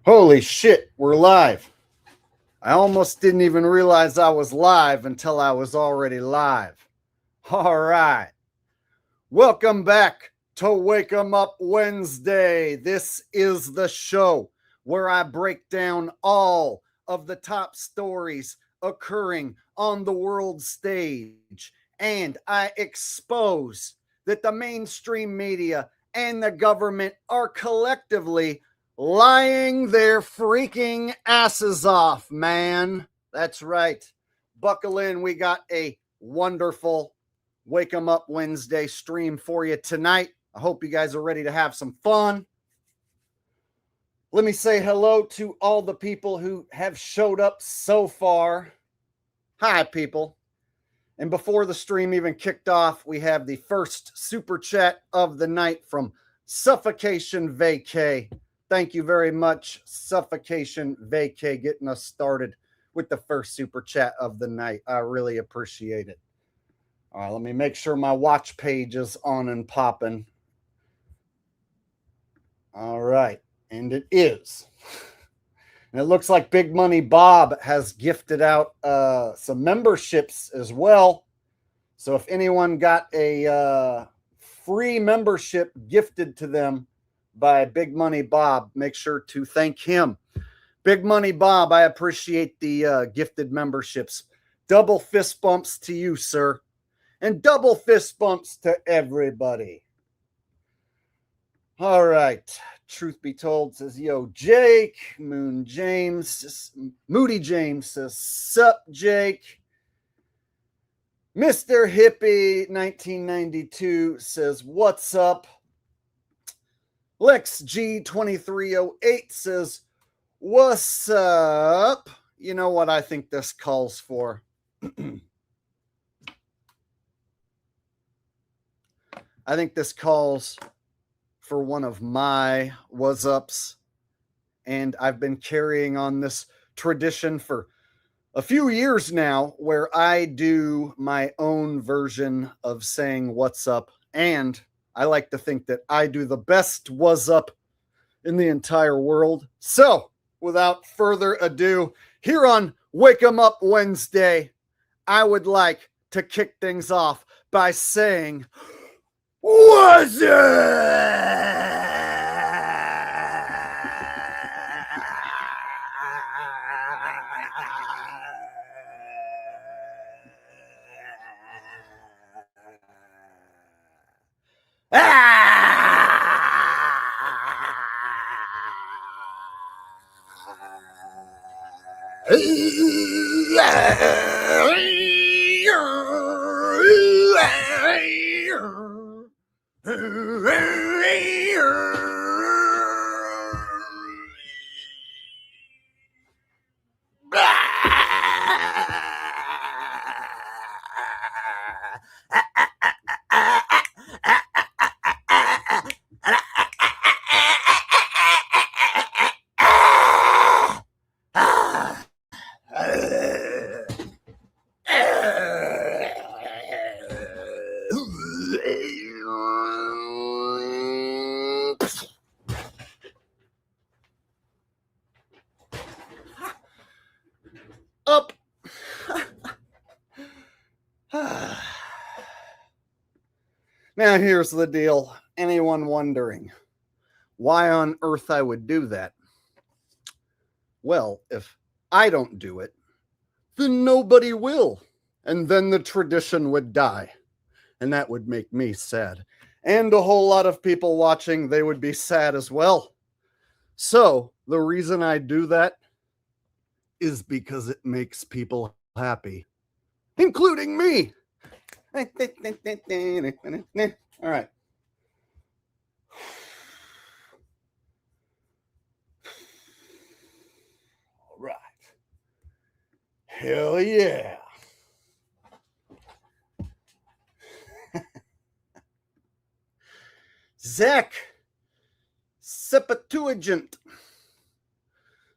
Holy shit, we're live. I almost didn't even realize I was live until I was already live. All right. Welcome back to Wake 'em Up Wednesday. This is the show where I break down all of the top stories occurring on the world stage and I expose that the mainstream media and the government are collectively lying their freaking asses off, man. That's right. Buckle in. We got a wonderful Wake 'em Up Wednesday stream for you tonight. I hope you guys are ready to have some fun. Let me say hello to all the people who have showed up so far. Hi, people. And before the stream even kicked off, we have the first super chat of the night from Suffocation Vacay. Thank you very much, Suffocation Vacay, getting us started with the first super chat of the night. I really appreciate it. All right, let me make sure my watch page is on and popping. All right, and it is. And it looks like Big Money Bob has gifted out some memberships as well. So if anyone got a free membership gifted to them by Big Money Bob, make sure to thank him. Big Money Bob, I appreciate the gifted memberships. Double fist bumps to you, sir. And double fist bumps to everybody. All right. Truth be told says, yo, Jake. Moody James says, sup, Jake. Mr. Hippie 1992 says, what's up? Lex G2308 says, what's up? You know what I think this calls for? I think this calls for one of my was-ups, and I've been carrying on this tradition for a few years now where I do my own version of saying what's up, and I like to think that I do the best was up in the entire world. So, without further ado, here on Wake 'em Up Wednesday, I would like to kick things off by saying, what's up? Up. Now here's the deal. Anyone wondering why on earth I would do that? Well, if I don't do it, then nobody will. And then the tradition would die. And that would make me sad. And a whole lot of people watching, they would be sad as well. So the reason I do that is because it makes people happy, including me. All right. All right. Hell yeah. Zach Septuagint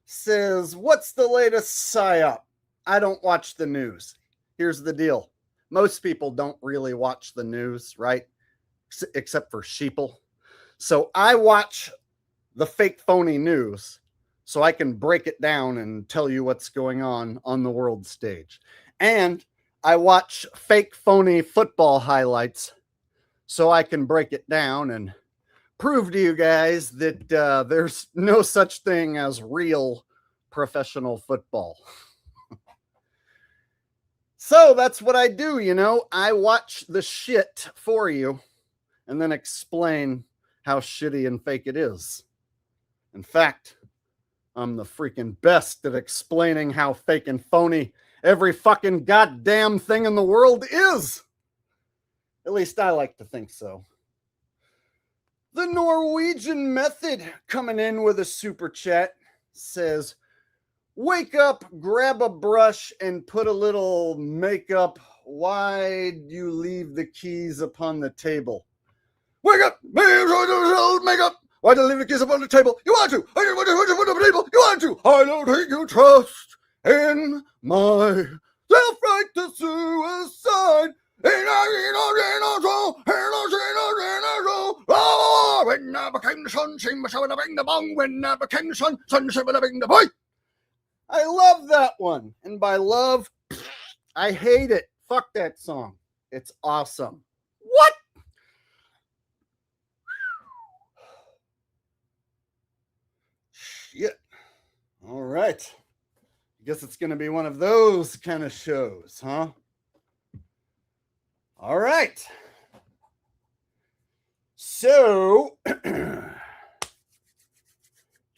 says, what's the latest psyop? I don't watch the news. Here's the deal. Most people don't really watch the news, right? Except for sheeple. So I watch the fake phony news so I can break it down and tell you what's going on the world stage. And I watch fake, phony football highlights so I can break it down and prove to you guys that there's no such thing as real professional football. So that's what I do, you know. I watch the shit for you and then explain how shitty and fake it is. In fact, I'm the freaking best at explaining how fake and phony every fucking goddamn thing in the world is. At least I like to think so. The Norwegian Method coming in with a super chat says, wake up, grab a brush, and put a little makeup. Why'd you leave the keys upon the table? Wake up, makeup. Why'd you leave the keys upon the table? You want to. I want to put on the table. You want to. I don't think you trust in my self-right to suicide. When I became the sun, she must have been the bong. When I became the sun, she would have been the boy. I love that one. And by love, I hate it. Fuck that song. It's awesome. What? Shit. All right. I guess it's going to be one of those kind of shows, huh? All right. So, did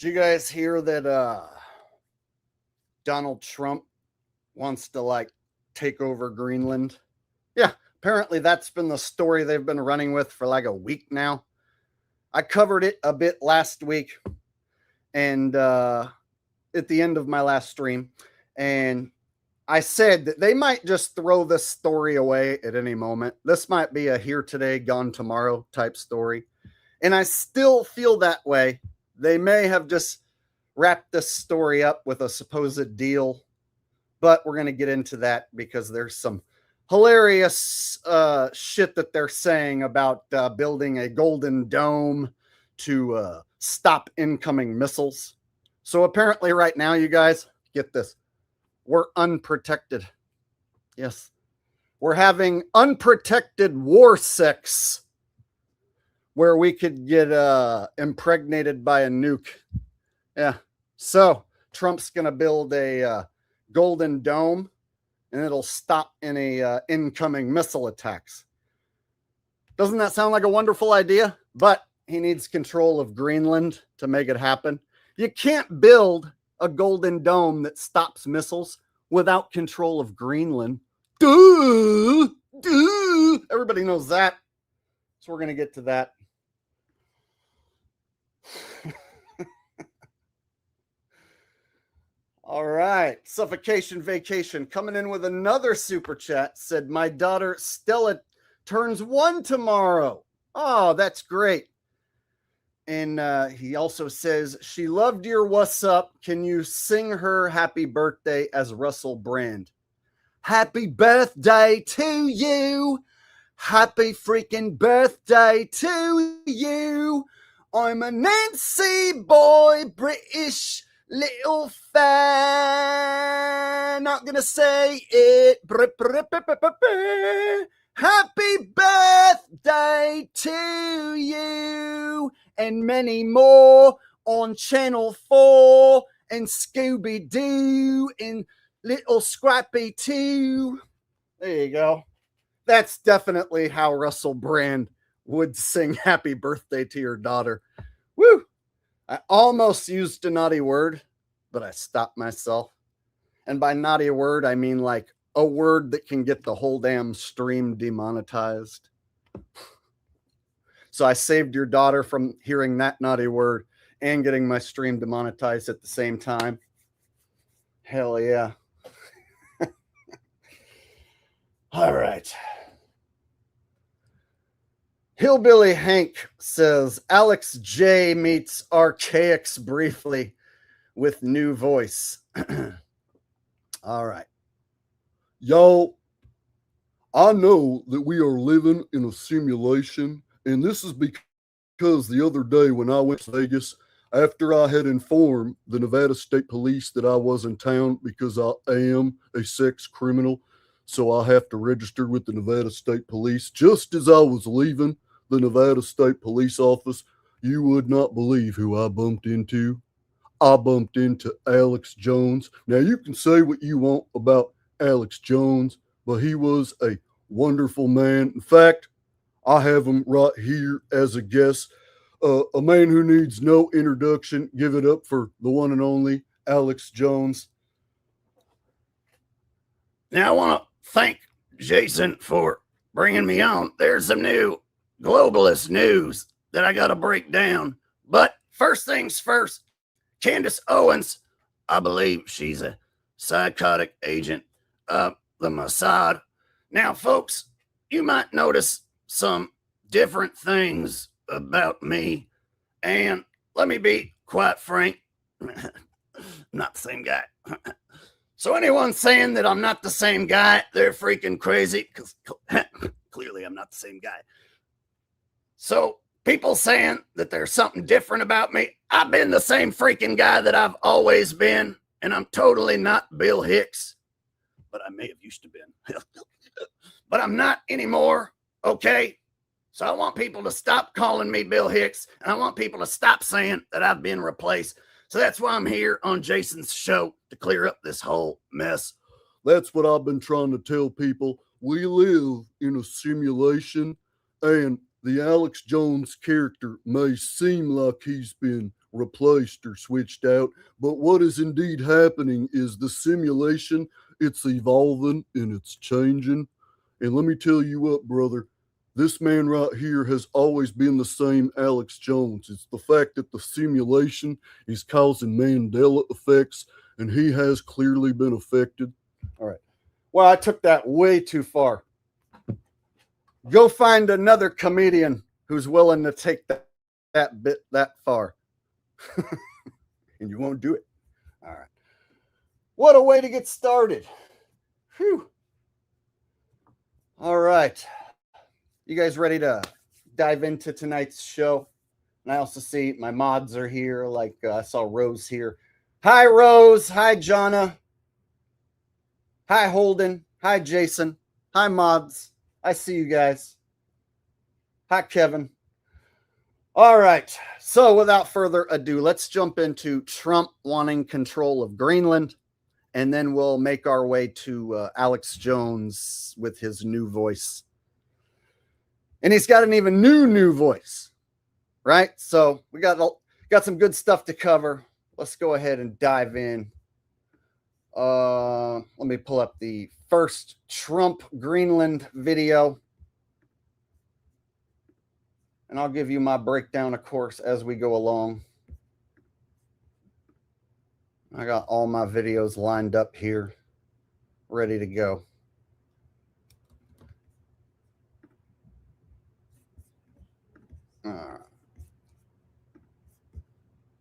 you guys hear that Donald Trump wants to like take over Greenland? Yeah, apparently that's been the story they've been running with for like a week now. I covered it a bit last week and at the end of my last stream, and I said that they might just throw this story away at any moment. This might be a here today, gone tomorrow type story. And I still feel that way. They may have just wrapped this story up with a supposed deal, but we're going to get into that because there's some hilarious shit that they're saying about building a golden dome to stop incoming missiles. So apparently right now, you guys, get this. We're unprotected. Yes. We're having unprotected war sex where we could get impregnated by a nuke. Yeah. So Trump's going to build a golden dome and it'll stop any incoming missile attacks. Doesn't that sound like a wonderful idea? But he needs control of Greenland to make it happen. You can't build a golden dome that stops missiles without control of Greenland. Duh! Duh! Everybody knows that. So we're going to get to that. All right. Suffocation Vacation coming in with another super chat. Said, my daughter Stella turns 1 tomorrow. Oh, that's great. And he also says, she loved your what's up. Can you sing her happy birthday as Russell Brand? Happy birthday to you. Happy freaking birthday to you. I'm a Nancy boy, British little fan. Not gonna say it. Happy birthday to you. And many more on Channel 4 and Scooby-Doo and Little Scrappy 2. There you go. That's definitely how Russell Brand would sing happy birthday to your daughter. Woo! I almost used a naughty word, but I stopped myself. And by naughty word, I mean like a word that can get the whole damn stream demonetized. So I saved your daughter from hearing that naughty word and getting my stream demonetized at the same time. Hell yeah. All right. Hillbilly Hank says, Alex J meets Archaics briefly with new voice. All right. Yo, I know that we are living in a simulation, and this is because the other day when I went to Vegas, After I had informed the Nevada State Police that I was in town because I am a sex criminal, so I have to register with the Nevada State Police. Just as I was leaving the Nevada State Police office, you would not believe who I bumped into. I bumped into Alex Jones. Now, you can say what you want about Alex Jones, but he was a wonderful man. In fact, I have him right here as a guest. A man who needs no introduction. Give it up for the one and only Alex Jones. Now, I want to thank Jason for bringing me on. There's some new globalist news that I got to break down. But first things first, Candace Owens, I believe she's a psychotic agent of the Mossad. Now, folks, you might notice some different things about me. And let me be quite frank, I'm not the same guy. So anyone saying that I'm not the same guy, they're freaking crazy, because clearly I'm not the same guy. So people saying that there's something different about me, I've been the same freaking guy that I've always been, and I'm totally not Bill Hicks, but I may have used to been. But I'm not anymore, okay? So I want people to stop calling me Bill Hicks, and I want people to stop saying that I've been replaced. So that's why I'm here on Jason's show, to clear up this whole mess. That's what I've been trying to tell people. We live in a simulation, and the Alex Jones character may seem like he's been replaced or switched out, but what is indeed happening is the simulation, it's evolving and it's changing. And let me tell you what, brother, this man right here has always been the same Alex Jones. It's the fact that the simulation is causing Mandela effects, and he has clearly been affected. All right. Well, I took that way too far. Go find another comedian who's willing to take that bit that far. And you won't do it. All right. What a way to get started. Whew. All right. You guys ready to dive into tonight's show? And I also see my mods are here. Like I saw Rose here. Hi, Rose. Hi, Jonna. Hi, Holden. Hi, Jason. Hi, mods. I see you guys. Hi, Kevin. All right. So without further ado, let's jump into Trump wanting control of Greenland. And then we'll make our way to Alex Jones with his new voice. And he's got an even new voice, right? So we got some good stuff to cover. Let's go ahead and dive in. Let me pull up the first Trump Greenland video. And I'll give you my breakdown, of course, as we go along. I got all my videos lined up here, ready to go.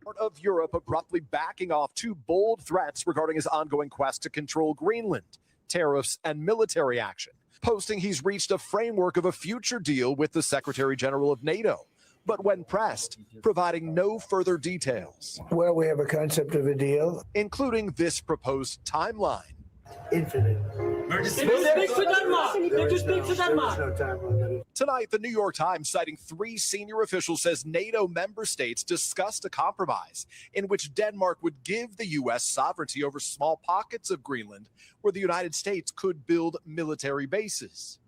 Part of Europe abruptly backing off two bold threats regarding his ongoing quest to control Greenland, tariffs and military action, posting he's reached a framework of a future deal with the Secretary General of NATO, but when pressed, providing no further details. Well, we have a concept of a deal, including this proposed timeline. Infinite. Tonight, the New York Times, citing three senior officials, says NATO member states discussed a compromise in which Denmark would give the U.S. sovereignty over small pockets of Greenland where the United States could build military bases.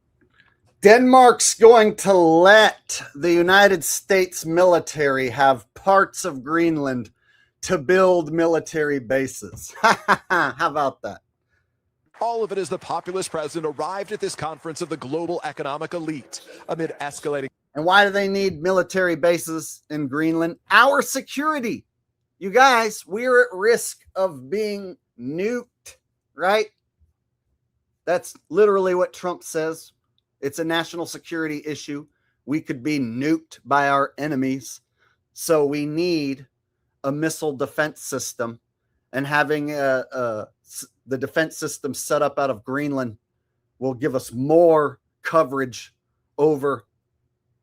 Denmark's going to let the United States military have parts of Greenland to build military bases. How about that? All of it as the populist president arrived at this conference of the global economic elite amid escalating. And why do they need military bases in Greenland? Our security. You guys, we're at risk of being nuked, right? That's literally what Trump says. It's a national security issue. We could be nuked by our enemies. So we need a missile defense system, and having the defense system set up out of Greenland will give us more coverage over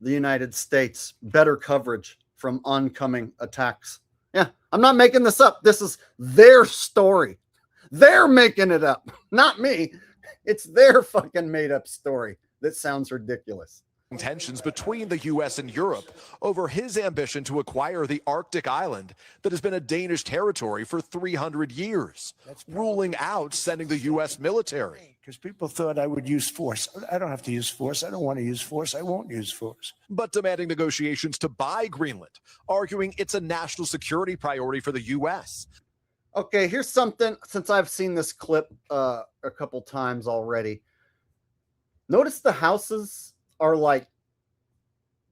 the United States, better coverage from oncoming attacks Yeah, I'm not making this up. This is their story. They're making it up, not me. It's their fucking made up story that sounds ridiculous. Tensions between the U.S. and Europe over his ambition to acquire the Arctic island that has been a Danish territory for 300 years, ruling out sending the U.S. military. Because people thought I would use force. I don't have to use force. I don't want to use force. I won't use force. But demanding negotiations to buy Greenland, arguing it's a national security priority for the U.S. Okay, here's something, since I've seen this clip a couple times already. Notice the houses are like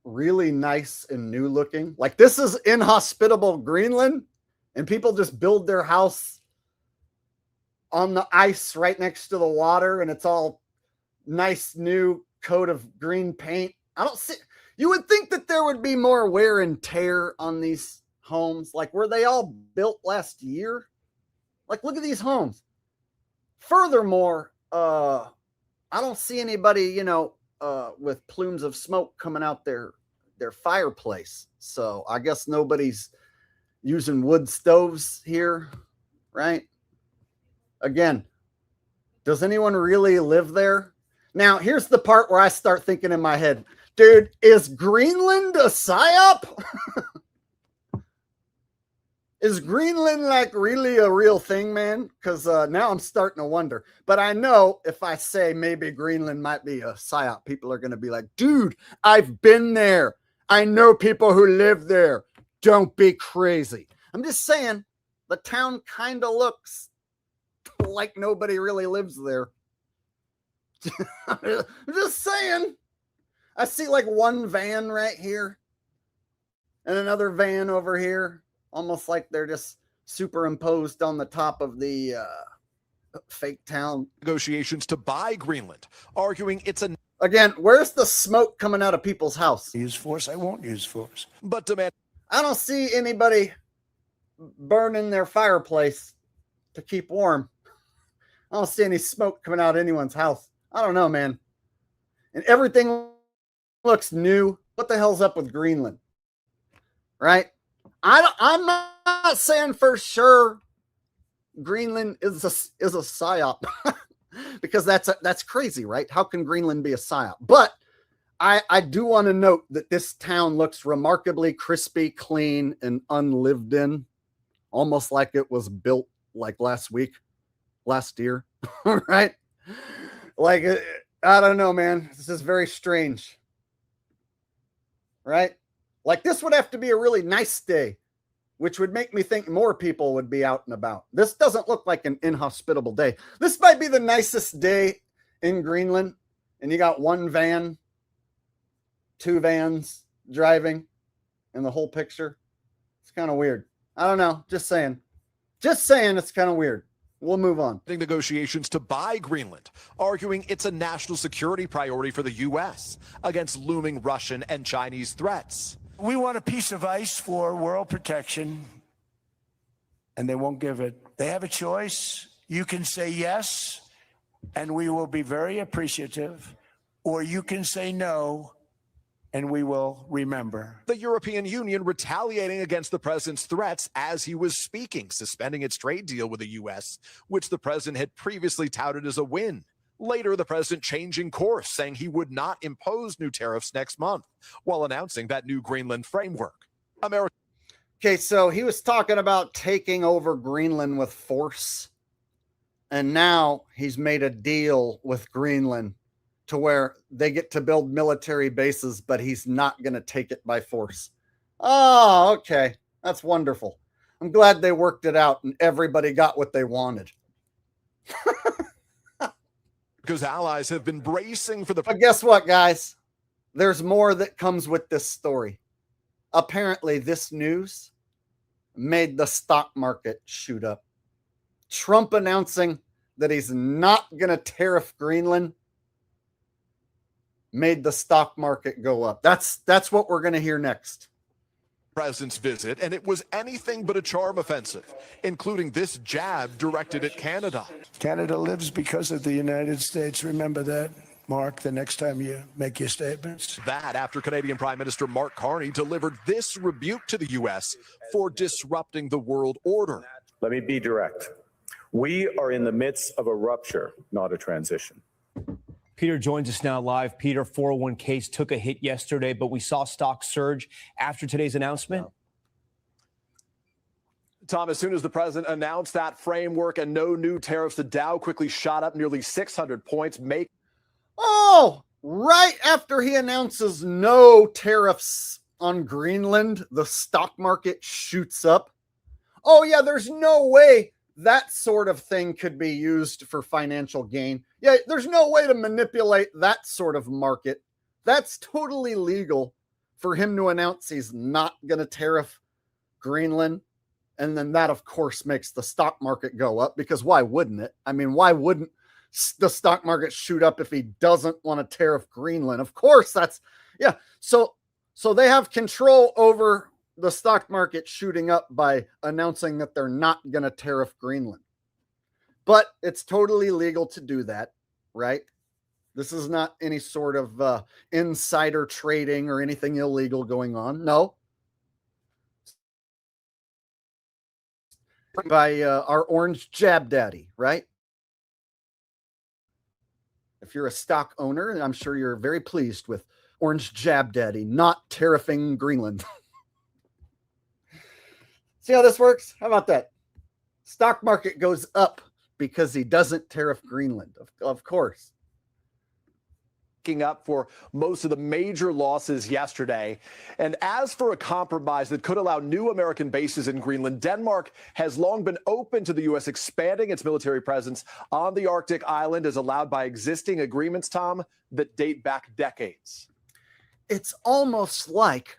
really nice and new looking. Like this is inhospitable Greenland, and people just build their house on the ice right next to the water, and it's all nice new coat of green paint. I don't see, you would think that there would be more wear and tear on these homes. Like, were they all built last year? Like, look at these homes. Furthermore, I don't see anybody, you know, with plumes of smoke coming out their fireplace. So I guess nobody's using wood stoves here, right? Again, does anyone really live there? Now, here's the part where I start thinking in my head, dude, is Greenland a psyop? Is Greenland like really a real thing, man? Because now I'm starting to wonder. But I know if I say maybe Greenland might be a psyop, people are going to be like, dude, I've been there. I know people who live there. Don't be crazy. I'm just saying the town kind of looks like nobody really lives there. I'm just saying. I see like one van right here and another van over here. Almost like they're just superimposed on the top of the fake town. Negotiations to buy Greenland, arguing it's a... Again, where's the smoke coming out of people's house? Use force. I won't use force. But demand... I don't see anybody burning their fireplace to keep warm. I don't see any smoke coming out of anyone's house. I don't know, man. And everything looks new. What the hell's up with Greenland? Right? I'm not saying for sure Greenland is a psyop because that's crazy, right? How can Greenland be a psyop? But I do want to note that this town looks remarkably crispy, clean, and unlived in, almost like it was built like last year, right? Like, I don't know, man. This is very strange, right? Like, this would have to be a really nice day, which would make me think more people would be out and about. This doesn't look like an inhospitable day. This might be the nicest day in Greenland, and you got one van, two vans driving in the whole picture. It's kind of weird. I don't know. Just saying. Just saying it's kind of weird. We'll move on. Negotiations to buy Greenland, arguing it's a national security priority for the U.S. against looming Russian and Chinese threats. We want a piece of ice for world protection, and they won't give it. They have a choice. You can say yes, and we will be very appreciative, or you can say no, and we will remember. The European Union retaliating against the president's threats as he was speaking, suspending its trade deal with the U.S., which the president had previously touted as a win. Later, the president changing course, saying he would not impose new tariffs next month, while announcing that new Greenland framework. Okay, so he was talking about taking over Greenland with force, and now he's made a deal with Greenland to where they get to build military bases, but he's not going to take it by force. Oh, okay. That's wonderful. I'm glad they worked it out and everybody got what they wanted. Because allies have been bracing for the... But guess what, guys? There's more that comes with this story. Apparently, this news made the stock market shoot up. Trump announcing that he's not going to tariff Greenland made the stock market go up. That's what we're going to hear next. President's visit, and it was anything but a charm offensive, including this jab directed at Canada. Canada lives because of the United States. Remember that. Mark, the next time you make your statements. That after Canadian Prime Minister Mark Carney delivered this rebuke to the U.S. for disrupting the world order. Let me be direct. We are in the midst of a rupture, not a transition. Peter joins us now live. Peter, 401ks took a hit yesterday, but we saw stocks surge after today's announcement. Tom, as soon as the president announced that framework and no new tariffs, the Dow quickly shot up nearly 600 points. Oh, right after he announces no tariffs on Greenland, the stock market shoots up. Oh, yeah, there's no way that sort of thing could be used for financial gain. Yeah, there's no way to manipulate that sort of market. That's totally legal for him to announce he's not going to tariff Greenland. And then that, of course, makes the stock market go up, because why wouldn't it? I mean, why wouldn't the stock market shoot up if he doesn't want to tariff Greenland? Of course, that's, yeah. So they have control over the stock market shooting up by announcing that they're not going to tariff Greenland. But it's totally legal to do that, right? This is not any sort of insider trading or anything illegal going on. No. By our orange jab daddy, right? If you're a stock owner, I'm sure you're very pleased with orange jab daddy not tariffing Greenland. See how this works? How about that? Stock market goes up because he doesn't tariff Greenland, of course. Up for most of the major losses yesterday. And as for a compromise that could allow new American bases in Greenland, Denmark has long been open to the U.S. expanding its military presence on the Arctic island as allowed by existing agreements, Tom, that date back decades. It's almost like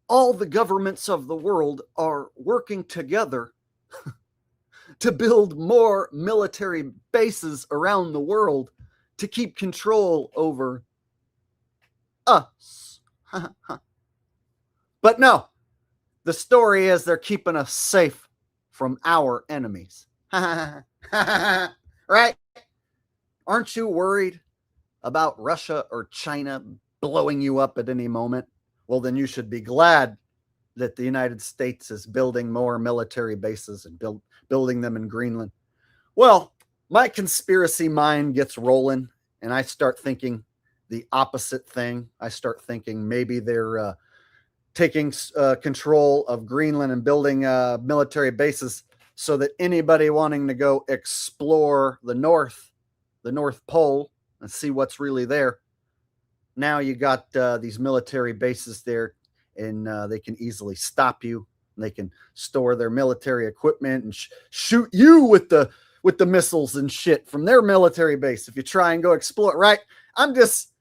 all the governments of the world are working together to build more military bases around the world to keep control over us. But no, the story is they're keeping us safe from our enemies. Right? Aren't you worried about Russia or China blowing you up at any moment? Well, then you should be glad that the United States is building more military bases and building them in Greenland. Well, my conspiracy mind gets rolling and I start thinking the opposite thing. I start thinking maybe they're taking control of Greenland and building military bases so that anybody wanting to go explore the North Pole and see what's really there. Now you got these military bases there, and they can easily stop you. They can store their military equipment and shoot you with the missiles and shit from their military base if you try and go explore, right? I'm just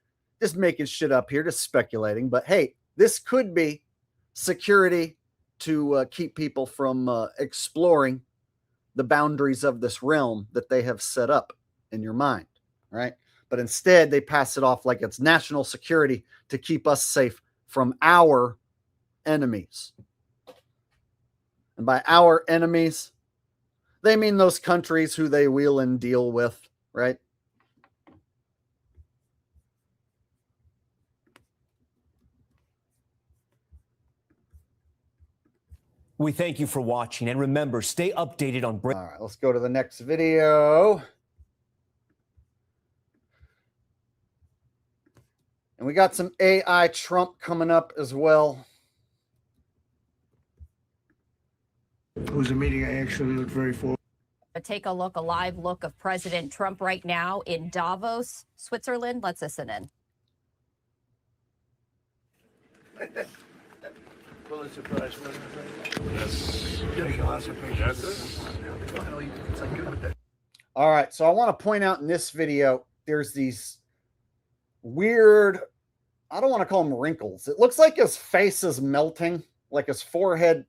making shit up here, just speculating. But hey, this could be security to keep people from exploring the boundaries of this realm that they have set up in your mind, right? But instead, they pass it off like it's national security to keep us safe from our enemies. And by our enemies, they mean those countries who they wheel and deal with, right? We thank you for watching, and remember, stay updated on All right, let's go to the next video. And we got some AI Trump coming up as well. It was a meeting I actually looked very forward. Take a live look of President Trump right now in Davos, Switzerland. Let's listen in. Pulitzer Prize winner. That's ridiculous. All right, so I want to point out in this video, there's these weird, I don't want to call them wrinkles. It looks like his face is melting, like his forehead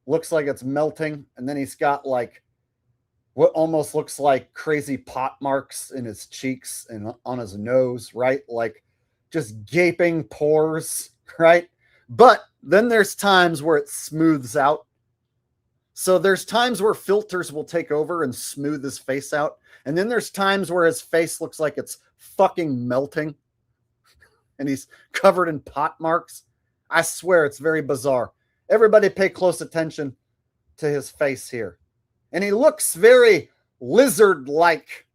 looks like it's melting, and then he's got like what almost looks like crazy pot marks in his cheeks and on his nose, right? Like just gaping pores, right? But then there's times where it smooths out. So there's times where filters will take over and smooth his face out. And then there's times where his face looks like it's fucking melting and he's covered in pot marks. I swear it's very bizarre. Everybody pay close attention to his face here. And he looks very lizard-like.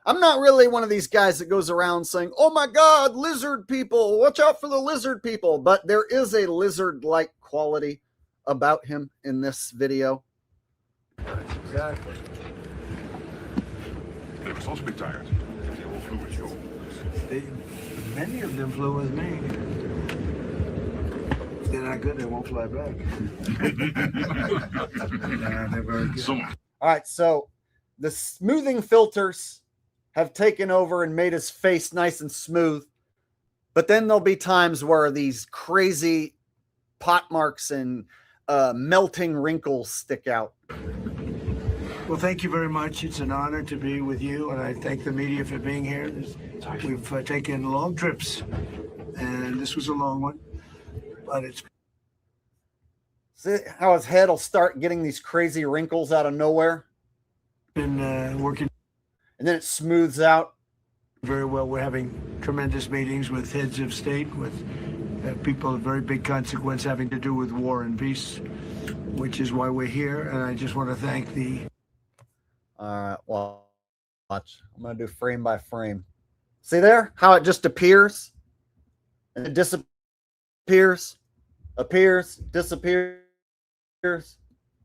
I'm not really one of these guys that goes around saying, oh my God, lizard people, watch out for the lizard people. But there is a lizard-like quality about him in this video. Exactly. They were supposed to be tired. They all flew with you. Many of them flew with me. If they're not good, they won't fly back. They're very good. All right, so the smoothing filters have taken over and made his face nice and smooth. But then there'll be times where these crazy pot marks and melting wrinkles stick out. Well, thank you very much. It's an honor to be with you, and I thank the media for being here. We've taken long trips, and this was a long one, but it's... See how his head will start getting these crazy wrinkles out of nowhere? been working and then it smooths out very well. We're having tremendous meetings with heads of state, with people of very big consequence having to do with war and peace, which is why we're here. And I just want to thank the... All right, well, watch. I'm going to do frame by frame. See there? How it just appears? And it disappears, appears, disappears.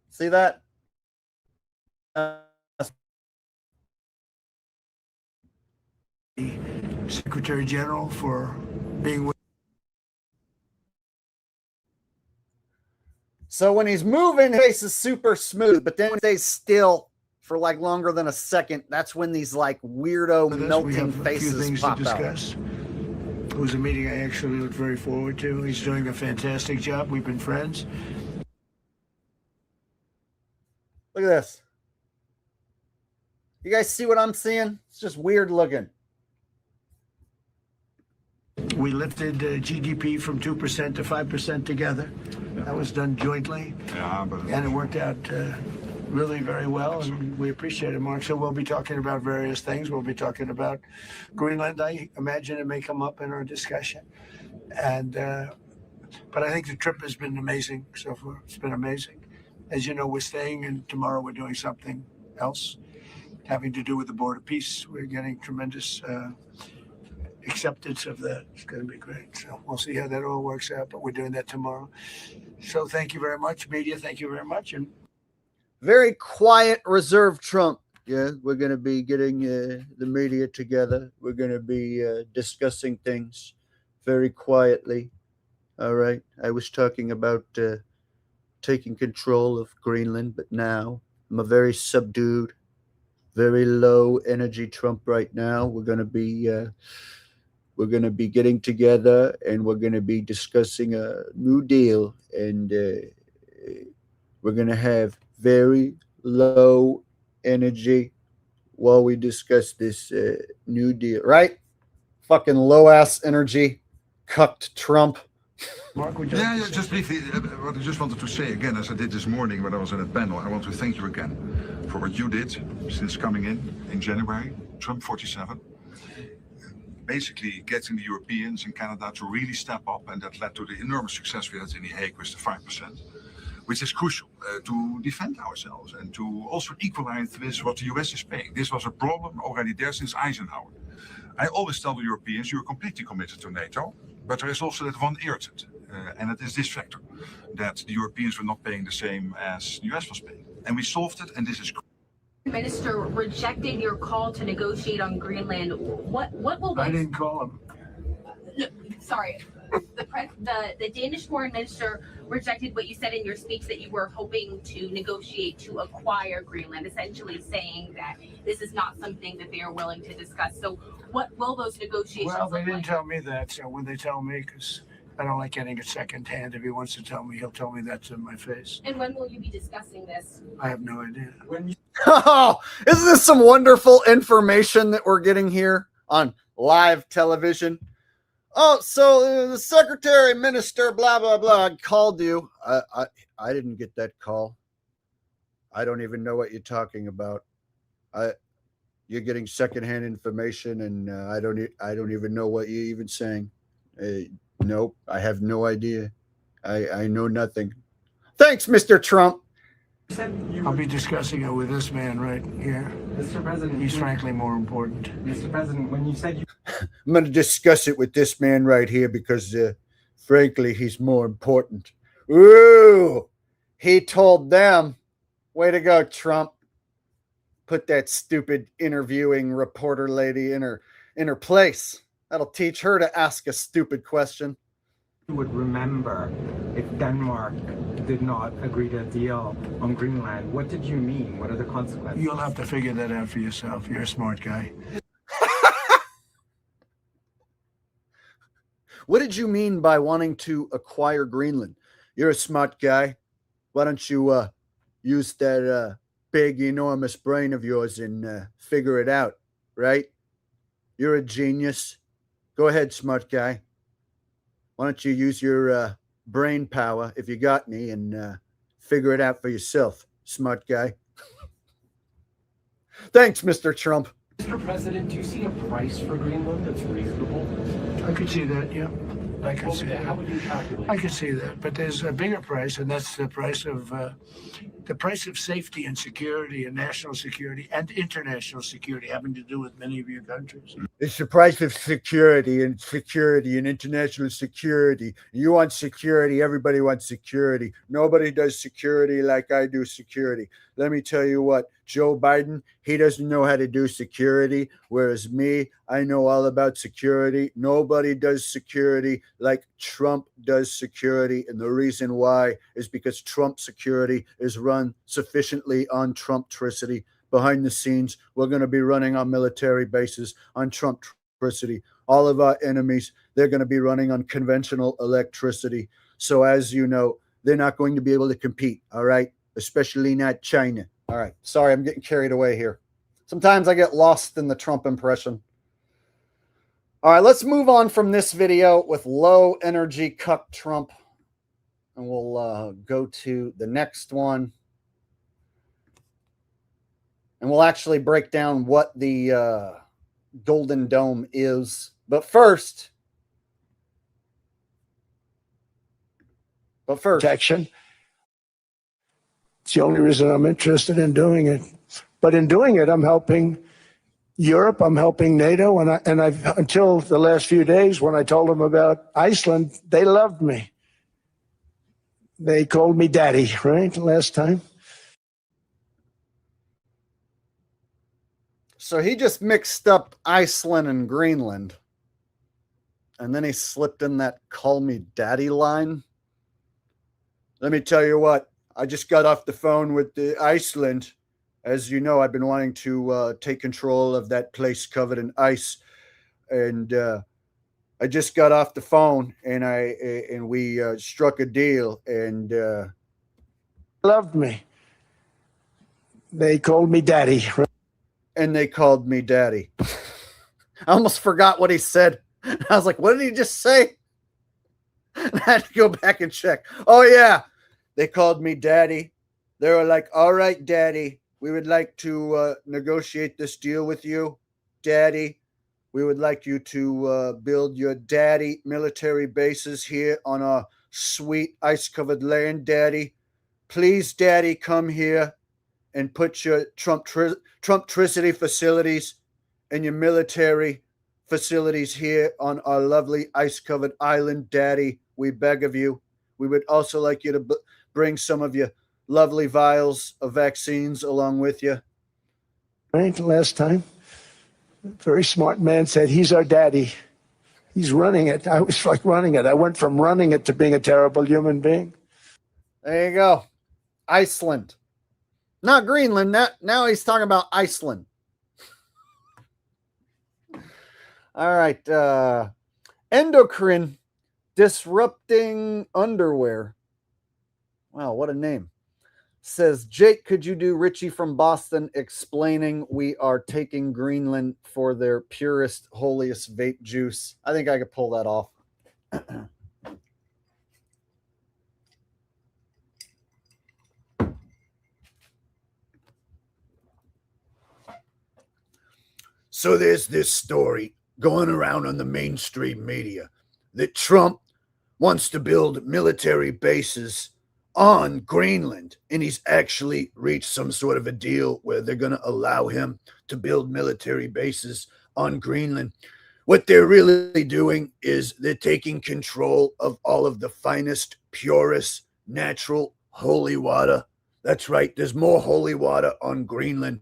See that? The Secretary General for being with... So when he's moving, his face is super smooth, but then when he stays still for like longer than a second, that's when these like weirdo melting faces pop out. It was a meeting I actually look very forward to. He's doing a fantastic job. We've been friends. Look at this. You guys see what I'm seeing? It's just weird looking. We lifted GDP from 2% to 5% together. That was done jointly. And it worked out really very well, and we appreciate it, Mark. So we'll be talking about various things. We'll be talking about Greenland. I imagine it may come up in our discussion. And but I think the trip has been amazing so far. It's been amazing. As you know, we're staying, and tomorrow we're doing something else having to do with the Board of Peace. We're getting tremendous acceptance of that. It's going to be great. So we'll see how that all works out, but we're doing that tomorrow. So thank you very much, media. Thank you very much. And very quiet, reserved Trump. Yeah, we're going to be getting the media together. We're going to be discussing things very quietly. All right. I was talking about taking control of Greenland, but now I'm a very subdued, very low energy Trump right now. We're going to be getting together, and we're going to be discussing a new deal, and we're going to have very low energy while we discuss this new deal, right? Fucking low ass energy, cucked Trump. Mark, would Yeah, just briefly, what I just wanted to say again, as I did this morning when I was in a panel, I want to thank you again for what you did since coming in January, Trump 47. Basically getting the Europeans and Canada to really step up, and that led to the enormous success we had in The Hague with the 5%, which is crucial to defend ourselves and to also equalize with what the US is paying. This was a problem already there since Eisenhower. I always tell the Europeans, you're completely committed to NATO, but there is also that one irritant, and it is this factor, that the Europeans were not paying the same as the US was paying. And we solved it, and this is Minister rejected your call to negotiate on Greenland. What will I didn't call him. No, sorry. The Danish foreign minister rejected what you said in your speech, that you were hoping to negotiate to acquire Greenland, essentially saying that this is not something that they are willing to discuss. So what will those negotiations Well, they look didn't like? tell me that. So when they tell me, because I don't like getting it secondhand. If he wants to tell me, he'll tell me that to my face. And when will you be discussing this? I have no idea. Oh, isn't this some wonderful information that we're getting here on live television? Oh, so the secretary, minister, blah, blah, blah, called you. I didn't get that call. I don't even know what you're talking about. you're getting secondhand information, and I don't even know what you're even saying. Nope, I have no idea. I know nothing. Thanks, Mr. Trump. I'll be discussing it with this man right here. Mr. President, He's frankly more important. Mr. President, when you said you I'm going to discuss it with this man right here because, frankly, he's more important. Ooh, he told them. Way to go, Trump. Put that stupid interviewing reporter lady in her place. That'll teach her to ask a stupid question. would remember if Denmark did not agree to a deal on Greenland, what did you mean? What are the consequences? You'll have to figure that out for yourself. You're a smart guy. What did you mean by wanting to acquire Greenland? You're a smart guy. Why don't you use that big, enormous brain of yours and figure it out, right? You're a genius. Go ahead, smart guy. Why don't you use your brain power, if you got any, and figure it out for yourself, smart guy. Thanks, Mr. Trump. Mr. President, do you see a price for Greenland that's reasonable? I could see that, yeah. I could see that. How would you calculate? I could see that, but there's a bigger price, and that's the price of safety and security and national security and international security, having to do with many of your countries. It's the price of security and international security. You want security. Everybody wants security. Nobody does security like I do security. Let me tell you what, Joe Biden, he doesn't know how to do security, whereas me, I know all about security. Nobody does security like Trump does security. And the reason why is because Trump security is run sufficiently on Trumptricity. Behind the scenes, we're going to be running our military bases on Trumptricity. All of our enemies, they're going to be running on conventional electricity. So as you know, they're not going to be able to compete, all right? Especially not China. All right, sorry, I'm getting carried away here. Sometimes I get lost in the Trump impression. All right, let's move on from this video with low energy cuck Trump. And we'll go to the next one. And we'll actually break down what the Golden Dome is. But first, Protection. It's the only reason I'm interested in doing it. But in doing it, I'm helping Europe, I'm helping NATO, and I've until the last few days when I told them about Iceland, they loved me. They called me daddy, right? Last time. So he just mixed up Iceland and Greenland. And then he slipped in that call me daddy line. Let me tell you what, I just got off the phone with Iceland. As you know, I've been wanting to take control of that place covered in ice. And I just got off the phone and we struck a deal and Loved me. They called me daddy. And they called me daddy. I almost forgot what he said. I was like, what did he just say? And I had to go back and check. Oh, yeah. They called me daddy. They were like, all right, daddy, we would like to negotiate this deal with you. Daddy, we would like you to build your daddy military bases here on our sweet ice-covered land, daddy. Please, daddy, come here and put your Trumptricity facilities and your military facilities here on our lovely ice-covered island, daddy. We beg of you. We would also like you to bring some of your lovely vials of vaccines along with you. Right, last time. Very smart man said, he's our daddy. He's running it. I was like running it. I went from running it to being a terrible human being. There you go. Iceland. Not Greenland. Now he's talking about Iceland. All right. Endocrine disrupting underwear. Wow, what a name. Says, Jake, could you do Richie from Boston explaining we are taking Greenland for their purest, holiest vape juice? I think I could pull that off. So there's this story going around on the mainstream media that Trump wants to build military bases on Greenland, and he's actually reached some sort of a deal where they're going to allow him to build military bases on Greenland. What they're really doing is they're taking control of all of the finest, purest, natural holy water. That's right, there's more holy water on Greenland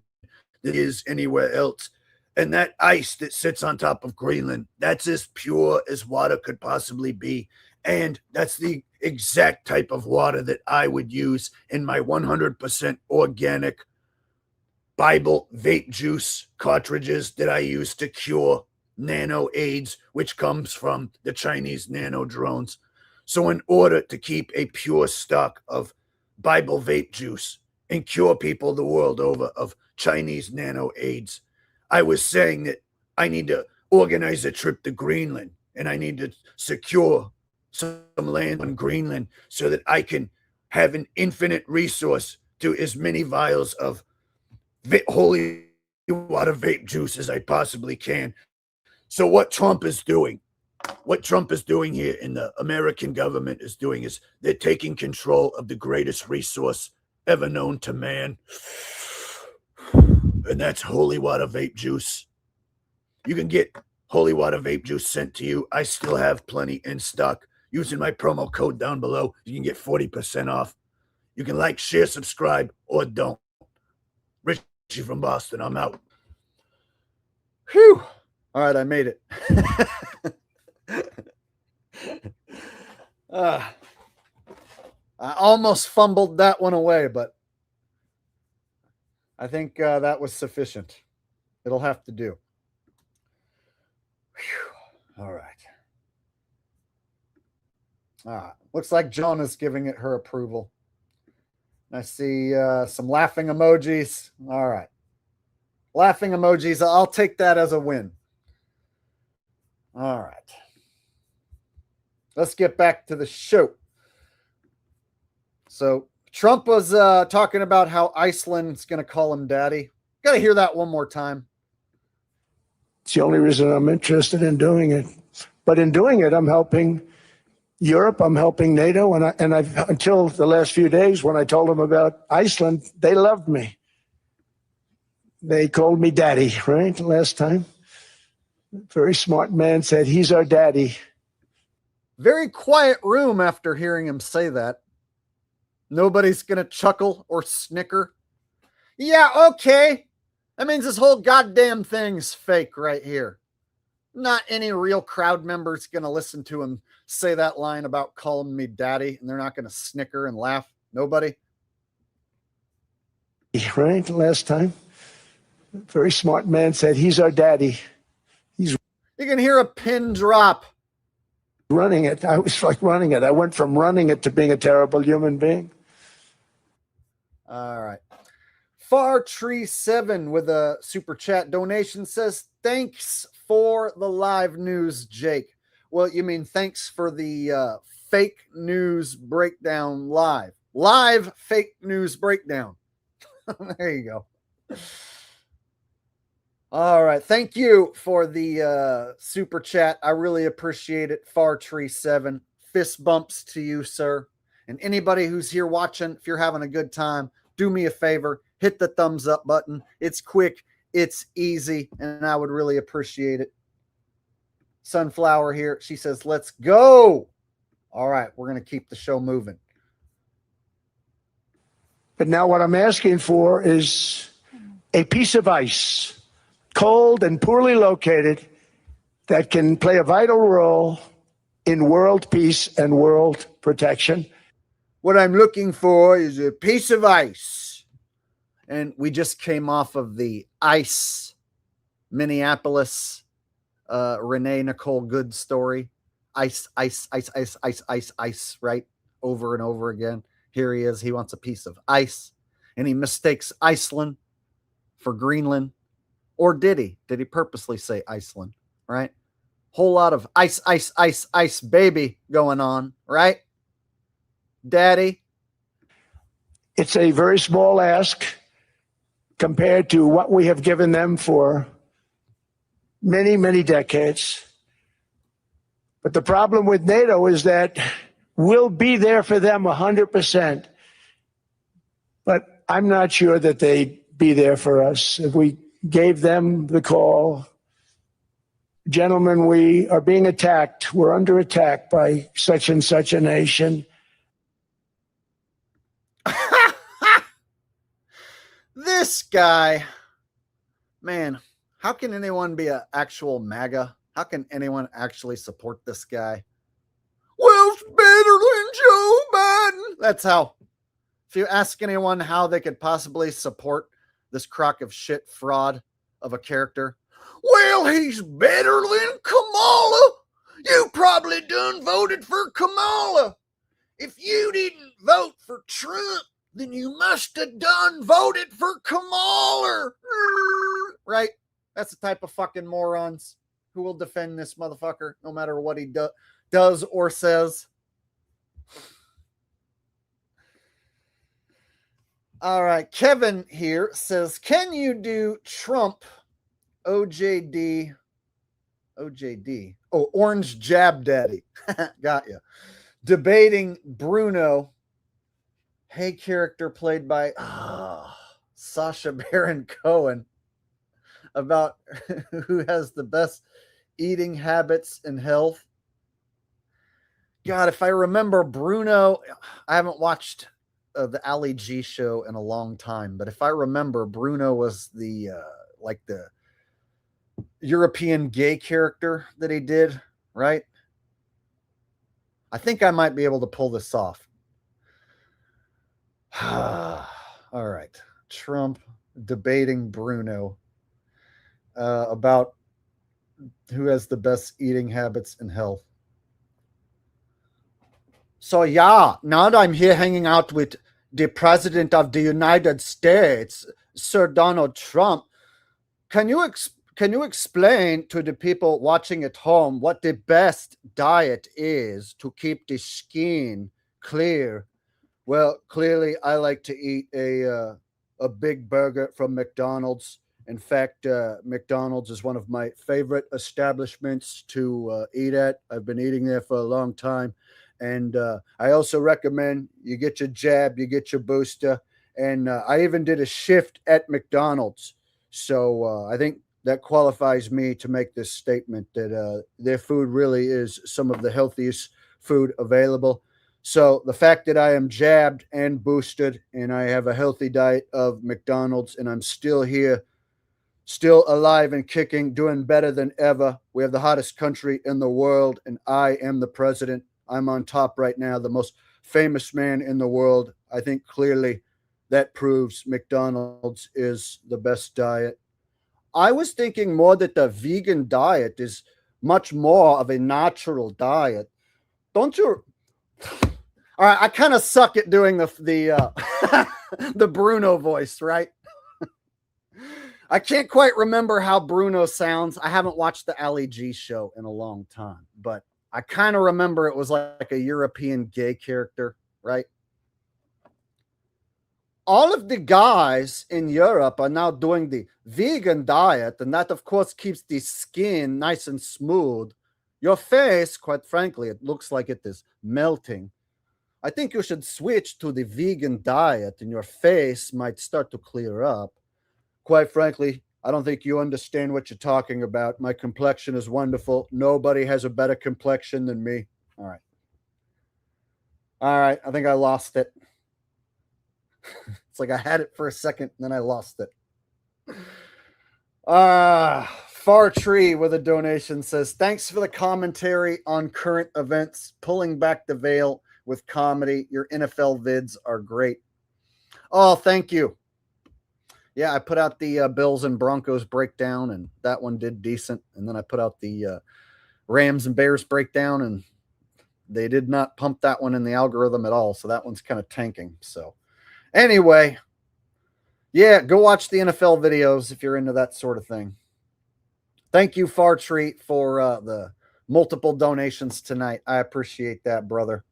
than there is anywhere else. And that ice that sits on top of Greenland, that's as pure as water could possibly be. And that's the exact type of water that I would use in my 100% organic Bible vape juice cartridges that I use to cure nano AIDS, which comes from the Chinese nano drones. So in order to keep a pure stock of Bible vape juice and cure people the world over of Chinese nano AIDS, I was saying that I need to organize a trip to Greenland, and I need to secure some land on Greenland so that I can have an infinite resource to as many vials of holy water vape juice as I possibly can. So what Trump is doing here in the American government is doing is they're taking control of the greatest resource ever known to man. And that's holy water vape juice. You can get holy water vape juice sent to you. I still have plenty in stock. Using my promo code down below, you can get 40% off. You can like, share, subscribe, or don't. Richie from Boston, I'm out. Whew. All right, I made it. I almost fumbled that one away, but I think that was sufficient. It'll have to do. Whew. All right. Looks like Jonah's giving it her approval. I see some laughing emojis. All right. Laughing emojis. I'll take that as a win. All right. Let's get back to the show. So Trump was talking about how Iceland's going to call him daddy. Got to hear that one more time. It's the only reason I'm interested in doing it. But in doing it, I'm helping Europe, I'm helping NATO, and I've until the last few days when I told them about Iceland, they loved me. They called me daddy, right? Last time. Very smart man said, he's our daddy. Very quiet room after hearing him say that. Nobody's going to chuckle or snicker. Yeah, okay. That means this whole goddamn thing's fake right here. Not any real crowd member's going to listen to him say that line about calling me daddy, and they're not going to snicker and laugh. Nobody. Right? Last time. Very smart man said, he's our daddy. You can hear a pin drop. Running it. I was like running it. I went from running it to being a terrible human being. All right. Far Tree 7 with a super chat donation says, thanks for the live news, Jake. Well, you mean thanks for the fake news breakdown live. Live fake news breakdown. There you go. All right. Thank you for the super chat. I really appreciate it. Far Tree 7. Fist bumps to you, sir. And anybody who's here watching, if you're having a good time, do me a favor. Hit the thumbs up button. It's quick. It's easy. And I would really appreciate it. Sunflower here. She says, let's go. All right. We're going to keep the show moving. But now what I'm asking for is a piece of ice, cold and poorly located, that can play a vital role in world peace and world protection. What I'm looking for is a piece of ice. And we just came off of the ice Minneapolis Renee Nicole Good story. Ice, right? Over and over again. Here he is. He wants a piece of ice. And he mistakes Iceland for Greenland. Or did he? Did he purposely say Iceland? Right? Whole lot of ice, baby going on. Right? Daddy? It's a very small ask compared to what we have given them for many, many decades. But the problem with NATO is that we'll be there for them 100%. But I'm not sure that they'd be there for us if we gave them the call. Gentlemen, we are being attacked. We're under attack by such and such a nation. This guy, man, how can anyone be an actual MAGA? How can anyone actually support this guy? Well, it's better than Joe Biden. That's how. If you ask anyone how they could possibly support this crock of shit fraud of a character, well, he's better than Kamala. You probably done voted for Kamala. If you didn't vote for Trump, then you must have done voted for Kamala. Right? That's the type of fucking morons who will defend this motherfucker no matter what he does or says. All right. Kevin here says, can you do Trump OJD? Oh, Orange Jab Daddy. Got you. Debating Bruno. Hey, character played by Sacha Baron Cohen, about who has the best eating habits and health. God, if I remember Bruno, I haven't watched the Ali G show in a long time, but if I remember, Bruno was the like the European gay character that he did, right? I think I might be able to pull this off. All right. Trump debating Bruno about who has the best eating habits and health. So, yeah, now that I'm here hanging out with the President of the United States, Sir Donald Trump, can you explain to the people watching at home what the best diet is to keep the skin clear? Well, clearly, I like to eat a big burger from McDonald's. In fact, McDonald's is one of my favorite establishments to eat at. I've been eating there for a long time. And I also recommend you get your jab, you get your booster. And I even did a shift at McDonald's. So I think that qualifies me to make this statement that their food really is some of the healthiest food available. So the fact that I am jabbed and boosted and I have a healthy diet of McDonald's and I'm still here, still alive and kicking, doing better than ever. We have the hottest country in the world and I am the president. I'm on top right now, the most famous man in the world. I think clearly that proves McDonald's is the best diet. I was thinking more that the vegan diet is much more of a natural diet. Don't you? All right, I kind of suck at doing the the Bruno voice, right? I can't quite remember how Bruno sounds. I haven't watched the Ali G show in a long time, but I kind of remember it was like a European gay character, right? All of the guys in Europe are now doing the vegan diet, and that, of course, keeps the skin nice and smooth. Your face, quite frankly, it looks like it is melting. I think you should switch to the vegan diet, and your face might start to clear up. Quite frankly, I don't think you understand what you're talking about. My complexion is wonderful. Nobody has a better complexion than me. All right. All right. I think I lost it. It's like I had it for a second, and then I lost it. Far Tree with a donation says, thanks for the commentary on current events, pulling back the veil with comedy. Your NFL vids are great. Oh, thank you. Yeah, I put out the Bills and Broncos breakdown, and that one did decent. And then I put out the Rams and Bears breakdown, and they did not pump that one in the algorithm at all. So that one's kind of tanking. So anyway, yeah, go watch the NFL videos if you're into that sort of thing. Thank you, Far Treat, for the multiple donations tonight. I appreciate that, brother.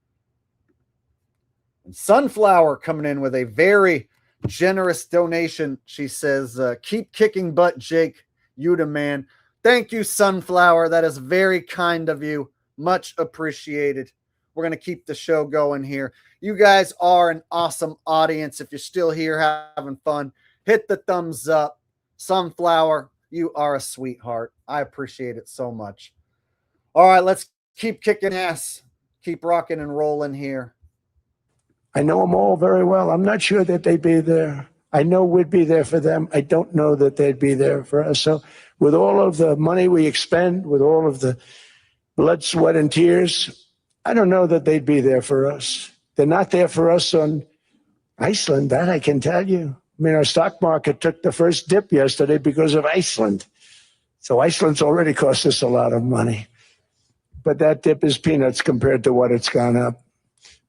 And Sunflower coming in with a very generous donation. She says, keep kicking butt, Jake. You the man. Thank you, Sunflower. That is very kind of you. Much appreciated. We're going to keep the show going here. You guys are an awesome audience. If you're still here having fun, hit the thumbs up. Sunflower, you are a sweetheart. I appreciate it so much. All right, let's keep kicking ass. Keep rocking and rolling here. I know them all very well. I'm not sure that they'd be there. I know we'd be there for them. I don't know that they'd be there for us. So with all of the money we expend, with all of the blood, sweat, and tears, I don't know that they'd be there for us. They're not there for us on Iceland, that I can tell you. I mean, our stock market took the first dip yesterday because of Iceland. So Iceland's already cost us a lot of money. But that dip is peanuts compared to what it's gone up.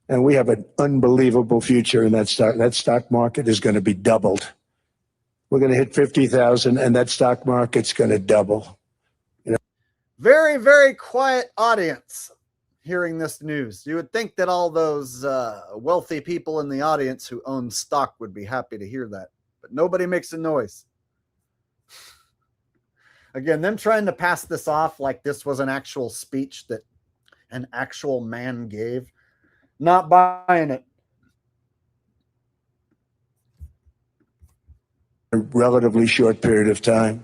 And we have an unbelievable future in that stock. That stock market is going to be doubled. We're going to hit 50,000 and that stock market's going to double. You know? Very, very quiet audience hearing this news. You would think that all those wealthy people in the audience who own stock would be happy to hear that, but nobody makes a noise. Again, them trying to pass this off like this was an actual speech that an actual man gave. Not buying it. A relatively short period of time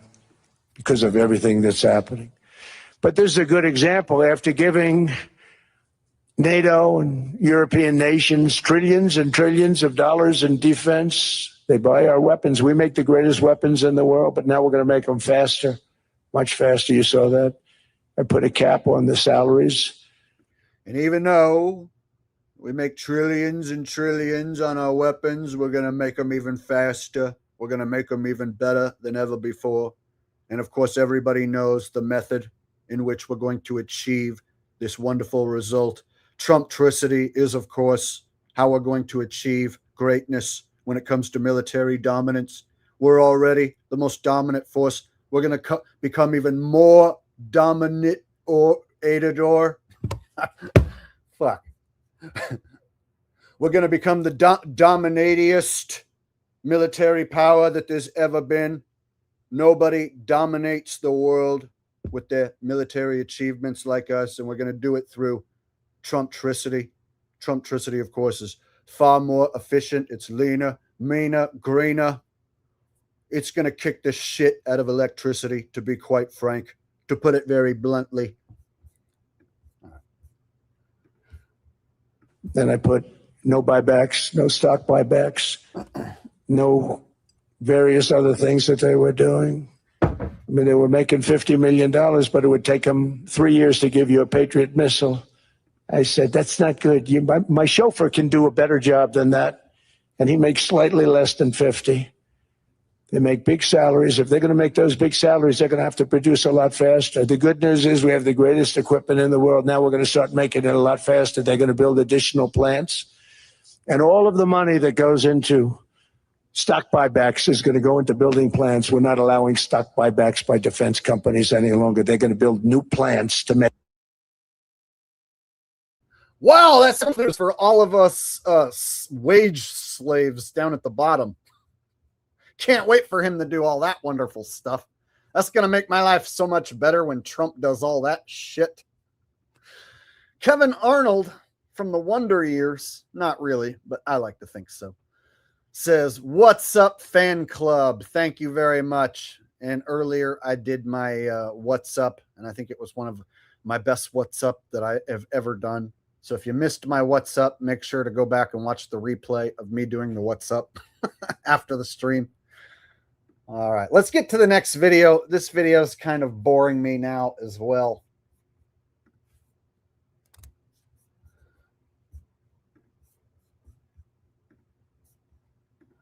because of everything that's happening. But this is a good example. After giving NATO and European nations trillions and trillions of dollars in defense, they buy our weapons. We make the greatest weapons in the world, but now we're going to make them faster, much faster. You saw that. I put a cap on the salaries. And even though we make trillions and trillions on our weapons, we're going to make them even faster. We're going to make them even better than ever before. And of course, everybody knows the method in which we're going to achieve this wonderful result. Trumptricity is, of course, how we're going to achieve greatness when it comes to military dominance. We're already the most dominant force. We're going to become even more dominant or aidador. Fuck. We're going to become the dominatiest military power that there's ever been. Nobody dominates the world with their military achievements like us, and we're going to do it through Trumptricity. Trumptricity, of course, is far more efficient. It's leaner, meaner, greener. It's going to kick the shit out of electricity, to be quite frank, to put it very bluntly. Then I put no buybacks, no stock buybacks, no various other things that they were doing. I mean, they were making $50 million, but it would take them 3 years to give you a Patriot missile. I said, that's not good. My chauffeur can do a better job than that, and he makes slightly less than 50. They make big salaries. If they're going to make those big salaries, they're going to have to produce a lot faster. The good news is we have the greatest equipment in the world. Now we're going to start making it a lot faster. They're going to build additional plants. And all of the money that goes into stock buybacks is going to go into building plants. We're not allowing stock buybacks by defense companies any longer. They're going to build new plants to make. Wow, that's something for all of us wage slaves down at the bottom. Can't wait for him to do all that wonderful stuff. That's going to make my life so much better when Trump does all that shit. Kevin Arnold from the Wonder Years, not really, but I like to think so, says, "What's up, fan club? Thank you very much." And earlier I did my What's Up, and I think it was one of my best What's Up that I have ever done. So if you missed my What's Up, make sure to go back and watch the replay of me doing the What's Up after the stream. All right, let's get to the next video. This video is kind of boring me now as well.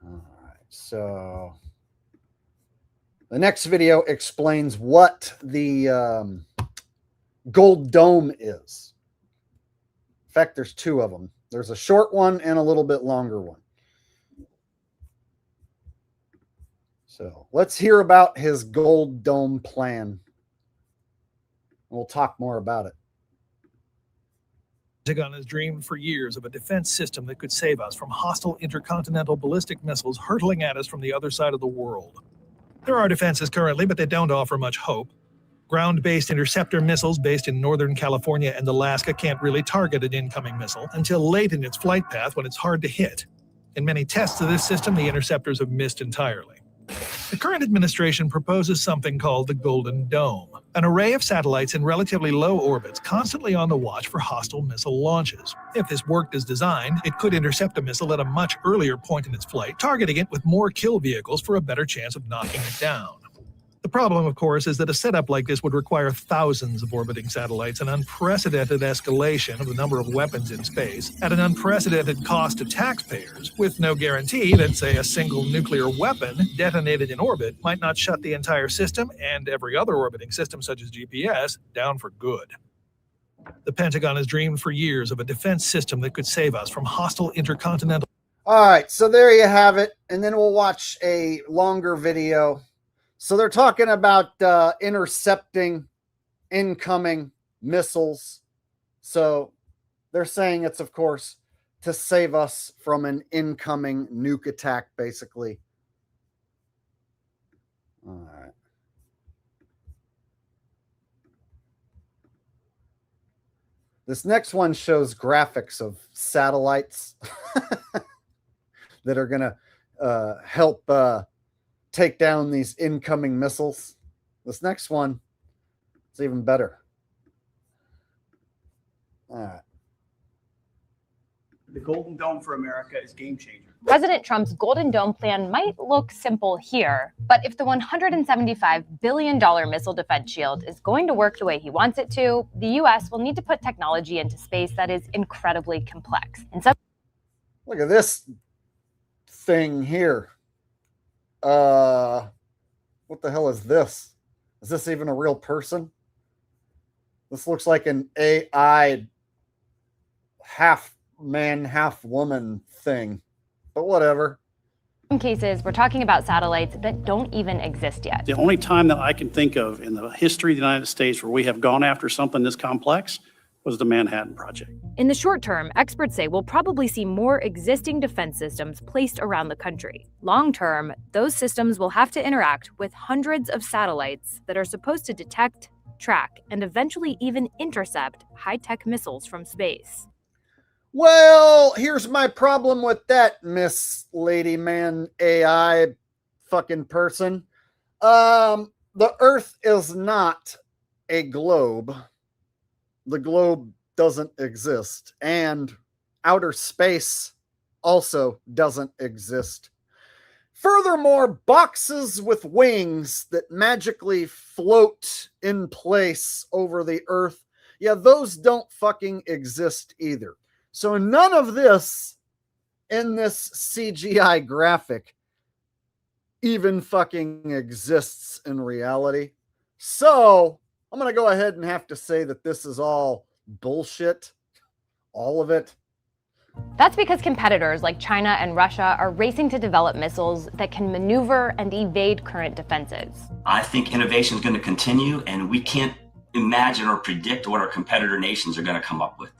All right, so the next video explains what the Gold Dome is. In fact, there's two of them. There's a short one and a little bit longer one. So let's hear about his Gold Dome plan. We'll talk more about it. Pentagon has dreamed for years of a defense system that could save us from hostile intercontinental ballistic missiles hurtling at us from the other side of the world. There are defenses currently, but they don't offer much hope. Ground-based interceptor missiles based in Northern California and Alaska can't really target an incoming missile until late in its flight path when it's hard to hit. In many tests of this system, the interceptors have missed entirely. The current administration proposes something called the Golden Dome, an array of satellites in relatively low orbits constantly on the watch for hostile missile launches. If this worked as designed, it could intercept a missile at a much earlier point in its flight, targeting it with more kill vehicles for a better chance of knocking it down. The problem, of course, is that a setup like this would require thousands of orbiting satellites, an unprecedented escalation of the number of weapons in space, at an unprecedented cost to taxpayers, with no guarantee that, say, a single nuclear weapon detonated in orbit might not shut the entire system and every other orbiting system, such as GPS, down for good. The Pentagon has dreamed for years of a defense system that could save us from hostile intercontinental... All right, so there you have it. And then we'll watch a longer video. So they're talking about intercepting incoming missiles. So they're saying it's, of course, to save us from an incoming nuke attack, basically. All right. This next one shows graphics of satellites that are going to help take down these incoming missiles. This next one is even better. All right. The Golden Dome for America is game changer. President Trump's Golden Dome plan might look simple here, but if the $175 billion missile defense shield is going to work the way he wants it to, the U.S. will need to put technology into space that is incredibly complex. And so, look at this thing here. What the hell is this? Is this even a real person? This looks like an AI half man, half woman thing, but whatever. in some cases, we're talking about satellites that don't even exist yet. The only time that I can think of in the history of the United States where we have gone after something this complex was the Manhattan Project. In the short term, experts say we'll probably see more existing defense systems placed around the country. Long term, those systems will have to interact with hundreds of satellites that are supposed to detect, track, and eventually even intercept high-tech missiles from space. Well, here's my problem with that, Miss Lady Man AI fucking person. The Earth is not a globe. The globe doesn't exist, and outer space also doesn't exist. Furthermore, boxes with wings that magically float in place over the Earth, yeah, those don't fucking exist either. So none of this in this CGI graphic even fucking exists in reality. So I'm going to go ahead and have to say that this is all bullshit. All of it. That's because competitors like China and Russia are racing to develop missiles that can maneuver and evade current defenses. I think innovation is going to continue, and we can't imagine or predict what our competitor nations are going to come up with.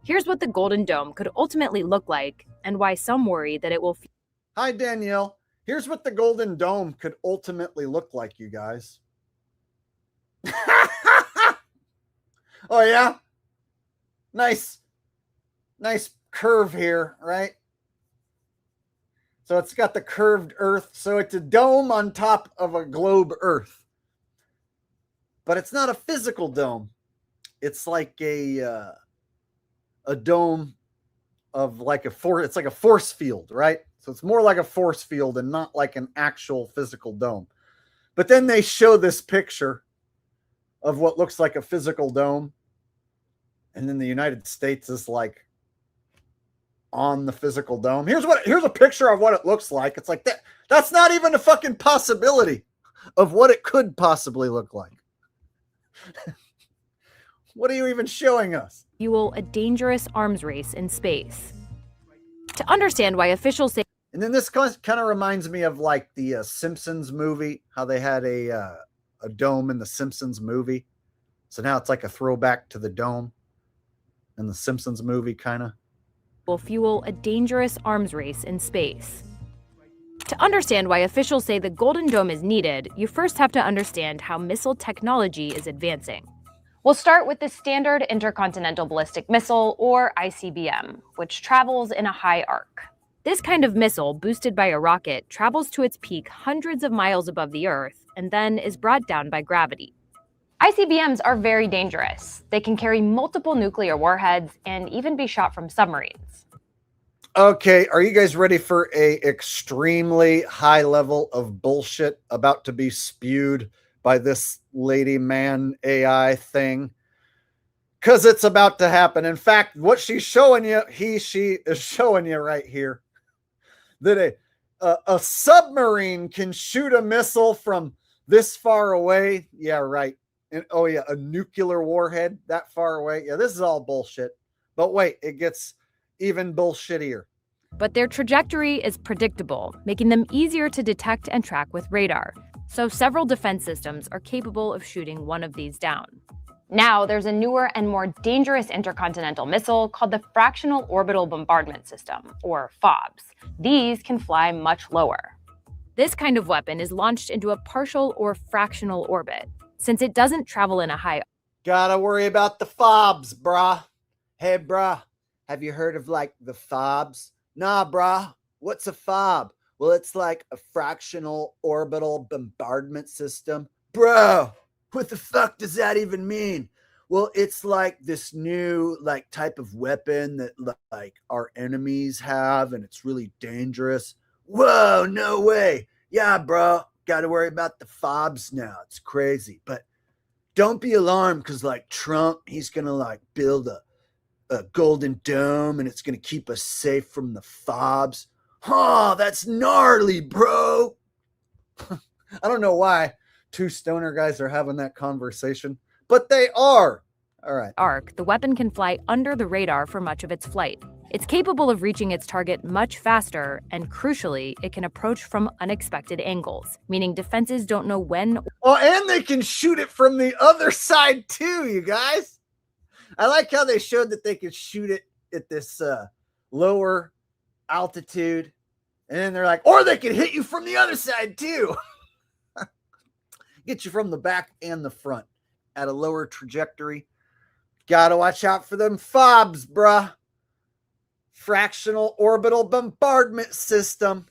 Here's what the Golden Dome could ultimately look like, and why some worry that it will... Hi, Danielle. Here's what the Golden Dome could ultimately look like, you guys. Oh, yeah? Nice curve here, right? So it's got the curved Earth. So it's a dome on top of a globe Earth. But it's not a physical dome. It's like a dome of like it's like a force field, right? So it's more like a force field and not like an actual physical dome. But then they show this picture of what looks like a physical dome. And then the United States is like on the physical dome. Here's a picture of what it looks like. It's like that. That's not even a fucking possibility of what it could possibly look like. What are you even showing us? Fuel a dangerous arms race in space. To understand why officials say... And then this kind of reminds me of like the Simpsons movie, how they had a dome in the Simpsons movie. So now it's like a throwback to the dome in the Simpsons movie, kind of. Will fuel a dangerous arms race in space. To understand why officials say the Golden Dome is needed, you first have to understand how missile technology is advancing. We'll start with the Standard Intercontinental Ballistic Missile, or ICBM, which travels in a high arc. This kind of missile, boosted by a rocket, travels to its peak hundreds of miles above the Earth and then is brought down by gravity. ICBMs are very dangerous. They can carry multiple nuclear warheads and even be shot from submarines. Okay, are you guys ready for a extremely high level of bullshit about to be spewed by this lady man AI thing? Because it's about to happen. In fact, what she's showing you, she is showing you right here, that a submarine can shoot a missile from this far away. Yeah, right. And oh yeah, a nuclear warhead that far away. Yeah, this is all bullshit. But wait, it gets even bullshittier. But their trajectory is predictable, making them easier to detect and track with radar. So several defense systems are capable of shooting one of these down. Now, there's a newer and more dangerous intercontinental missile called the Fractional Orbital Bombardment System, or FOBS. These can fly much lower. This kind of weapon is launched into a partial or fractional orbit, since it doesn't travel in a high. Gotta worry about the FOBs, brah. Hey, brah, have you heard of like the FOBs? Nah, brah. What's a FOB? Well, it's like a fractional orbital bombardment system. Bro, what the fuck does that even mean? Well, it's like this new like type of weapon that like our enemies have, and it's really dangerous. Whoa, no way. Yeah, bro. Got to worry about the FOBs now. It's crazy. But don't be alarmed, because like Trump, he's going to like build a golden dome, and it's going to keep us safe from the FOBs. Oh, that's gnarly, bro. I don't know why two stoner guys are having that conversation, but they are. All right. Arc, the weapon can fly under the radar for much of its flight. It's capable of reaching its target much faster, and crucially, it can approach from unexpected angles, meaning defenses don't know when. Oh, and they can shoot it from the other side too, you guys. I like how they showed that they could shoot it at this lower altitude, and then they're like, or they can hit you from the other side too. Get you from the back and the front at a lower trajectory. Gotta watch out for them FOBs, bruh. Fractional Orbital Bombardment System.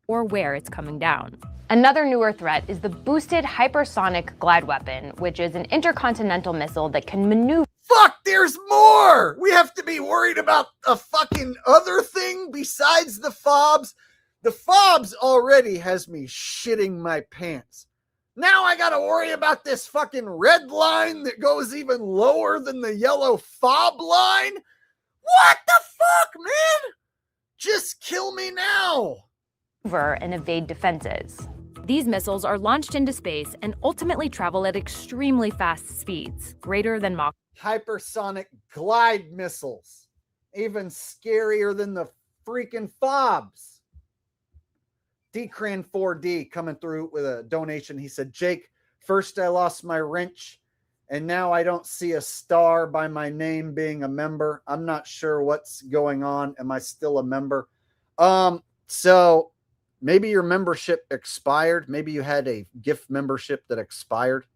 Or where it's coming down. Another newer threat is the Boosted Hypersonic Glide Weapon, which is an intercontinental missile that can maneuver. Fuck, there's more! We have to be worried about a fucking other thing besides the FOBs. The FOBs already has me shitting my pants. Now I gotta worry about this fucking red line that goes even lower than the yellow FOB line? What the fuck, man? Just kill me now. And evade defenses. These missiles are launched into space and ultimately travel at extremely fast speeds, greater than Mach. Hypersonic glide missiles. Even scarier than the freaking FOBs. Decran 4D coming through with a donation. He said, Jake, first I lost my wrench, and now I don't see a star by my name being a member. I'm not sure what's going on. Am I still a member? So maybe your membership expired. Maybe you had a gift membership that expired.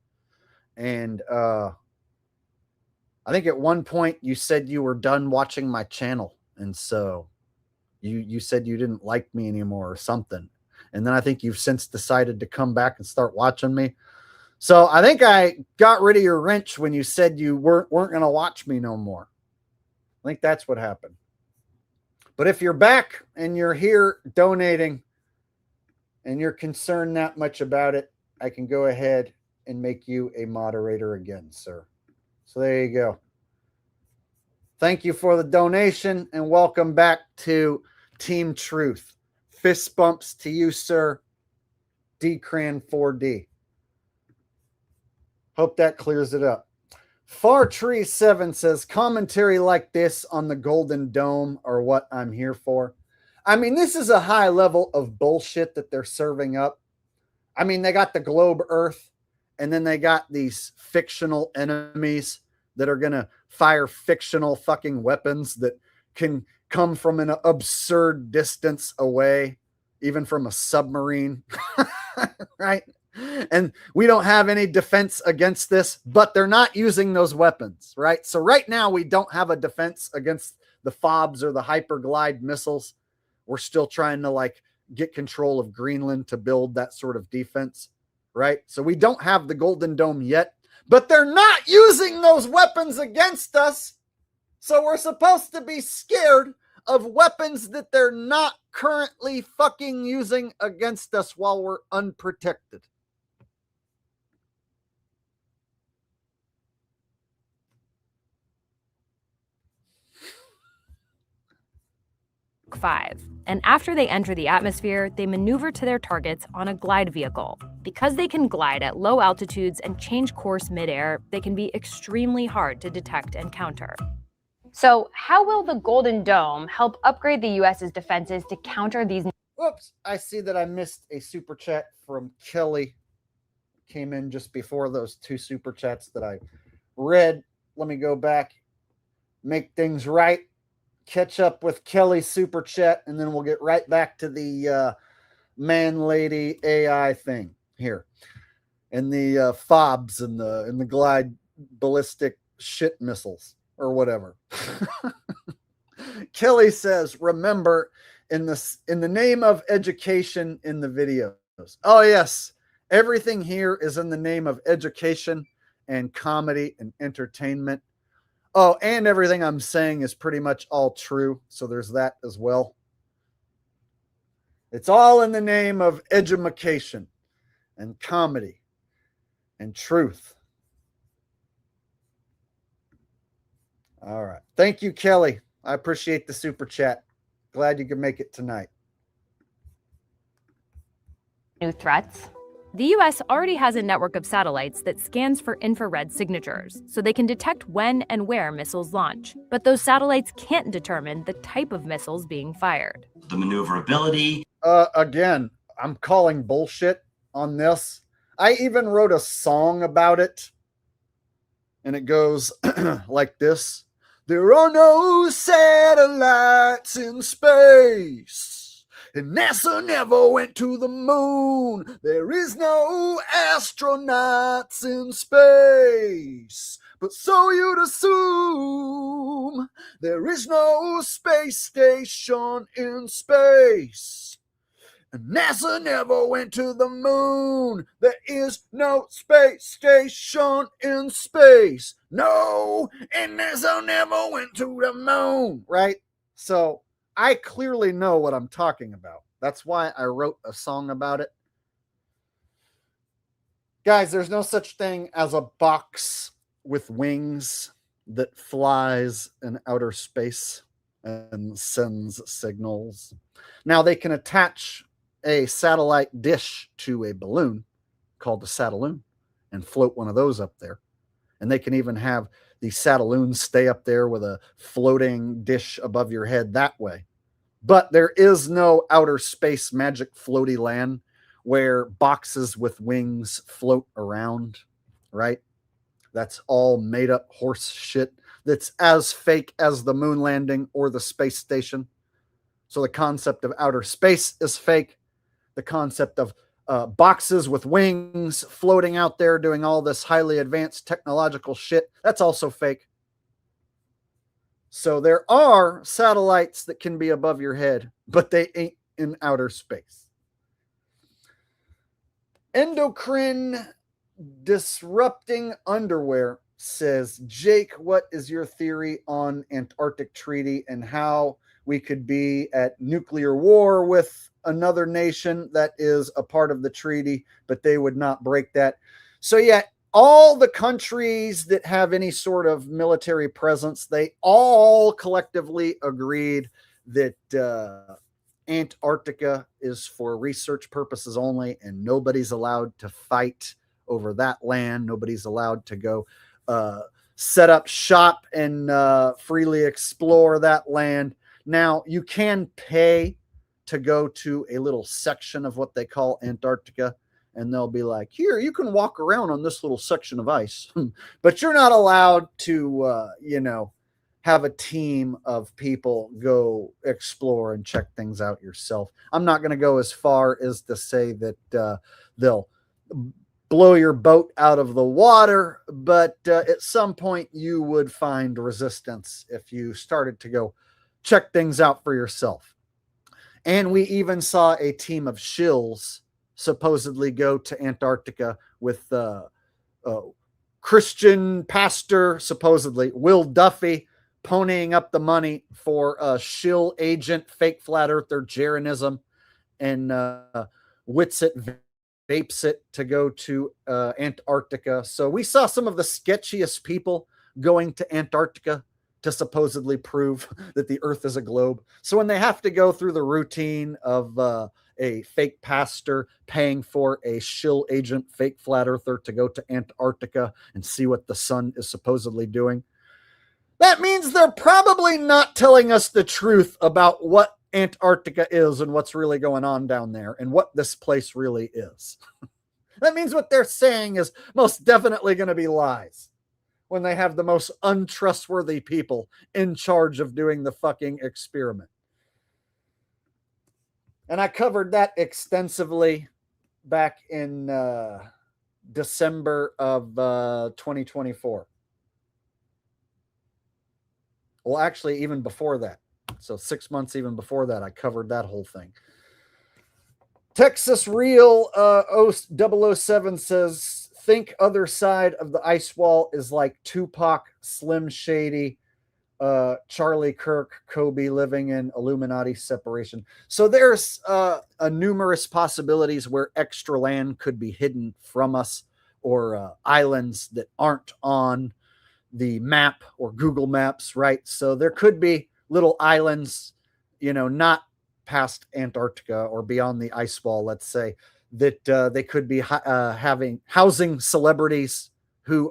And I think at one point you said you were done watching my channel. And so you said you didn't like me anymore or something. And then I think you've since decided to come back and start watching me. So I think I got rid of your wrench when you said you weren't going to watch me no more. I think that's what happened. But if you're back and you're here donating and you're concerned that much about it, I can go ahead and make you a moderator again, sir. So there you go. Thank you for the donation, and welcome back to Team Truth. Fist bumps to you, sir. Decran 4D. Hope that clears it up. Far Tree 7 says, commentary like this on the Golden Dome are what I'm here for. I mean, this is a high level of bullshit that they're serving up. I mean, they got the globe Earth, and then they got these fictional enemies that are going to fire fictional fucking weapons that can come from an absurd distance away. even from a submarine, right? And we don't have any defense against this, but they're not using those weapons, right? So right now we don't have a defense against the FOBs or the hyperglide missiles. We're still trying to like get control of Greenland to build that sort of defense, right? So we don't have the Golden Dome yet, but they're not using those weapons against us. So we're supposed to be scared of weapons that they're not currently fucking using against us while we're unprotected. Five. And after they enter the atmosphere, they maneuver to their targets on a glide vehicle. Because they can glide at low altitudes and change course midair, they can be extremely hard to detect and counter. So, how will the Golden Dome help upgrade the U.S.'s defenses to counter these? Whoops, I see that I missed a super chat from Kelly. Came in just before those two super chats that I read. Let me go back, make things right, catch up with Kelly's super chat, and then we'll get right back to the man-lady AI thing here. And the FOBs and the glide ballistic shit missiles or whatever. Kelly says, remember, in the name of education in the videos. Oh, yes. Everything here is in the name of education and comedy and entertainment. Oh, and everything I'm saying is pretty much all true. So there's that as well. It's all in the name of edumacation and comedy and truth. All right. Thank you, Kelly. I appreciate the super chat. Glad you could make it tonight. New threats? The U.S. already has a network of satellites that scans for infrared signatures, so they can detect when and where missiles launch. But those satellites can't determine the type of missiles being fired. The maneuverability. Again, I'm calling bullshit on this. I even wrote a song about it, and it goes like this. There are no satellites in space, and NASA never went to the moon. There is no astronauts in space, but so you'd assume. There is no space station in space, and NASA never went to the moon. There is no space station in space. No, and NASA never went to the moon. Right? So I clearly know what I'm talking about. That's why I wrote a song about it. Guys, there's no such thing as a box with wings that flies in outer space and sends signals. Now, they can attach a satellite dish to a balloon called the Satelloon and float one of those up there. And they can even have the Satelloon stay up there with a floating dish above your head that way. But there is no outer space magic floaty land where boxes with wings float around, right? That's all made up horse shit that's as fake as the moon landing or the space station. So the concept of outer space is fake. The concept of boxes with wings floating out there doing all this highly advanced technological shit, that's also fake. So there are satellites that can be above your head, but they ain't in outer space. Endocrine disrupting underwear says, Jake, what is your theory on Antarctic Treaty and how we could be at nuclear war with another nation that is a part of the treaty, but they would not break that? So yeah, all the countries that have any sort of military presence, they all collectively agreed that Antarctica is for research purposes only, and nobody's allowed to fight over that land. Nobody's allowed to go set up shop and freely explore that land. Now, you can pay to go to a little section of what they call Antarctica, and they'll be like, here, you can walk around on this little section of ice, but you're not allowed to, have a team of people go explore and check things out yourself. I'm not going to go as far as to say that they'll blow your boat out of the water, but at some point you would find resistance if you started to go check things out for yourself. And we even saw a team of shills supposedly go to Antarctica with Christian pastor, supposedly Will Duffy, ponying up the money for a shill agent, fake flat earther, Jeranism, and Witsit vapes it to go to Antarctica. So we saw some of the sketchiest people going to Antarctica to supposedly prove that the earth is a globe. So when they have to go through the routine of a fake pastor paying for a shill agent, fake flat earther to go to Antarctica and see what the sun is supposedly doing, that means they're probably not telling us the truth about what Antarctica is and what's really going on down there and what this place really is. That means what they're saying is most definitely going to be lies when they have the most untrustworthy people in charge of doing the fucking experiment. And I covered that extensively back in December of 2024. Well, actually, even before that. So 6 months even before that, I covered that whole thing. Texas Real 007 says, think other side of the ice wall is like Tupac, Slim Shady, Charlie Kirk, Kobe living in Illuminati separation. So there's numerous possibilities where extra land could be hidden from us, or islands that aren't on the map or Google Maps, right? So there could be little islands, not past Antarctica or beyond the ice wall, let's say, that they could be housing celebrities who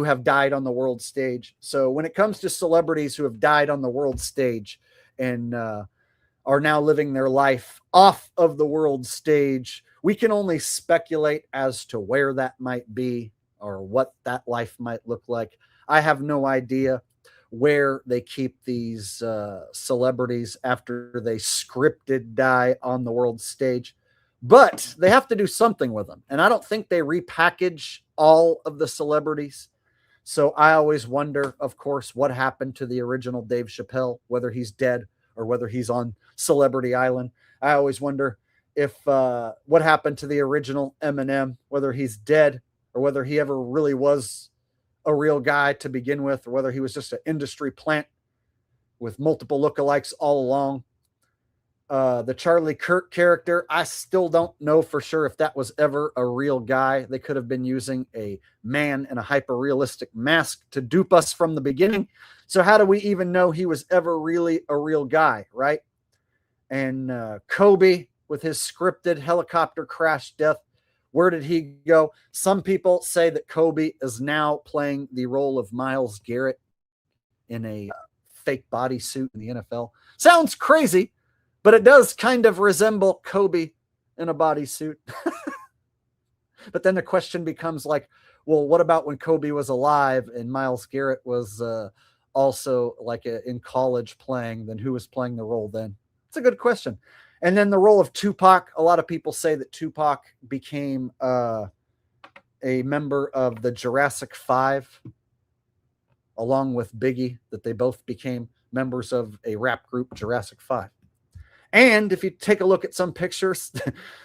have died on the world stage. So when it comes to celebrities who have died on the world stage and are now living their life off of the world stage, we can only speculate as to where that might be or what that life might look like. I have no idea where they keep these celebrities after they scripted die on the world stage, but they have to do something with them. And I don't think they repackage all of the celebrities. So I always wonder, of course, what happened to the original Dave Chappelle, whether he's dead or whether he's on Celebrity Island. I always wonder if what happened to the original Eminem, whether he's dead or whether he ever really was a real guy to begin with, or whether he was just an industry plant with multiple lookalikes all along. The Charlie Kirk character, I still don't know for sure if that was ever a real guy. They could have been using a man in a hyper-realistic mask to dupe us from the beginning. So how do we even know he was ever really a real guy, right? And Kobe, with his scripted helicopter crash death, where did he go? Some people say that Kobe is now playing the role of Myles Garrett in a fake bodysuit in the NFL. Sounds crazy, but it does kind of resemble Kobe in a bodysuit. But then the question becomes like, well, what about when Kobe was alive and Myles Garrett was also like in college playing? Then who was playing the role then? It's a good question. And then the role of Tupac, a lot of people say that Tupac became a member of the Jurassic 5, along with Biggie, that they both became members of a rap group, Jurassic 5. And if you take a look at some pictures,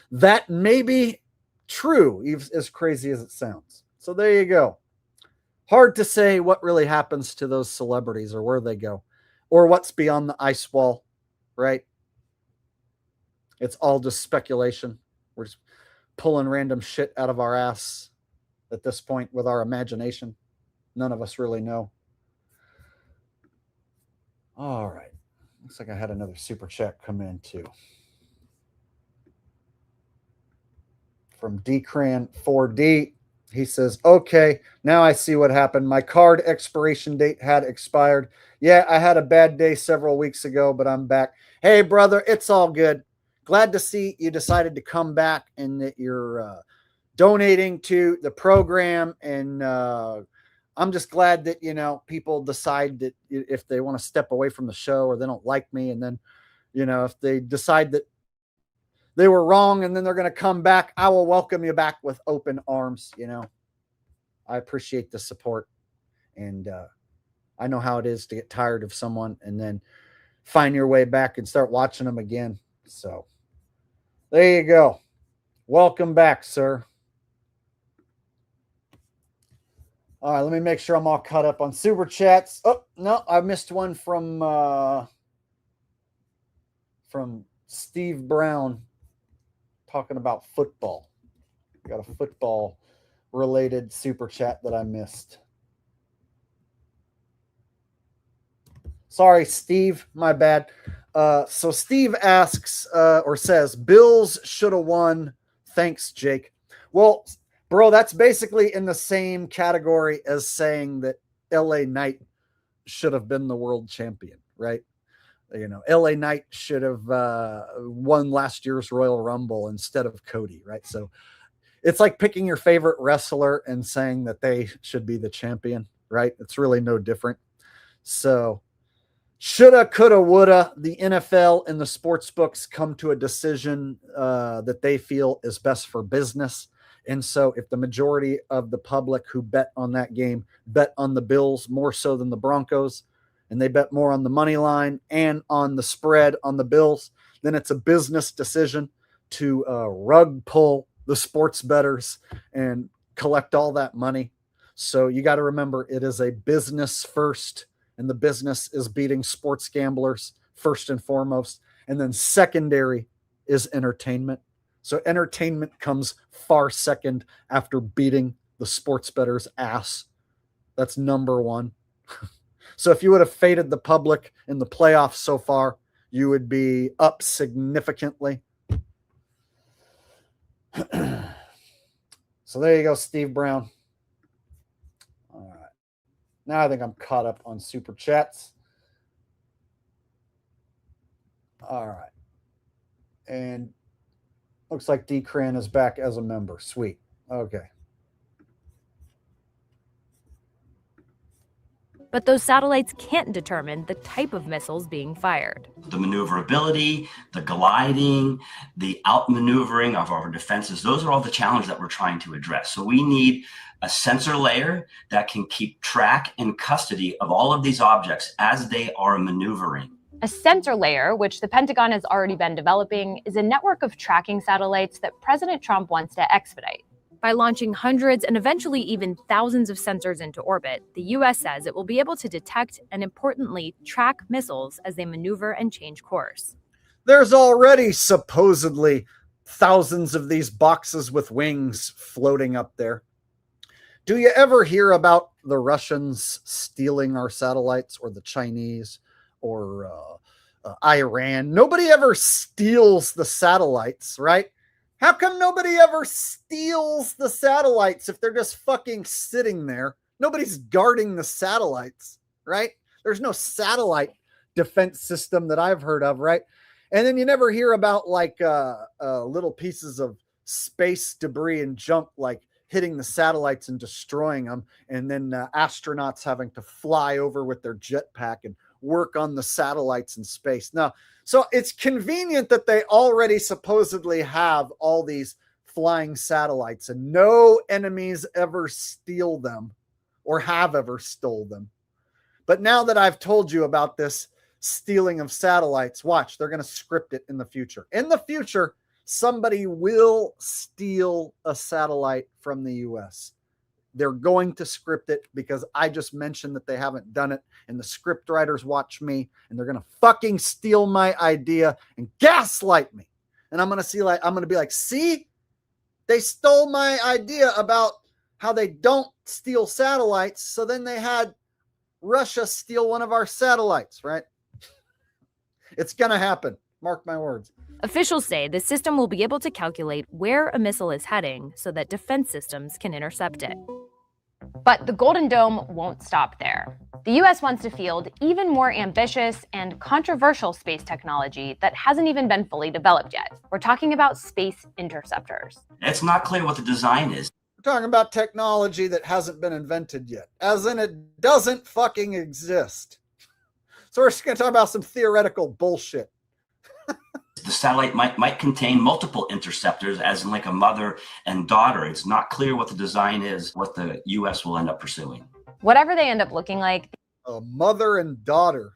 that may be true, as crazy as it sounds. So there you go. Hard to say what really happens to those celebrities or where they go or what's beyond the ice wall, right? It's all just speculation. We're just pulling random shit out of our ass at this point with our imagination. None of us really know. All right. Looks like I had another super chat come in too. From Dcran4D. He says, okay, now I see what happened. My card expiration date had expired. Yeah, I had a bad day several weeks ago, but I'm back. Hey, brother, it's all good. Glad to see you decided to come back and that you're donating to the program and I'm just glad that, people decide that if they want to step away from the show or they don't like me, and then, if they decide that they were wrong and then they're going to come back, I will welcome you back with open arms. I appreciate the support, and I know how it is to get tired of someone and then find your way back and start watching them again. So there you go. Welcome back, sir. All right, let me make sure I'm all caught up on super chats. Oh, no, I missed one from Steve Brown talking about football. Got a football related super chat that I missed. Sorry, Steve, my bad. So Steve asks or says, Bills should have won. Thanks, Jake. Well, bro, that's basically in the same category as saying that LA Knight should have been the world champion, right? LA Knight should have won last year's Royal Rumble instead of Cody, right? So it's like picking your favorite wrestler and saying that they should be the champion, right? It's really no different. So shoulda, coulda, woulda, the NFL and the sports books come to a decision that they feel is best for business. And so if the majority of the public who bet on that game bet on the Bills more so than the Broncos, and they bet more on the money line and on the spread on the Bills, then it's a business decision to rug pull the sports bettors and collect all that money. So you got to remember, it is a business first, and the business is beating sports gamblers first and foremost. And then secondary is entertainment. So entertainment comes far second after beating the sports bettors' ass. That's number one. So if you would have faded the public in the playoffs so far, you would be up significantly. So there you go, Steve Brown. All right. Now I think I'm caught up on super chats. All right. And looks like D. Cran is back as a member. Sweet. Okay. But those satellites can't determine the type of missiles being fired. The maneuverability, the gliding, the outmaneuvering of our defenses, those are all the challenges that we're trying to address. So we need a sensor layer that can keep track and custody of all of these objects as they are maneuvering. A sensor layer, which the Pentagon has already been developing, is a network of tracking satellites that President Trump wants to expedite. By launching hundreds and eventually even thousands of sensors into orbit, the U.S. says it will be able to detect and, importantly, track missiles as they maneuver and change course. There's already supposedly thousands of these boxes with wings floating up there. Do you ever hear about the Russians stealing our satellites, or the Chinese, or Iran? Nobody ever steals the satellites, right? How come nobody ever steals the satellites if they're just fucking sitting there? Nobody's guarding the satellites, right? There's no satellite defense system that I've heard of, right? And then you never hear about like little pieces of space debris and junk like hitting the satellites and destroying them, and then astronauts having to fly over with their jetpack and work on the satellites in space. Now, so it's convenient that they already supposedly have all these flying satellites and no enemies ever steal them or have ever stole them. But now that I've told you about this stealing of satellites, watch, they're going to script it in the future. In the future, somebody will steal a satellite from the US. They're going to script it because I just mentioned that they haven't done it, and the script writers watch me, and they're going to fucking steal my idea and gaslight me. And I'm going to be like, see, they stole my idea about how they don't steal satellites. So then they had Russia steal one of our satellites, right? It's going to happen. Mark my words. Officials say the system will be able to calculate where a missile is heading so that defense systems can intercept it. But the Golden Dome won't stop there. The U.S. wants to field even more ambitious and controversial space technology that hasn't even been fully developed yet. We're talking about space interceptors. It's not clear what the design is. We're talking about technology that hasn't been invented yet, as in it doesn't fucking exist. So we're just going to talk about some theoretical bullshit. The satellite might contain multiple interceptors, as in like a mother and daughter. It's not clear what the design is, what the U.S. will end up pursuing. Whatever they end up looking like, a mother and daughter.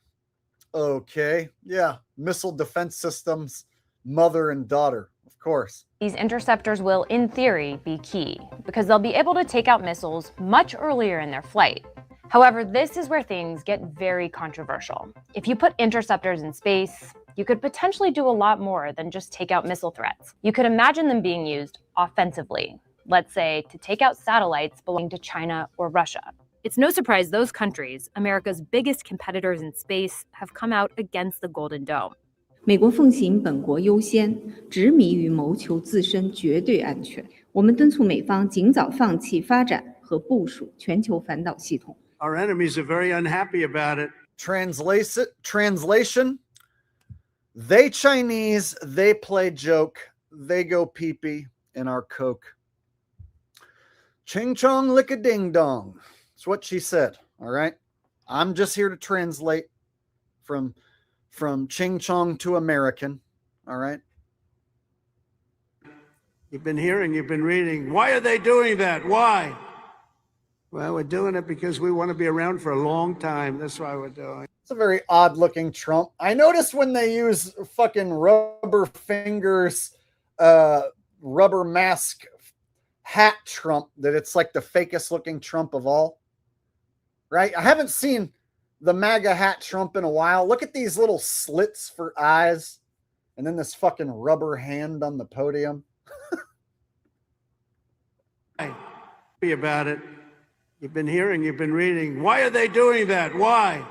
Okay, yeah, missile defense systems, mother and daughter, of course. These interceptors will, in theory, be key, because they'll be able to take out missiles much earlier in their flight. However, this is where things get very controversial. If you put interceptors in space, you could potentially do a lot more than just take out missile threats. You could imagine them being used offensively, let's say to take out satellites belonging to China or Russia. It's no surprise those countries, America's biggest competitors in space, have come out against the Golden Dome. 美国奉行本国优先，执迷于谋求自身绝对安全。我们敦促美方尽早放弃发展和部署全球反导系统。Our enemies are very unhappy about it. Translation: They Chinese, they play joke, they go pee-pee in our Coke. Ching chong lick a ding dong. That's what she said. All right. I'm just here to translate from Ching Chong to American. All right. You've been hearing, you've been reading. Why are they doing that? Why? Well, we're doing it because we want to be around for a long time. That's why we're doing it. It's a very odd looking Trump. I noticed when they use fucking rubber fingers, rubber mask hat Trump, that it's like the fakest looking Trump of all. Right? I haven't seen the MAGA hat Trump in a while. Look at these little slits for eyes. And then this fucking rubber hand on the podium. Be about it. You've been hearing, you've been reading. Why are they doing that? Why?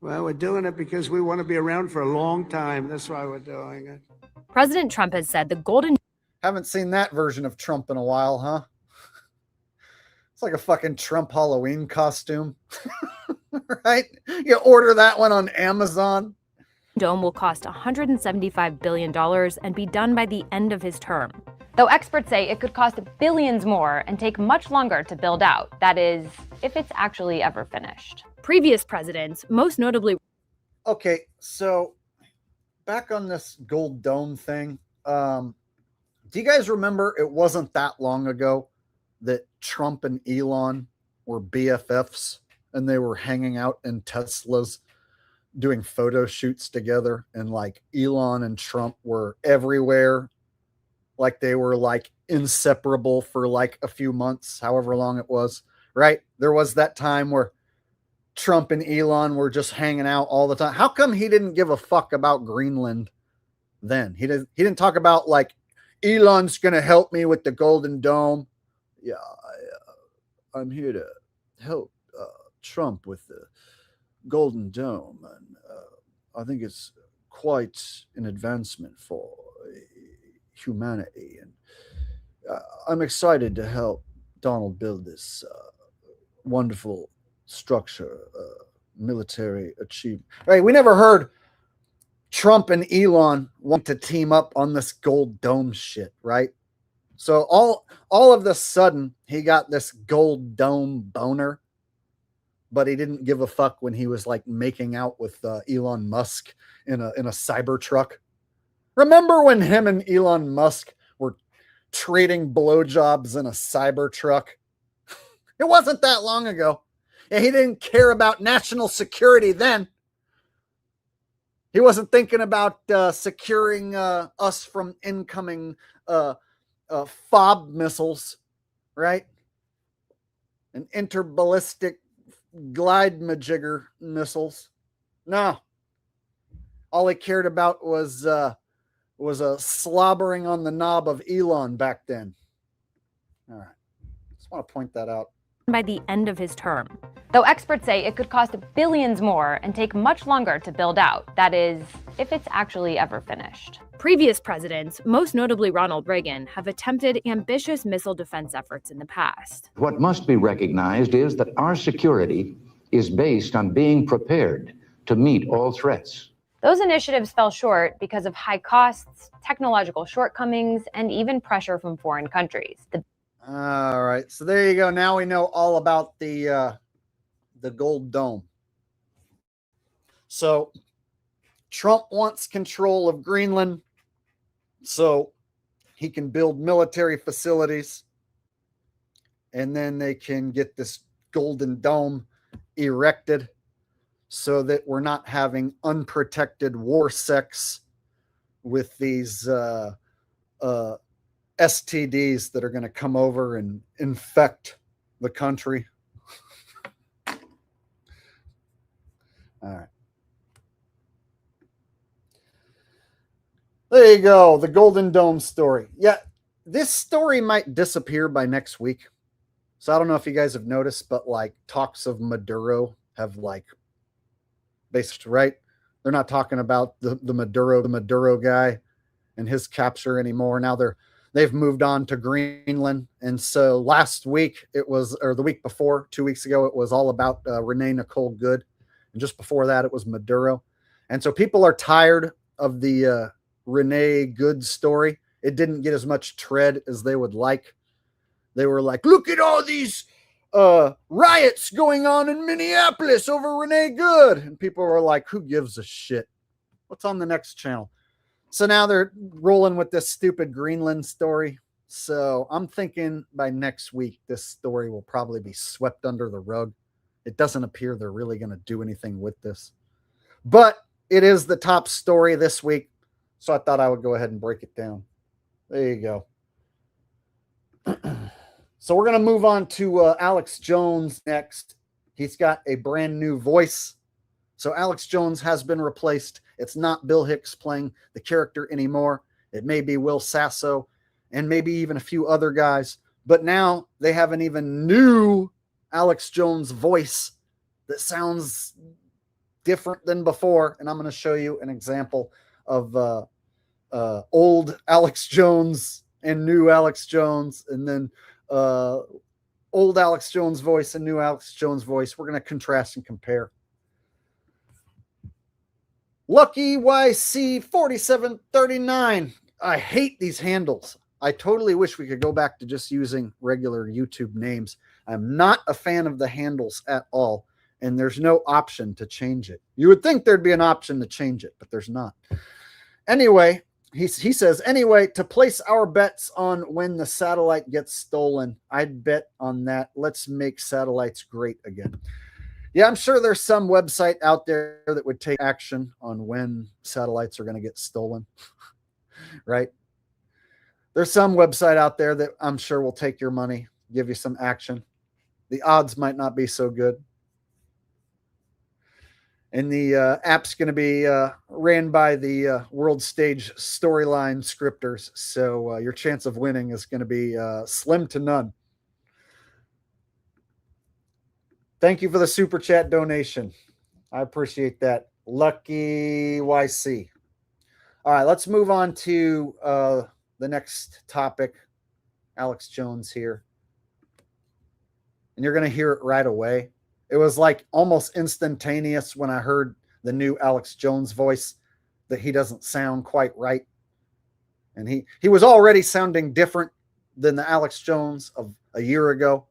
Well, we're doing it because we want to be around for a long time. That's why we're doing it. President Trump has said the Golden... Haven't seen that version of Trump in a while, huh? It's like a fucking Trump Halloween costume. Right? You order that one on Amazon. Dome will cost $175 billion and be done by the end of his term. Though experts say it could cost billions more and take much longer to build out. That is, if it's actually ever finished. Previous presidents, most notably... Okay, so back on this gold dome thing. Do you guys remember it wasn't that long ago that Trump and Elon were BFFs and they were hanging out in Teslas doing photo shoots together, and like Elon and Trump were everywhere, like they were like inseparable for like a few months, however long it was, right? There was that time where Trump and Elon were just hanging out all the time. How come he didn't give a fuck about Greenland then? He didn't talk about like, Elon's going to help me with the Golden Dome. Yeah, I'm here to help Trump with the Golden Dome. And I think it's quite an advancement for humanity. And I'm excited to help Donald build this wonderful structure, military achievement. Right? We never heard Trump and Elon want to team up on this gold dome shit, right? So all of the sudden he got this gold dome boner, but he didn't give a fuck when he was like making out with Elon Musk in a Cybertruck. Remember when him and Elon Musk were trading blowjobs in a Cybertruck? It wasn't that long ago. And he didn't care about national security then. He wasn't thinking about securing us from incoming FOB missiles, right? And interballistic glide majigger missiles. No. All he cared about was slobbering on the knob of Elon back then. All right. Just want to point that out. By the end of his term. Though experts say it could cost billions more and take much longer to build out. That is, if it's actually ever finished. Previous presidents, most notably Ronald Reagan, have attempted ambitious missile defense efforts in the past. What must be recognized is that our security is based on being prepared to meet all threats. Those initiatives fell short because of high costs, technological shortcomings, and even pressure from foreign countries. All right. So there you go. Now we know all about the gold dome. So Trump wants control of Greenland so he can build military facilities, and then they can get this golden dome erected so that we're not having unprotected war sex with these STDs that are going to come over and infect the country. All right. There you go. The Golden Dome story. Yeah, this story might disappear by next week. So I don't know if you guys have noticed, but like talks of Maduro have like basically, right? They're not talking about the Maduro guy and his capture anymore. Now they've moved on to Greenland. And so last week it was, or the week before, 2 weeks ago, it was all about Renee Nicole Good. And just before that, it was Maduro. And so people are tired of the Renee Good story. It didn't get as much tread as they would like. They were like, look at all these riots going on in Minneapolis over Renee Good. And people were like, who gives a shit? What's on the next channel? So now they're rolling with this stupid Greenland story. So I'm thinking by next week, this story will probably be swept under the rug. It doesn't appear they're really going to do anything with this. But it is the top story this week. So I thought I would go ahead and break it down. There you go. So we're going to move on to Alex Jones next. He's got a brand new voice. So Alex Jones has been replaced. It's not Bill Hicks playing the character anymore. It may be Will Sasso and maybe even a few other guys. But now they have an even new Alex Jones voice that sounds different than before. And I'm going to show you an example of old Alex Jones and new Alex Jones, and then old Alex Jones voice and new Alex Jones voice. We're going to contrast and compare. Lucky YC 4739. I hate these handles. I totally wish we could go back to just using regular YouTube names. I'm not a fan of the handles at all, and there's no option to change it. You would think there'd be an option to change it, but there's not. Anyway, he says, anyway, to place our bets on when the satellite gets stolen, I'd bet on that. Let's make satellites great again. Yeah, I'm sure there's some website out there that would take action on when satellites are going to get stolen, right? There's some website out there that I'm sure will take your money, give you some action. The odds might not be so good. And the app's going to be ran by the World Stage Storyline scripters. So your chance of winning is going to be slim to none. Thank you for the super chat donation. I appreciate that. Lucky YC. All right, let's move on to the next topic. Alex Jones here. And you're going to hear it right away. It was like almost instantaneous when I heard the new Alex Jones voice that he doesn't sound quite right. And he was already sounding different than the Alex Jones of a year ago.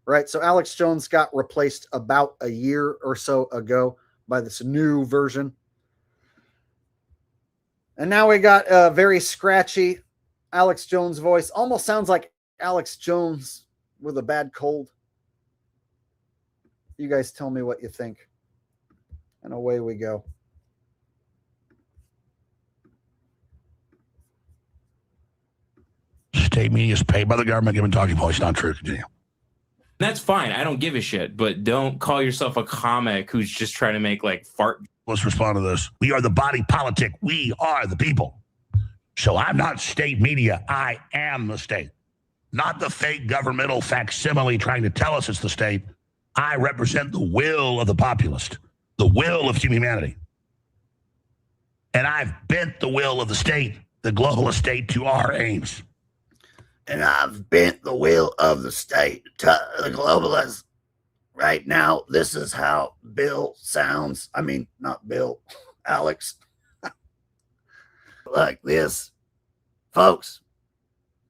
Right, so Alex Jones got replaced about a year or so ago by this new version. And now we got a very scratchy Alex Jones voice. Almost sounds like Alex Jones with a bad cold. You guys tell me what you think. And away we go. State media is paid by the government giving talking points. Not true. Continue. That's fine. I don't give a shit, but don't call yourself a comic who's just trying to make like fart. Let's respond to this. We are the body politic. We are the people. So I'm not state media. I am the state. Not the fake governmental facsimile trying to tell us it's the state. I represent the will of the populist, the will of humanity. And I've bent the will of the state, the globalist state, to our aims. And I've bent the will of the state to the globalists. Right now, this is how Bill sounds. I mean, not Bill, Alex. Like this. Folks,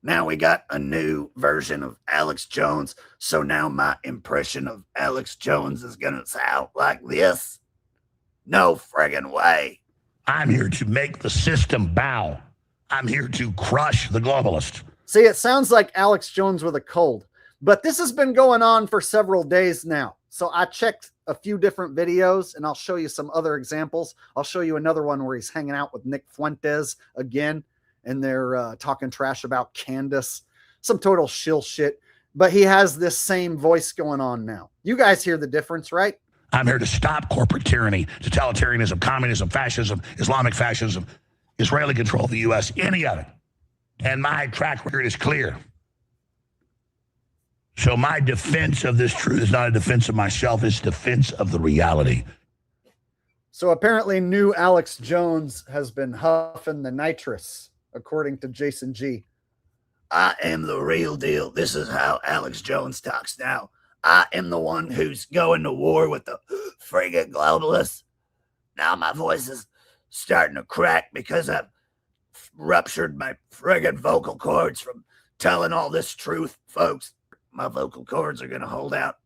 Now we got a new version of Alex Jones. So now my impression of Alex Jones is going to sound like this? No friggin' way. I'm here to make the system bow. I'm here to crush the globalists. See, it sounds like Alex Jones with a cold, but this has been going on for several days now. So I checked a few different videos and I'll show you some other examples. I'll show you another one where he's hanging out with Nick Fuentes again, and they're talking trash about Candace, some total shill shit. But he has this same voice going on now. You guys hear the difference, right? I'm here to stop corporate tyranny, totalitarianism, communism, fascism, Islamic fascism, Israeli control of the U.S., any of it. And my track record is clear. So my defense of this truth is not a defense of myself, it's defense of the reality. So apparently new Alex Jones has been huffing the nitrous, according to Jason G. I am the real deal. This is how Alex Jones talks now. I am the one who's going to war with the friggin' globalists. Now my voice is starting to crack because I've ruptured my friggin' vocal cords from telling all this truth, folks. My vocal cords are going to hold out.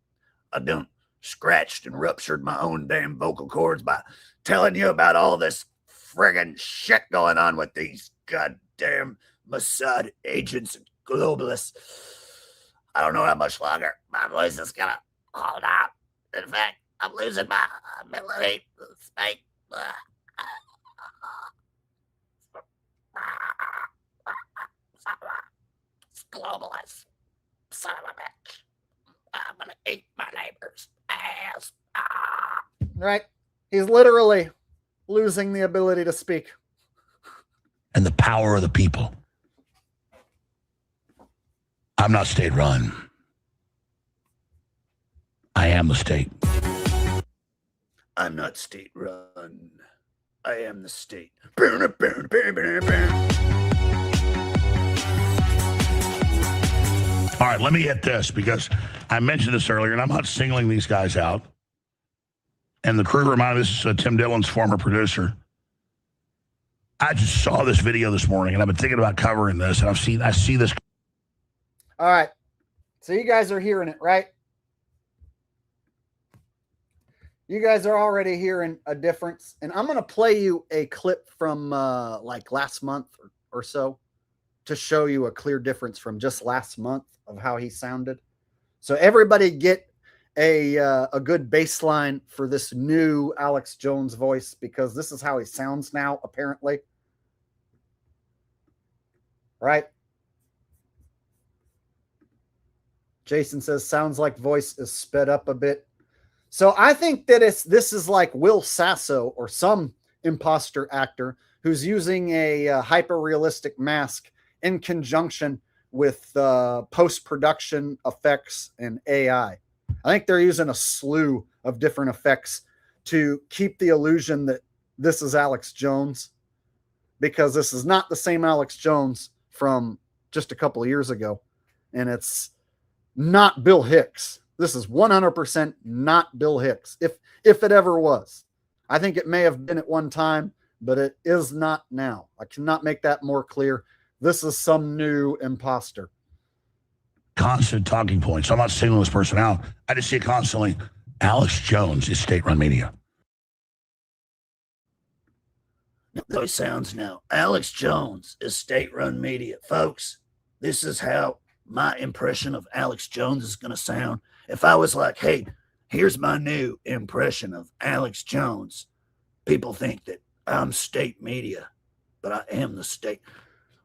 I done scratched and ruptured my own damn vocal cords by telling you about all this friggin' shit going on with these goddamn Mossad agents and globalists. I don't know how much longer my voice is going to hold out. In fact, I'm losing my ability to speak. Globalists. Son of a bitch. I'm going to eat my neighbor's ass. Right? He's literally losing the ability to speak. And the power of the people. I'm not state run. I am the state. I'm not state run. I am the state. All right, let me hit this because I mentioned this earlier, and I'm not singling these guys out. And the crew reminded us, Tim Dillon's former producer. I just saw this video this morning, and I've been thinking about covering this, and I see this. All right. So you guys are hearing it, right? You guys are already hearing a difference. And I'm going to play you a clip from like last month or so to show you a clear difference from just last month of how he sounded. So everybody get a good baseline for this new Alex Jones voice, because this is how he sounds now, apparently. Right? Jason says, sounds like voice is sped up a bit. So I think that this is like Will Sasso or some imposter actor who's using a hyper-realistic mask in conjunction with post-production effects and AI. I think they're using a slew of different effects to keep the illusion that this is Alex Jones, because this is not the same Alex Jones from just a couple of years ago. And it's not Bill Hicks. This is 100% not Bill Hicks, if it ever was. I think it may have been at one time, but it is not now. I cannot make that more clear. This is some new imposter. Constant talking points. I'm not singling this person out. I just see it constantly. Alex Jones is state-run media. Those sounds now. Alex Jones is state-run media. Folks, this is how my impression of Alex Jones is going to sound. If I was like, hey, here's my new impression of Alex Jones, people think that I'm state media, but I am the state.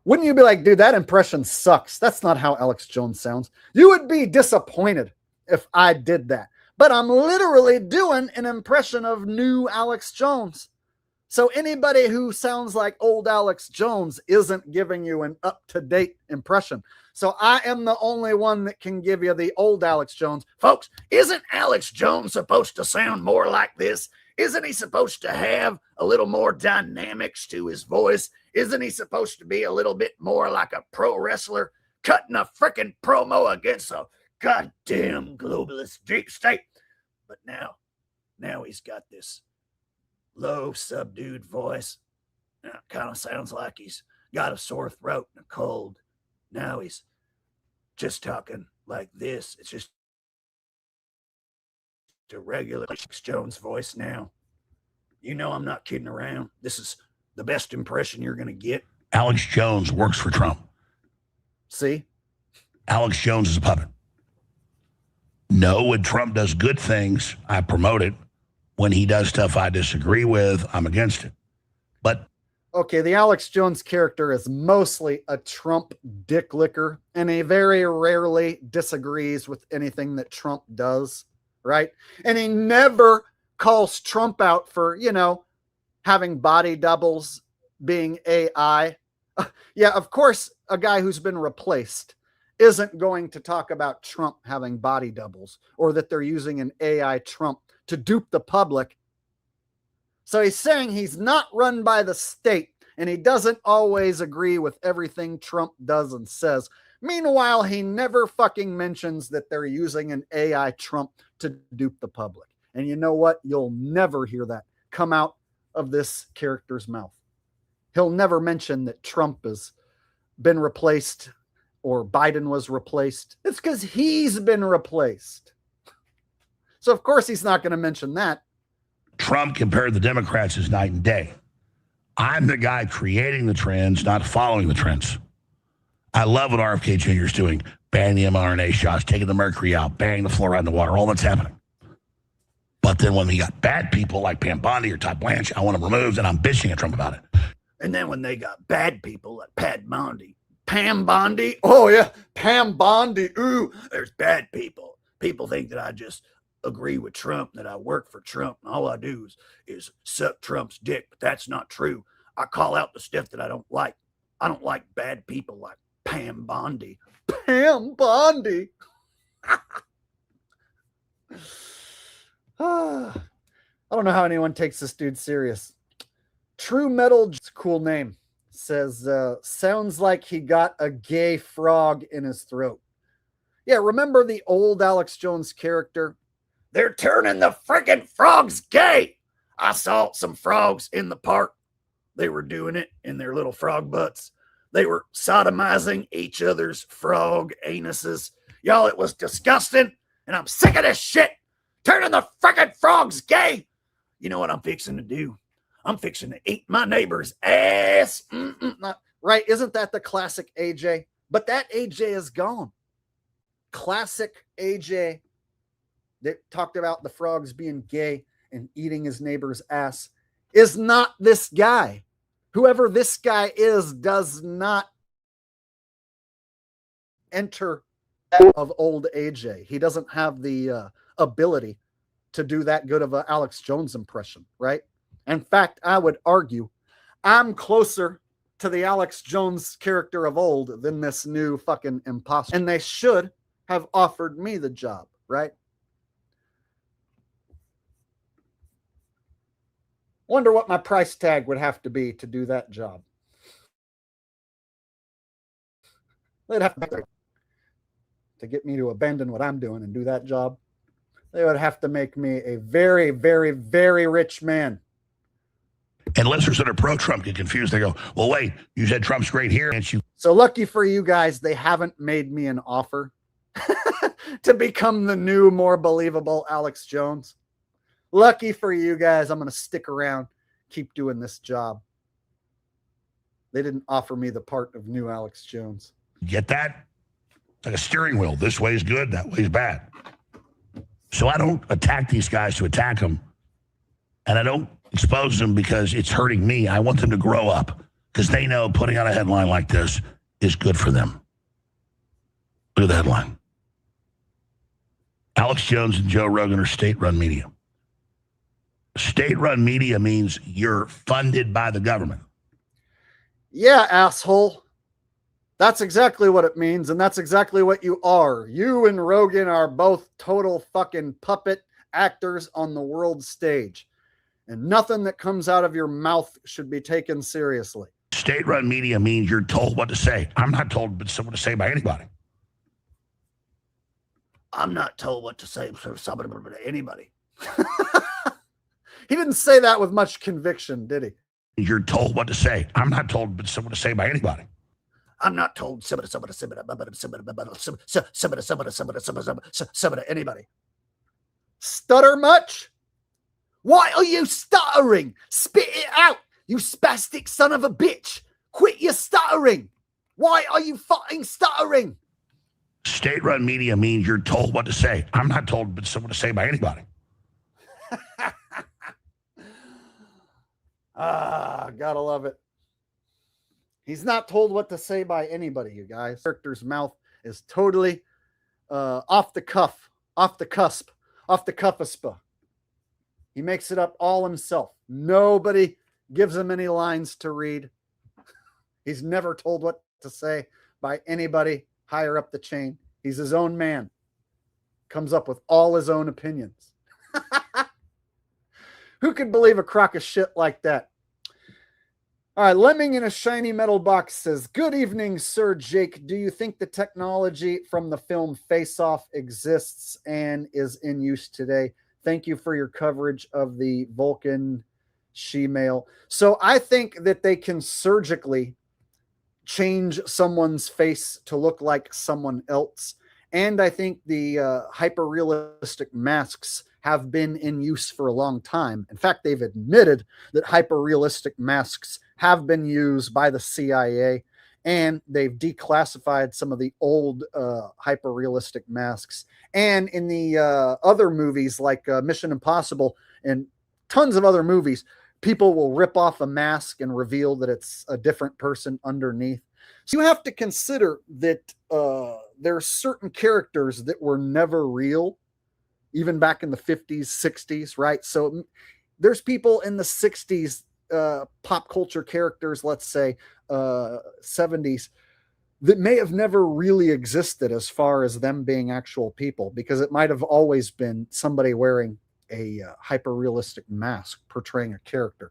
Wouldn't you be like, dude, that impression sucks? That's not how Alex Jones sounds. You would be disappointed if I did that. But I'm literally doing an impression of new Alex Jones. So anybody who sounds like old Alex Jones isn't giving you an up-to-date impression. So I am the only one that can give you the old Alex Jones. Folks, isn't Alex Jones supposed to sound more like this? Isn't he supposed to have a little more dynamics to his voice? Isn't he supposed to be a little bit more like a pro wrestler cutting a freaking promo against a goddamn globalist deep state? But now he's got this low, subdued voice. It kind of sounds like he's got a sore throat and a cold. Now he's just talking like this. It's just a regular Alex Jones voice now. You know I'm not kidding around. This is the best impression you're going to get. Alex Jones works for Trump. See? Alex Jones is a puppet. No, when Trump does good things, I promote it. When he does stuff I disagree with, I'm against it. But okay, the Alex Jones character is mostly a Trump dick licker, and he very rarely disagrees with anything that Trump does, right? And he never calls Trump out for, having body doubles, being AI. Yeah, of course, a guy who's been replaced isn't going to talk about Trump having body doubles or that they're using an AI Trump to dupe the public. So he's saying he's not run by the state and he doesn't always agree with everything Trump does and says. Meanwhile, he never fucking mentions that they're using an AI Trump to dupe the public. And you know what? You'll never hear that come out of this character's mouth. He'll never mention that Trump has been replaced or Biden was replaced. It's because he's been replaced. So of course he's not going to mention that. Trump compared the Democrats as night and day. I'm the guy creating the trends, not following the trends. I love what RFK Jr. is doing. Banning the mRNA shots, taking the mercury out, banning the fluoride in the water, all that's happening. But then when we got bad people like Pam Bondi or Todd Blanche, I want them removed, and I'm bitching at Trump about it. And then when they got bad people like Pam Bondi, oh yeah, Pam Bondi, ooh, there's bad people. People think that I just agree with Trump, that I work for Trump, and all I do is suck Trump's dick, but that's not true. I call out the stuff that I don't like. I don't like bad people like Pam Bondi. Pam Bondi. I don't know how anyone takes this dude serious. True Metal, cool name, says, sounds like he got a gay frog in his throat. Yeah, remember the old Alex Jones character? They're turning the freaking frogs gay. I saw some frogs in the park. They were doing it in their little frog butts. They were sodomizing each other's frog anuses. Y'all, it was disgusting, and I'm sick of this shit. Turning the freaking frogs gay. You know what I'm fixing to do? I'm fixing to eat my neighbor's ass. Right? Isn't that the classic AJ? But that AJ is gone. Classic AJ that talked about the frogs being gay and eating his neighbor's ass is not this guy. Whoever this guy is does not enter of old AJ. He doesn't have the ability to do that good of an Alex Jones impression, right? In fact, I would argue I'm closer to the Alex Jones character of old than this new fucking imposter. And they should have offered me the job, right? Wonder what my price tag would have to be to do that job. They'd have to get me to abandon what I'm doing and do that job. They would have to make me a very, very, very rich man. And listeners that are pro-Trump get confused. They go, well, wait, you said Trump's great here. And you. So lucky for you guys, they haven't made me an offer to become the new, more believable Alex Jones. Lucky for you guys, I'm going to stick around, keep doing this job. They didn't offer me the part of new Alex Jones. Get that? It's like a steering wheel. This way is good, that way is bad. So I don't attack these guys to attack them. And I don't expose them because it's hurting me. I want them to grow up because they know putting out a headline like this is good for them. Look at the headline. Alex Jones and Joe Rogan are state-run media. State-run media means you're funded by the government. Yeah, asshole. That's exactly what it means, and that's exactly what you are. You and Rogan are both total fucking puppet actors on the world stage. And nothing that comes out of your mouth should be taken seriously. State-run media means you're told what to say. I'm not told what to say by anybody. I'm not told what to say by anybody. He didn't say that with much conviction, did he? You're told what to say. I'm not told what to say by anybody. I'm not told anybody. Stutter much? Why are you stuttering? Spit it out, you spastic son of a bitch. Quit your stuttering. Why are you fucking stuttering? State-run media means you're told what to say. I'm not told what to say by anybody. Gotta love it. He's not told what to say by anybody, you guys. The character's mouth is totally off the cuff, off the cusp, off the cuffispa. He makes it up all himself. Nobody gives him any lines to read. He's never told what to say by anybody higher up the chain. He's his own man. Comes up with all his own opinions. Who could believe a crock of shit like that? All right, Lemming in a shiny metal box says, good evening, Sir Jake. Do you think the technology from the film Face Off exists and is in use today? Thank you for your coverage of the Vulcan she-male. So I think that they can surgically change someone's face to look like someone else. And I think the hyper-realistic masks have been in use for a long time. In fact, they've admitted that hyper-realistic masks have been used by the CIA, and they've declassified some of the old hyper-realistic masks. And in the other movies like Mission Impossible and tons of other movies, people will rip off a mask and reveal that it's a different person underneath. So you have to consider that there are certain characters that were never real, even back in the 50s, 60s, right? So there's people in the 60s, pop culture characters, let's say 70s, that may have never really existed as far as them being actual people, because it might have always been somebody wearing a hyper-realistic mask portraying a character.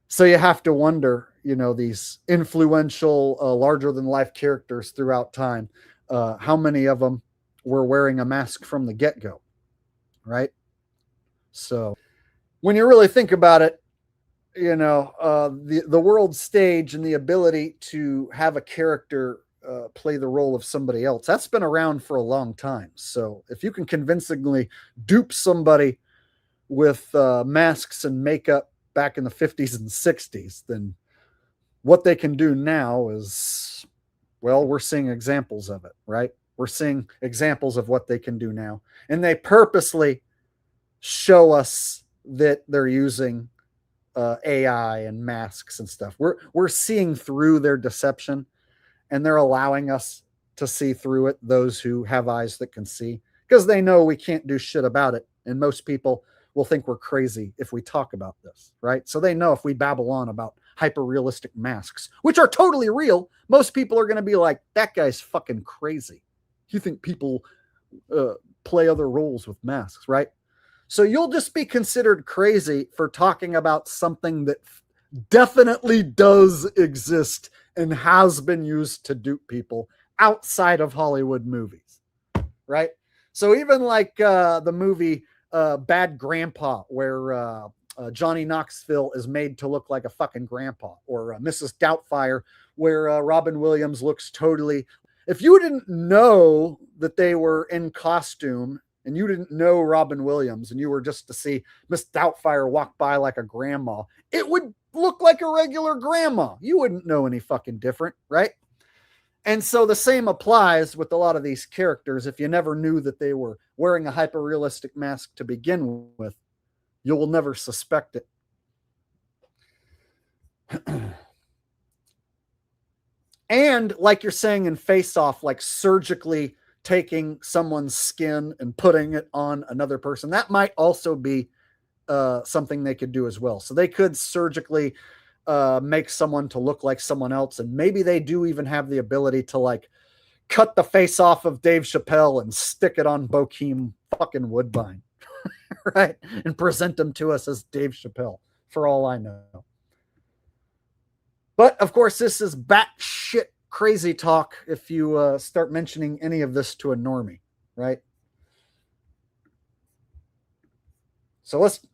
So you have to wonder, you know, these influential, larger-than-life characters throughout time, how many of them were wearing a mask from the get-go, right? So when you really think about it, you know, the world stage and the ability to have a character play the role of somebody else, that's been around for a long time. So if you can convincingly dupe somebody with masks and makeup back in the 50s and 60s, then what they can do now is, well, we're seeing examples of it, right? We're seeing examples of what they can do now. And they purposely show us that they're using AI and masks and stuff. We're seeing through their deception, and they're allowing us to see through it, those who have eyes that can see, because they know we can't do shit about it. And most people will think we're crazy if we talk about this, right? So they know if we babble on about hyper-realistic masks, which are totally real, most people are going to be like, that guy's fucking crazy. You think people play other roles with masks, right? So you'll just be considered crazy for talking about something that definitely does exist and has been used to dupe people outside of Hollywood movies, right? So even like the movie Bad Grandpa, where Johnny Knoxville is made to look like a fucking grandpa, or Mrs. Doubtfire, where Robin Williams looks totally... If you didn't know that they were in costume and you didn't know Robin Williams and you were just to see Miss Doubtfire walk by like a grandma, it would look like a regular grandma. You wouldn't know any fucking different, right? And so the same applies with a lot of these characters. If you never knew that they were wearing a hyper-realistic mask to begin with, you will never suspect it. And like you're saying in Face Off, like surgically taking someone's skin and putting it on another person, that might also be something they could do as well. So they could surgically make someone to look like someone else, and maybe they do even have the ability to like cut the face off of Dave Chappelle and stick it on Bokeem fucking Woodbine, right? And present them to us as Dave Chappelle, for all I know. But of course, this is batshit crazy talk if you start mentioning any of this to a normie, right? So let's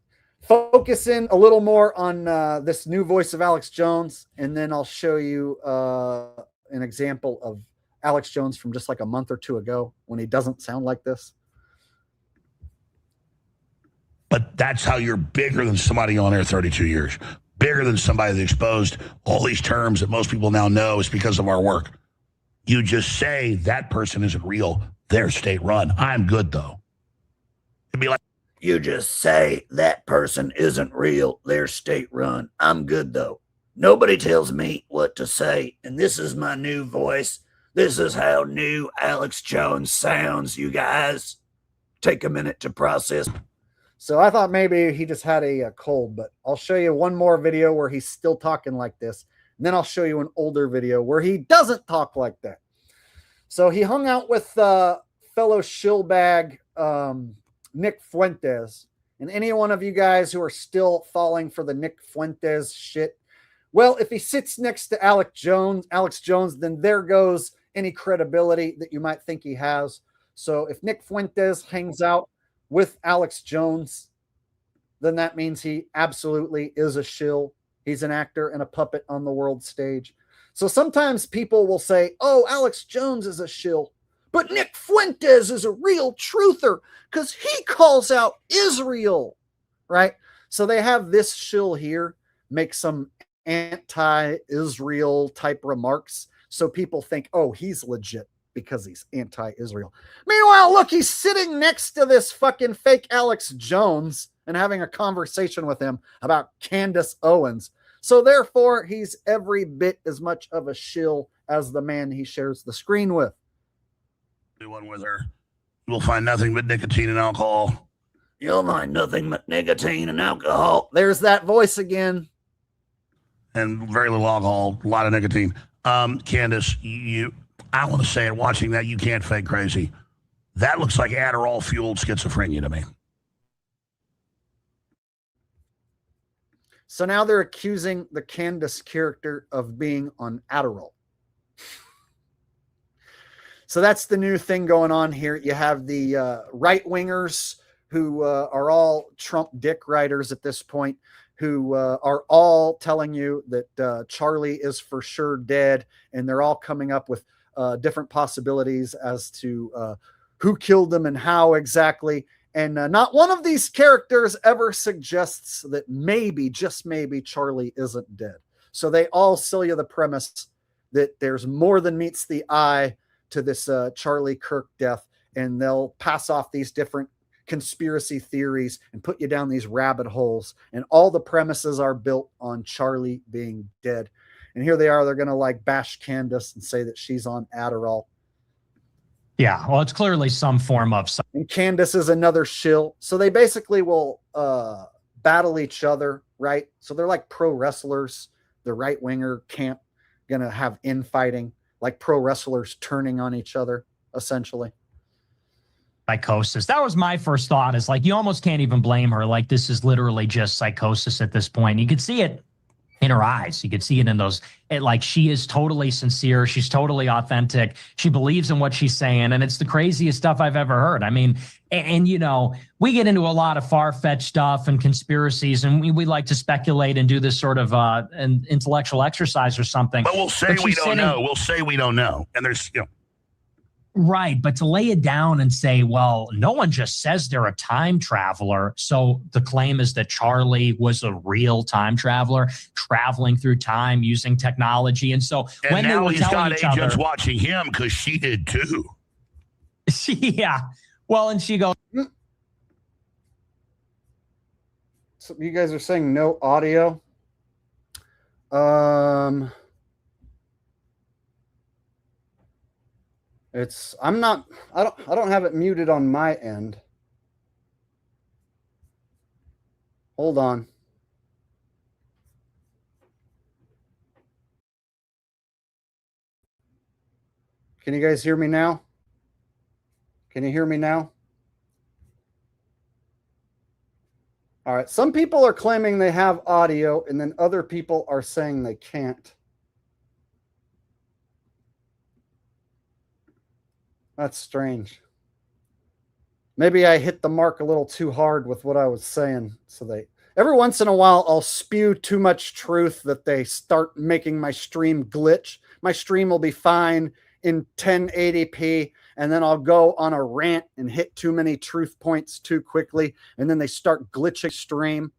focus in a little more on this new voice of Alex Jones, and then I'll show you an example of Alex Jones from just like a month or two ago when he doesn't sound like this. But that's how you're bigger than somebody on air 32 years. Bigger than somebody that exposed all these terms that most people now know is because of our work. You just say that person isn't real. They're state run. I'm good, though. It'd be like, You just say that person isn't real. They're state run. I'm good, though. Nobody tells me what to say, and this is my new voice. This is how new Alex Jones sounds, you guys. Take a minute to process. So I thought maybe he just had a cold, but I'll show you one more video where he's still talking like this. And then I'll show you an older video where he doesn't talk like that. So he hung out with fellow shillbag Nick Fuentes. And any one of you guys who are still falling for the Nick Fuentes shit, well, if he sits next to Alex Jones, then there goes any credibility that you might think he has. So if Nick Fuentes hangs out with Alex Jones, then that means he absolutely is a shill. He's an actor and a puppet on the world stage. So sometimes people will say, oh, Alex Jones is a shill, but Nick Fuentes is a real truther because he calls out Israel, right? So they have this shill here make some anti-Israel type remarks. So people think, oh, he's legit because he's anti-Israel. Meanwhile, look, he's sitting next to this fucking fake Alex Jones and having a conversation with him about Candace Owens. So therefore, he's every bit as much of a shill as the man he shares the screen with. one with her. You will find nothing but nicotine and alcohol. You'll find nothing but nicotine and alcohol. There's that voice again. And very little alcohol, a lot of nicotine. Candace, I want to say it, watching that, you can't fake crazy. That looks like Adderall-fueled schizophrenia to me. So now they're accusing the Candace character of being on Adderall. So that's the new thing going on here. You have the right-wingers who are all Trump dick riders at this point, who are all telling you that Charlie is for sure dead, and they're all coming up with different possibilities as to who killed them and how exactly. And not one of these characters ever suggests that maybe, just maybe, Charlie isn't dead. So they all sell you the premise that there's more than meets the eye to this Charlie Kirk death, and they'll pass off these different conspiracy theories and put you down these rabbit holes. And all the premises are built on Charlie being dead. And here they are. They're going to like bash Candace and say that she's on Adderall. Yeah, well, it's clearly some form of... And Candace is another shill. So they basically will battle each other, right? So they're like pro wrestlers. The right-winger camp going to have infighting, like pro wrestlers turning on each other, essentially. Psychosis. That was my first thought, is like, you almost can't even blame her. Like, this is literally just psychosis at this point. You could see it in her eyes. You could see it in those, like, she is totally sincere. She's totally authentic. She believes in what she's saying. And it's the craziest stuff I've ever heard. I mean, and you know, we get into a lot of far-fetched stuff and conspiracies, and we like to speculate and do this sort of an intellectual exercise or something. But we'll say we don't know. We'll say we don't know. And there's, you know. Right. But to lay it down and say, well, no one just says they're a time traveler. So the claim is that Charlie was a real time traveler, traveling through time using technology. And so and when now they were he's telling got each agents other, watching him because she did too. Yeah. Well, and she goes, So you guys are saying no audio. I don't have it muted on my end. Hold on. Can you guys hear me now? Can you hear me now? All right. Some people are claiming they have audio, and then other people are saying they can't. That's strange. Maybe I hit the mark a little too hard with what I was saying. So Every once in a while, I'll spew too much truth that they start making my stream glitch. My stream will be fine in 1080p, and then I'll go on a rant and hit too many truth points too quickly, and then they start glitching stream.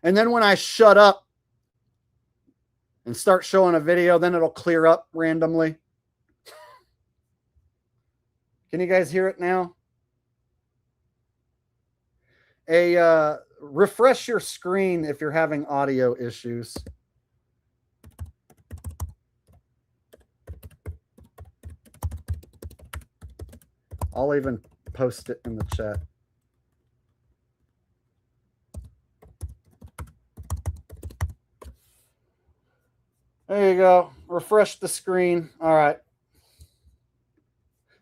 And then when I shut up and start showing a video, then it'll clear up randomly. Can you guys hear it now? Refresh your screen if you're having audio issues. I'll even post it in the chat. There you go. Refresh the screen. All right.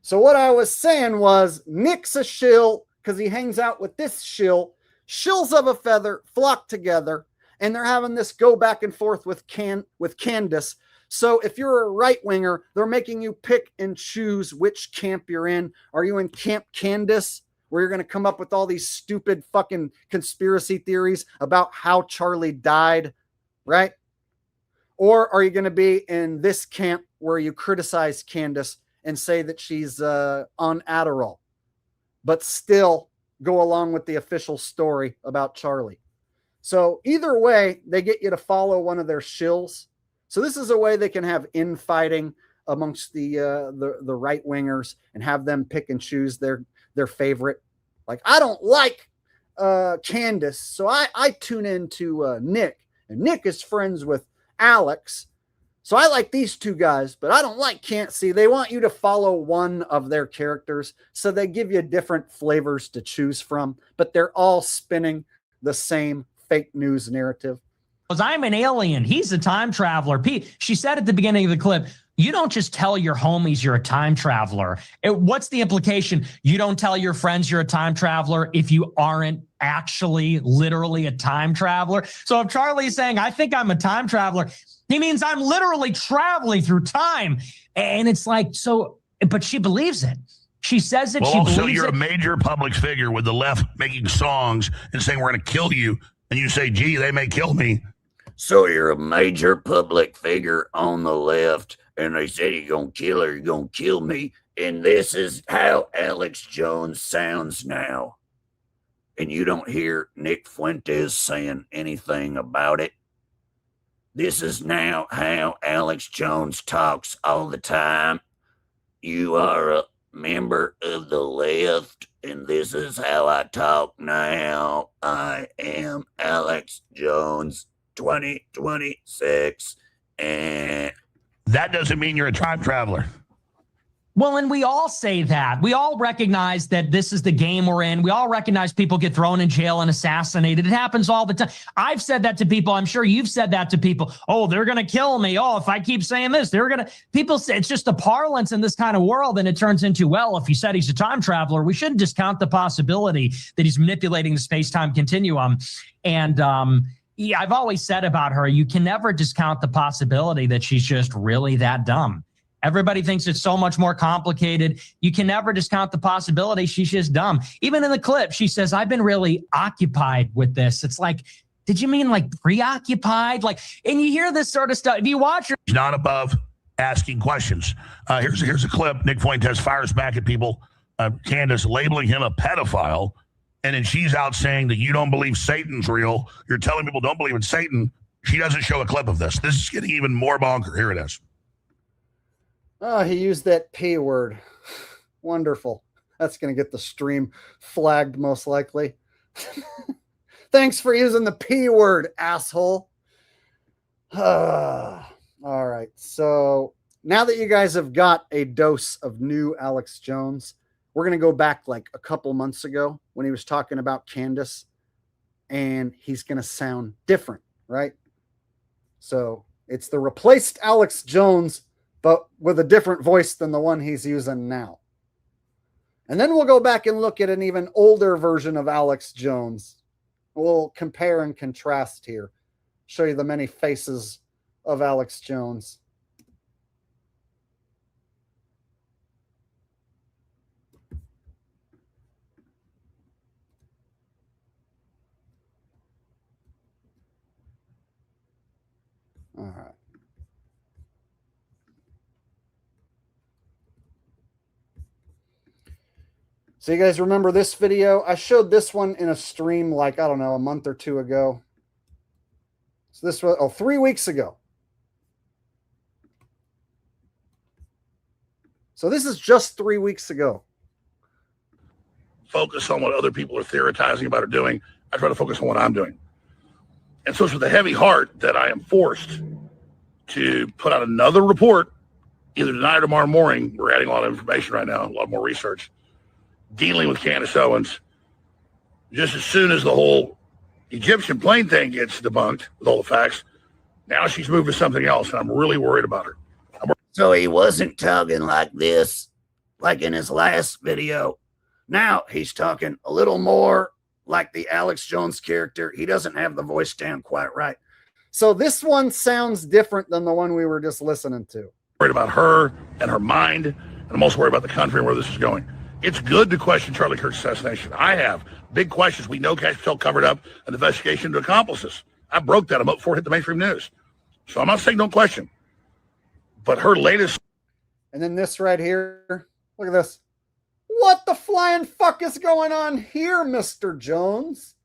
So what I was saying was Nick's a shill because he hangs out with this shill. Shills of a feather flock together, and they're having this go back and forth with Candace. So if you're a right-winger, they're making you pick and choose which camp you're in. Are you in Camp Candace, where you're going to come up with all these stupid fucking conspiracy theories about how Charlie died, right? Or are you going to be in this camp where you criticize Candace and say that she's on Adderall, but still go along with the official story about Charlie? So either way, they get you to follow one of their shills. So this is a way they can have infighting amongst the right wingers and have them pick and choose their favorite. Like, I don't like Candace, so I tune into Nick, and Nick is friends with Alex, so I like these two guys, but I don't like See, they want you to follow one of their characters, so they give you different flavors to choose from, but they're all spinning the same fake news narrative. I'm an alien. He's a time traveler. Pete, she said at the beginning of the clip, you don't just tell your homies you're a time traveler. What's the implication? You don't tell your friends you're a time traveler if you aren't actually literally a time traveler. So if Charlie's saying, I think I'm a time traveler, he means I'm literally traveling through time. And it's like, so, but she believes it. She says it. Well, she also, believes you're it. a major public figure with the left making songs and saying we're going to kill you. And you say, gee, they may kill me. So you're a major public figure on the left, and they said you're going to kill her, you're going to kill me, and this is how Alex Jones sounds now. And you don't hear Nick Fuentes saying anything about it. This is now how Alex Jones talks all the time. You are a member of the left, and this is how I talk now. I am Alex Jones 2026. And that doesn't mean you're a time traveler. Well, and we all say that. We all recognize that this is the game we're in. We all recognize people get thrown in jail and assassinated. It happens all the time. I've said that to people. I'm sure you've said that to people. Oh, they're going to kill me. Oh, if I keep saying this, they're going to... People say it's just the parlance in this kind of world, and it turns into, well, if he said he's a time traveler, we shouldn't discount the possibility that he's manipulating the space-time continuum. And yeah, I've always said about her, you can never discount the possibility that she's just really that dumb. Everybody thinks it's so much more complicated. You can never discount the possibility she's just dumb. Even in the clip, she says, I've been really occupied with this. It's like, did you mean like preoccupied? Like, and you hear this sort of stuff. If you watch her. He's not above asking questions. Here's a clip. Nick Fuentes fires back at people. Candace labeling him a pedophile. And then she's out saying that you don't believe Satan's real. You're telling people don't believe in Satan. She doesn't show a clip of this. This is getting even more bonker. Here it is. Oh, he used that P word. Wonderful. That's going to get the stream flagged most likely. Thanks for using the P word, asshole. All right. So now that you guys have got a dose of new Alex Jones, we're going to go back like a couple months ago when he was talking about Candace, and he's going to sound different, right? So it's the replaced Alex Jones, but with a different voice than the one he's using now. And then we'll go back and look at an even older version of Alex Jones. We'll compare and contrast here. Show you the many faces of Alex Jones. All right. So you guys remember this video? I showed this one in a stream like, I don't know, a month or two ago. So this was, 3 weeks ago. So this is just 3 weeks ago. Focus on what other people are theorizing about or doing. I try to focus on what I'm doing. And so it's with a heavy heart that I am forced to put out another report, either tonight or tomorrow morning. We're adding a lot of information right now, a lot more research, dealing with Candace Owens. Just as soon as the whole Egyptian plane thing gets debunked with all the facts, now she's moved to something else, and I'm really worried about her. So he wasn't talking like this, like in his last video. Now he's talking a little more like the Alex Jones character. He doesn't have the voice down quite right. So this one sounds different than the one we were just listening to. Worried about her and her mind, and I'm also worried about the country and where this is going. It's good to question Charlie Kirk's assassination. I have big questions. We know Cash Patel covered up an investigation into accomplices. I broke that up before it hit the mainstream news. So I'm not saying don't question. But her latest... And then this right here. Look at this. What the flying fuck is going on here, Mr. Jones?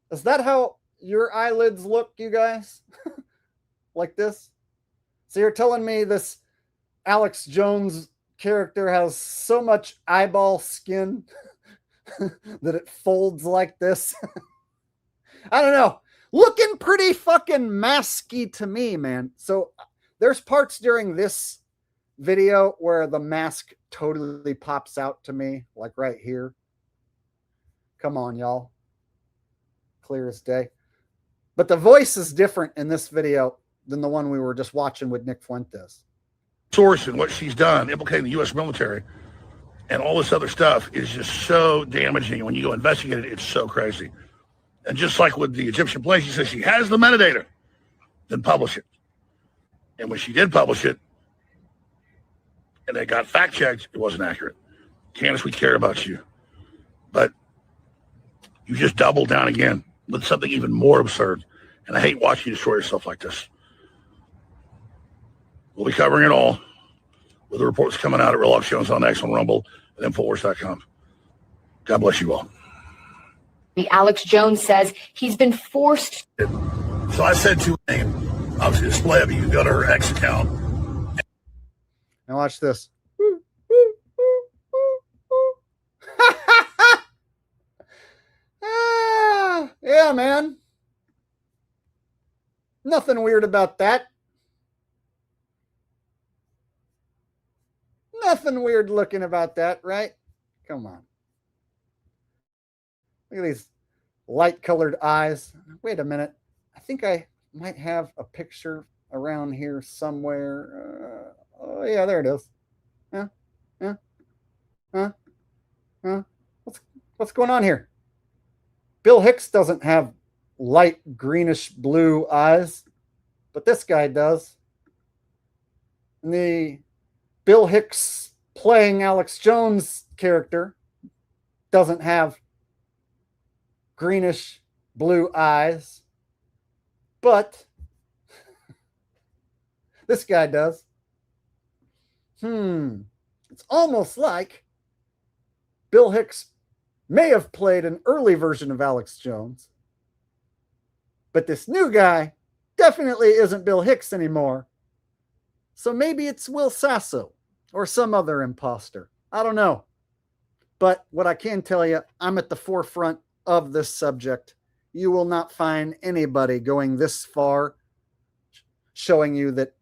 Is that how your eyelids look, you guys? Like this? So you're telling me this Alex Jones character has so much eyeball skin that it folds like this? I don't know. Looking pretty fucking masky to me, man. So there's parts during this video where the mask totally pops out to me, like right here. Come on, y'all. Clear as day. But the voice is different in this video than the one we were just watching with Nick Fuentes. Source and what she's done, implicating the U.S. military and all this other stuff is just so damaging. When you go investigate it, it's so crazy. And just like with the Egyptian plane, she says she has the metadata, then publish it. And when she did publish it, and they got fact-checked, it wasn't accurate. Candace, we care about you. But you just doubled down again with something even more absurd. And I hate watching you destroy yourself like this. We'll be covering it all with the reports coming out at Real Life Shows on X, on Rumble, and Infowars.com. God bless you all. Alex Jones says he's been forced. So I said to him, obviously display of it, you can go to her X account. Now watch this. Yeah, man. Nothing weird about that. Nothing weird looking about that, right? Come on. Look at these light-colored eyes. Wait a minute. I think I might have a picture around here somewhere. Oh, yeah, there it is. What's going on here? Bill Hicks doesn't have light greenish blue eyes, but this guy does. And the Bill Hicks playing Alex Jones character doesn't have greenish blue eyes, but this guy does. It's almost like Bill Hicks may have played an early version of Alex Jones, but this new guy definitely isn't Bill Hicks anymore. So maybe it's Will Sasso or some other imposter. I don't know. But what I can tell you, I'm at the forefront of this subject. You will not find anybody going this far showing you that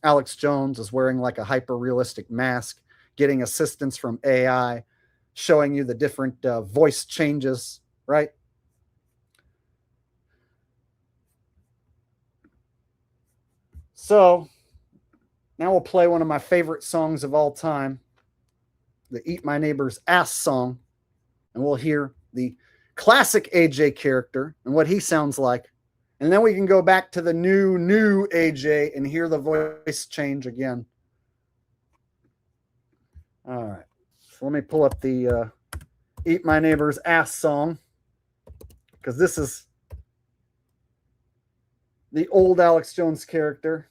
Alex Jones is wearing like a hyper-realistic mask, getting assistance from AI, showing you the different voice changes, right? So now we'll play one of my favorite songs of all time, the Eat My Neighbor's Ass song, and we'll hear the classic AJ character and what he sounds like. And then we can go back to the new AJ and hear the voice change again. All right. So let me pull up the Eat My Neighbor's Ass song, because this the old Alex Jones character.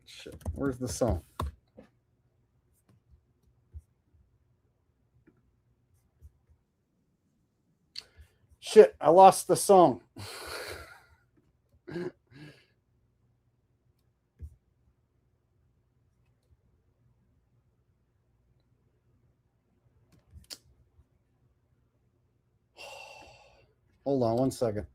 Shit, where's the song? Shit, I lost the song. Hold on one second.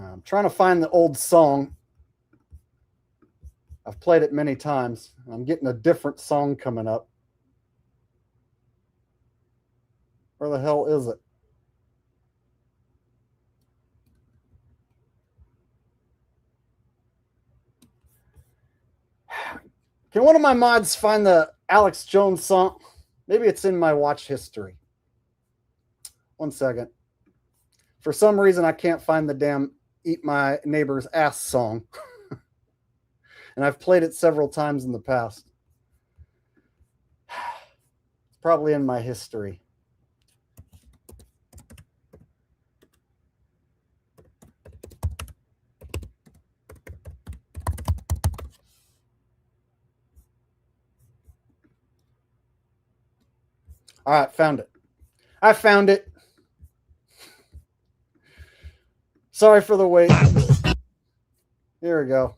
I'm trying to find the old song. I've played it many times. I'm getting a different song coming up. Where the hell is it? Can one of my mods find the Alex Jones song? Maybe it's in my watch history. One second. For some reason, I can't find the damn Eat My Neighbor's Ass song. And I've played it several times in the past. It's probably in my history. All right, found it. I found it. Sorry for the wait. Here we go.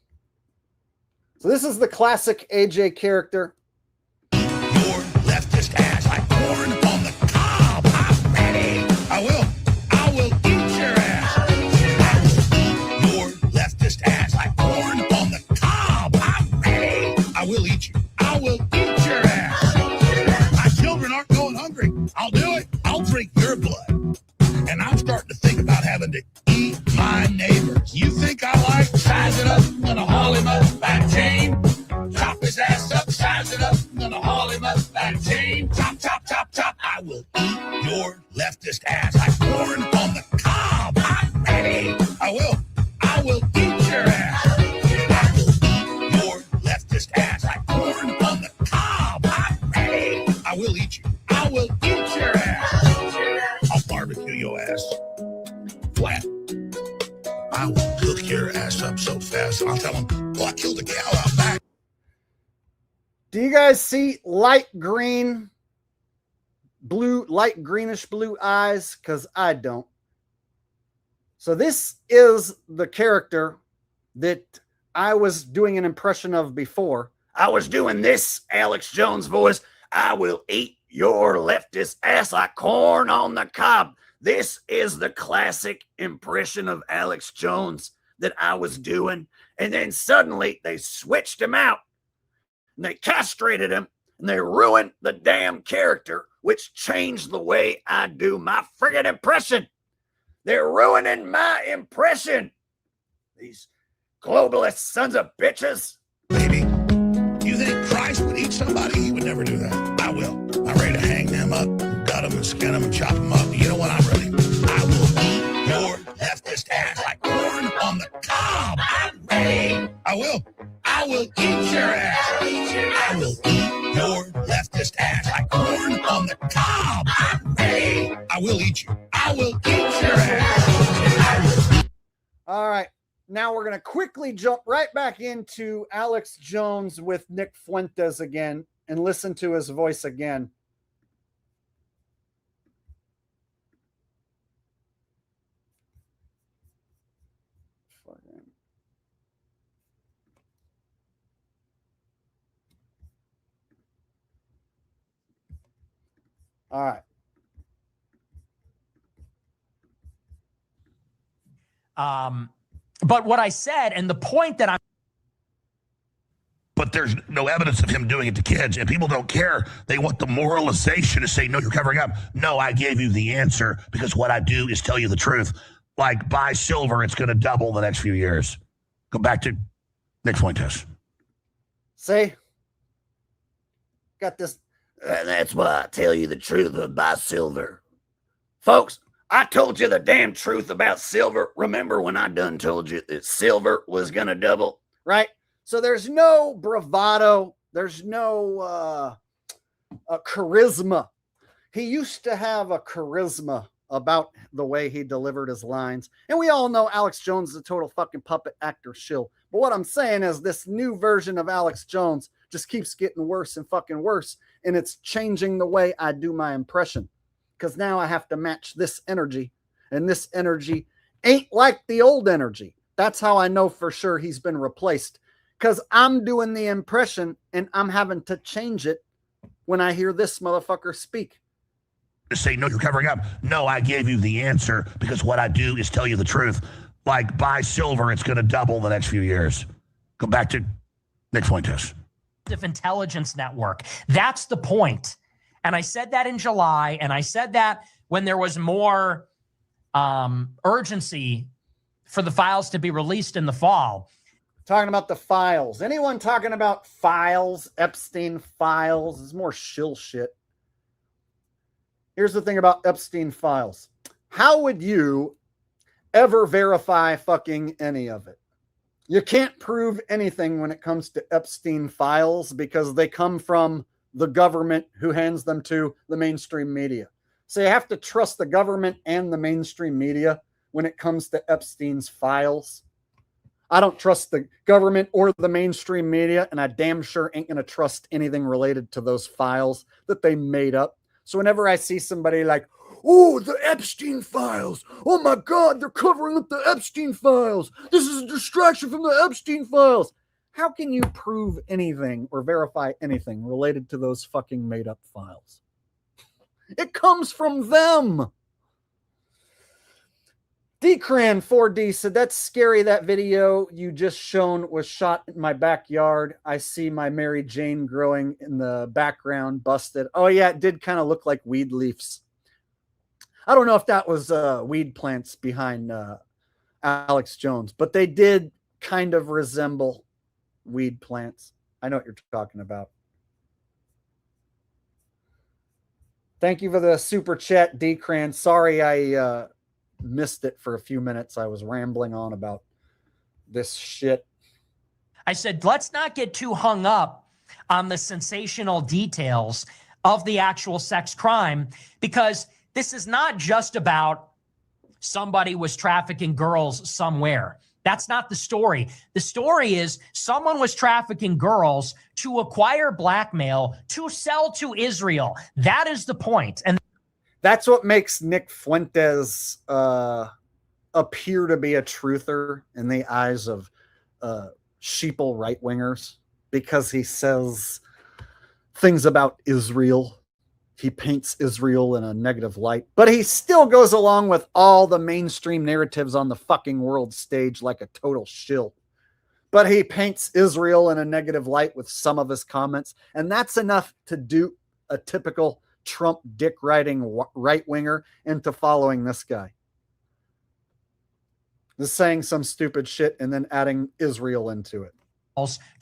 So this is the classic AJ character. Your leftist ass like corn on the cob. I'm ready. I will eat your ass. Your leftist ass like corn on the cob. I'm ready. I will eat you. I will eat your ass. My children aren't going hungry. I'll do it. I'll drink your blood. And I'm starting to think about having to eat my neighbors. You think I like size it up, gonna haul him up back chain? Chop his ass up, size it up, gonna haul him up back chain. Chop, chop, chop, chop. I will eat your leftist ass like corn on the cob. I'm ready. I will eat your ass. I will eat your leftist ass like corn on the cob. I'm ready. I will eat you. I will eat your ass. I'll barbecue your ass flat. I will cook your ass up so fast. I'll tell them, well, I killed a cow out back. Do you guys see light green, blue, light greenish blue eyes? Because I don't. So this is the character that I was doing an impression of before. I was doing this Alex Jones voice. I will eat your leftist ass like corn on the cob. This is the classic impression of Alex Jones that I was doing. And then suddenly they switched him out and they castrated him and they ruined the damn character, which changed the way I do my friggin' impression. They're ruining my impression. These globalist sons of bitches. Baby, you think Christ would eat somebody? He would never do that. I will. I'm ready to hang them up, gut them and skin them and chop them up. You know what? I'm ready. I will eat your leftist ass like corn on the cob. I'm ready. I will eat your ass. I will eat your leftist ass like corn on the cob. I'm ready. I will eat you. I will eat your ass. All right. Now we're going to quickly jump right back into Alex Jones with Nick Fuentes again and listen to his voice again. All right. But what I said, and the point that I'm. But there's no evidence of him doing it to kids, and people don't care. They want the moralization to say, no, you're covering up. No, I gave you the answer because what I do is tell you the truth. Like, buy silver, it's going to double the next few years. Go back to Nick Fuentes. See? Got this. And that's why I tell you the truth about silver. Folks, I told you the damn truth about silver. Remember when I done told you that silver was going to double? Right? So there's no bravado. There's no charisma. He used to have a charisma about the way he delivered his lines. And we all know Alex Jones is a total fucking puppet actor shill. But what I'm saying is this new version of Alex Jones just keeps getting worse and fucking worse. And it's changing the way I do my impression. Because now I have to match this energy. And this energy ain't like the old energy. That's how I know for sure he's been replaced. Because I'm doing the impression and I'm having to change it when I hear this motherfucker speak. To say, no, you're covering up. No, I gave you the answer because what I do is tell you the truth. Like, buy silver, it's going to double the next few years. Go back to Nick Fuentes. Intelligence network. That's the point. And I said that in July, and I said that when there was more urgency for the files to be released in the fall. Talking about the files. Anyone talking about files, Epstein files, is more shill shit. Here's the thing about Epstein files. How would you ever verify fucking any of it? You can't prove anything when it comes to Epstein files because they come from the government who hands them to the mainstream media. So you have to trust the government and the mainstream media when it comes to Epstein's files. I don't trust the government or the mainstream media, and I damn sure ain't going to trust anything related to those files that they made up. So whenever I see somebody like, oh, the Epstein files. Oh my God, they're covering up the Epstein files. This is a distraction from the Epstein files. How can you prove anything or verify anything related to those fucking made up files? It comes from them. Dcran4D said, that's scary. That video you just shown was shot in my backyard. I see my Mary Jane growing in the background, busted. Oh yeah, it did kind of look like weed leaves. I don't know if that was weed plants behind Alex Jones, but they did kind of resemble weed plants. I know what you're talking about. Thank you for the super chat, Dcran. Sorry I missed it for a few minutes. I was rambling on about this shit. I said, let's not get too hung up on the sensational details of the actual sex crime, because this is not just about somebody was trafficking girls somewhere. That's not the story. The story is someone was trafficking girls to acquire blackmail to sell to Israel. That is the point. And that's what makes Nick Fuentes appear to be a truther in the eyes of sheeple right-wingers, because he says things about Israel. He paints Israel in a negative light, but he still goes along with all the mainstream narratives on the fucking world stage like a total shill. But he paints Israel in a negative light with some of his comments, and that's enough to do a typical Trump dick riding right-winger into following this guy. Just saying some stupid shit and then adding Israel into it.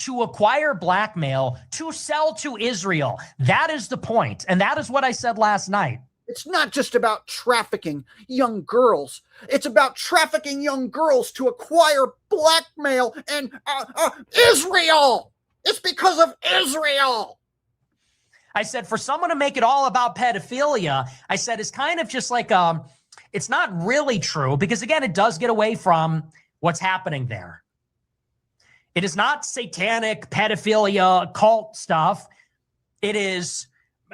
To acquire blackmail to sell to Israel. That is the point. And that is what I said last night. It's not just about trafficking young girls. It's about trafficking young girls to acquire blackmail and Israel. It's because of Israel. I said, for someone to make it all about pedophilia, I said, it's kind of just like, it's not really true, because again, it does get away from what's happening there. It is not satanic pedophilia cult stuff. It is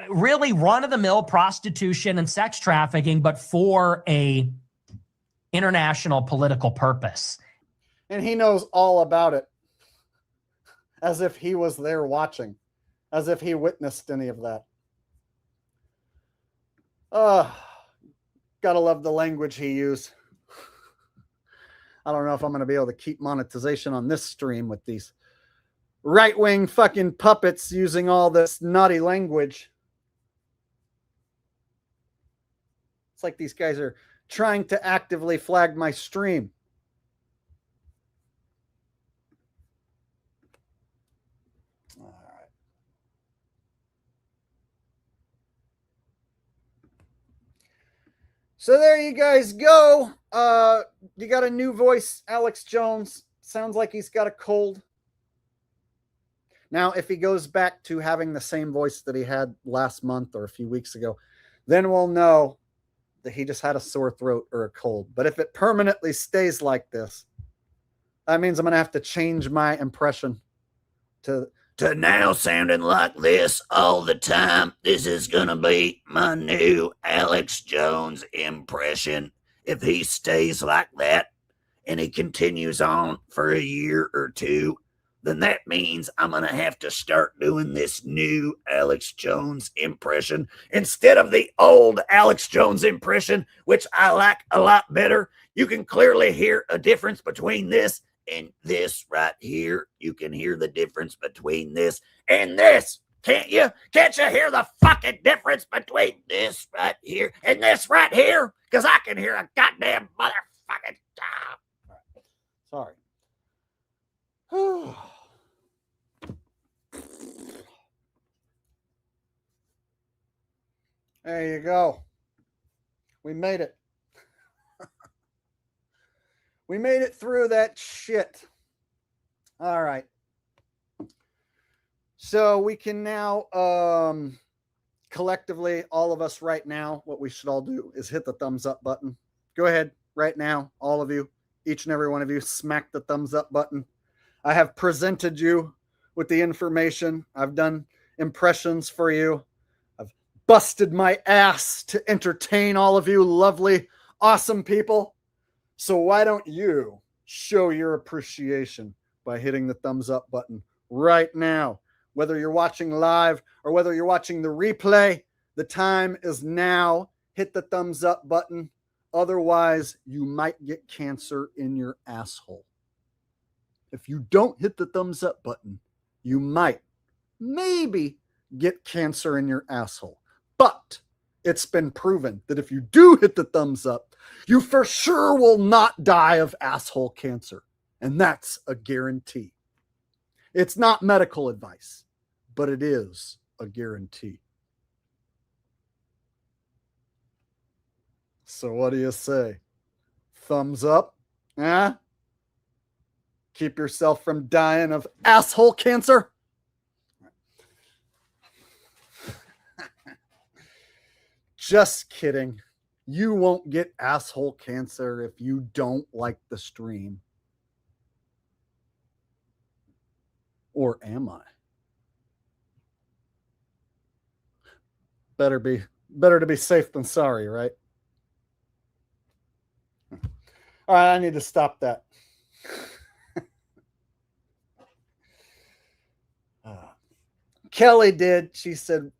really run-of-the-mill prostitution and sex trafficking, but for a international political purpose. And he knows all about it, as if he was there watching, as if he witnessed any of that. Gotta love the language he used. I don't know if I'm going to be able to keep monetization on this stream with these right-wing fucking puppets using all this naughty language. It's like these guys are trying to actively flag my stream. All right. So there you guys go. You got a new voice, Alex Jones. Sounds like he's got a cold. Now, if he goes back to having the same voice that he had last month or a few weeks ago, then we'll know that he just had a sore throat or a cold. But if it permanently stays like this, that means I'm going to have to change my impression to now sounding like this all the time. This is going to be my new Alex Jones impression. If he stays like that and he continues on for a year or two, then that means I'm going to have to start doing this new Alex Jones impression instead of the old Alex Jones impression, which I like a lot better. You can clearly hear a difference between this and this right here. You can hear the difference between this and this. Can't you? Can't you hear the fucking difference between this right here and this right here? Because I can hear a goddamn motherfucking... Sorry. There you go. We made it. We made it through that shit. All right. So we can now collectively, all of us right now, what we should all do is hit the thumbs up button. Go ahead right now, all of you, each and every one of you, smack the thumbs up button. I have presented you with the information. I've done impressions for you. I've busted my ass to entertain all of you lovely, awesome people. So why don't you show your appreciation by hitting the thumbs up button right now? Whether you're watching live or whether you're watching the replay, the time is now. Hit the thumbs up button. Otherwise, you might get cancer in your asshole. If you don't hit the thumbs up button, you might, maybe, get cancer in your asshole. But it's been proven that if you do hit the thumbs up, you for sure will not die of asshole cancer. And that's a guarantee. It's not medical advice, but it is a guarantee. So what do you say? Thumbs up? Huh? Keep yourself from dying of asshole cancer? Just kidding. You won't get asshole cancer if you don't like the stream. Or am I? Better to be safe than sorry, right? All right, I need to stop that. Kelly did. She said,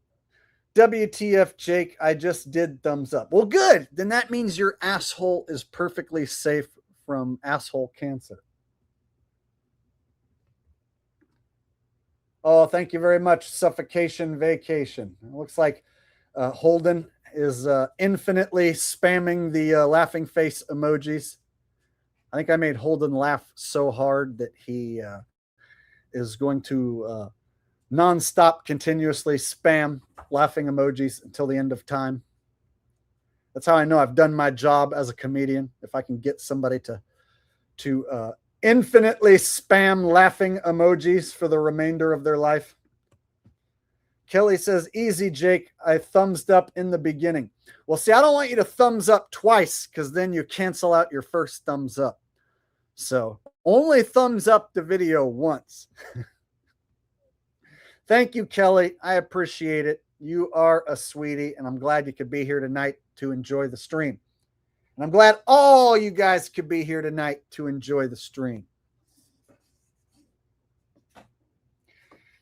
WTF, Jake, I just did thumbs up. Well, good. Then that means your asshole is perfectly safe from asshole cancer. Oh, thank you very much, Suffocation Vacation. It looks like Holden is infinitely spamming the laughing face emojis. I think I made Holden laugh so hard that he is going to nonstop, continuously spam laughing emojis until the end of time. That's how I know I've done my job as a comedian. If I can get somebody to infinitely spam laughing emojis for the remainder of their life. Kelly says, easy, Jake. I thumbs up in the beginning. Well, see, I don't want you to thumbs up twice because then you cancel out your first thumbs up. So only thumbs up the video once. Thank you, Kelly. I appreciate it. You are a sweetie, and I'm glad you could be here tonight to enjoy the stream. And I'm glad all you guys could be here tonight to enjoy the stream.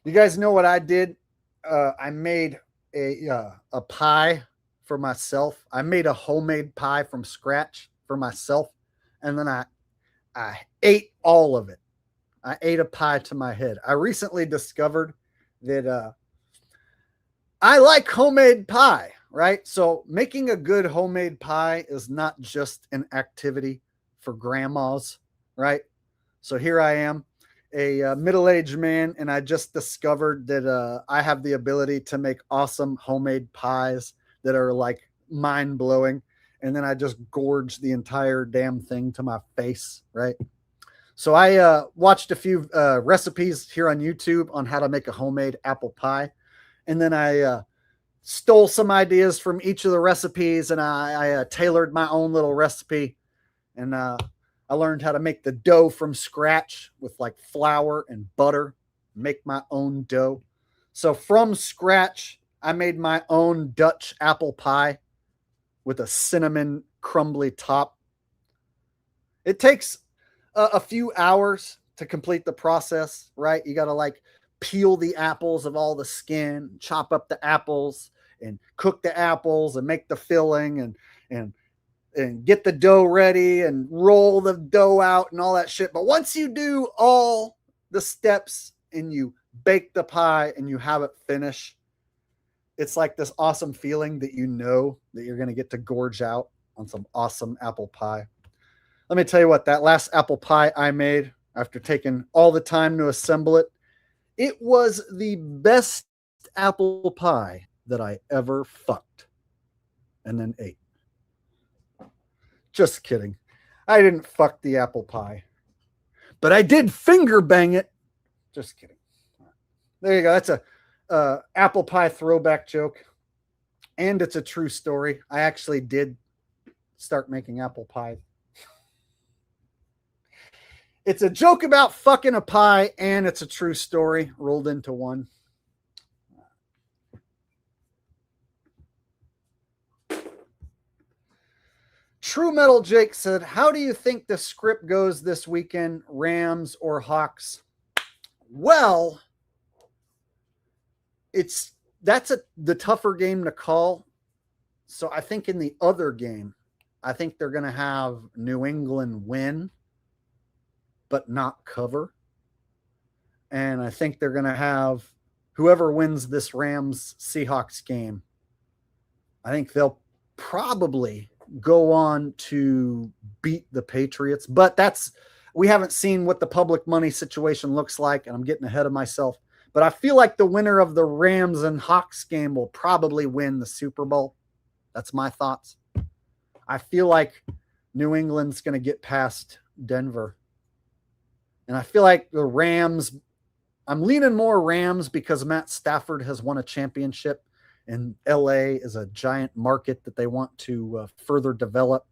You guys know what I did? I made a pie for myself. I made a homemade pie from scratch for myself, and then I ate all of it. I ate a pie to my head. I recently discovered that I like homemade pie. right? So making a good homemade pie is not just an activity for grandmas, right? So here I am, a middle-aged man, and I just discovered that I have the ability to make awesome homemade pies that are like mind-blowing. And then I just gorge the entire damn thing to my face, right? So I watched a few recipes here on YouTube on how to make a homemade apple pie. And then I stole some ideas from each of the recipes, and I tailored my own little recipe. And I learned how to make the dough from scratch with like flour and butter, make my own dough. So from scratch, I made my own Dutch apple pie with a cinnamon crumbly top. It takes a few hours to complete the process, right? You got to like peel the apples of all the skin, chop up the apples and cook the apples and make the filling and get the dough ready and roll the dough out and all that shit. But once you do all the steps and you bake the pie and you have it finished, it's like this awesome feeling that you know that you're going to get to gorge out on some awesome apple pie. Let me tell you what, that last apple pie I made, after taking all the time to assemble it, it was the best apple pie that I ever fucked and then ate. Just kidding. I didn't fuck the apple pie, but I did finger bang it. Just kidding. There you go. That's a apple pie throwback joke. And it's a true story. I actually did start making apple pie. It's a joke about fucking a pie, and it's a true story rolled into one. True Metal Jake said, how do you think the script goes this weekend, Rams or Hawks? Well, that's the tougher game to call. So I think in the other game, I think they're going to have New England win, but not cover. And I think they're going to have whoever wins this Rams Seahawks game, I think they'll probably go on to beat the Patriots. But we haven't seen what the public money situation looks like, and I'm getting ahead of myself. But I feel like the winner of the Rams and Hawks game will probably win the Super Bowl. That's my thoughts. I feel like New England's going to get past Denver. And I feel like the Rams, I'm leaning more Rams because Matt Stafford has won a championship and LA is a giant market that they want to further develop.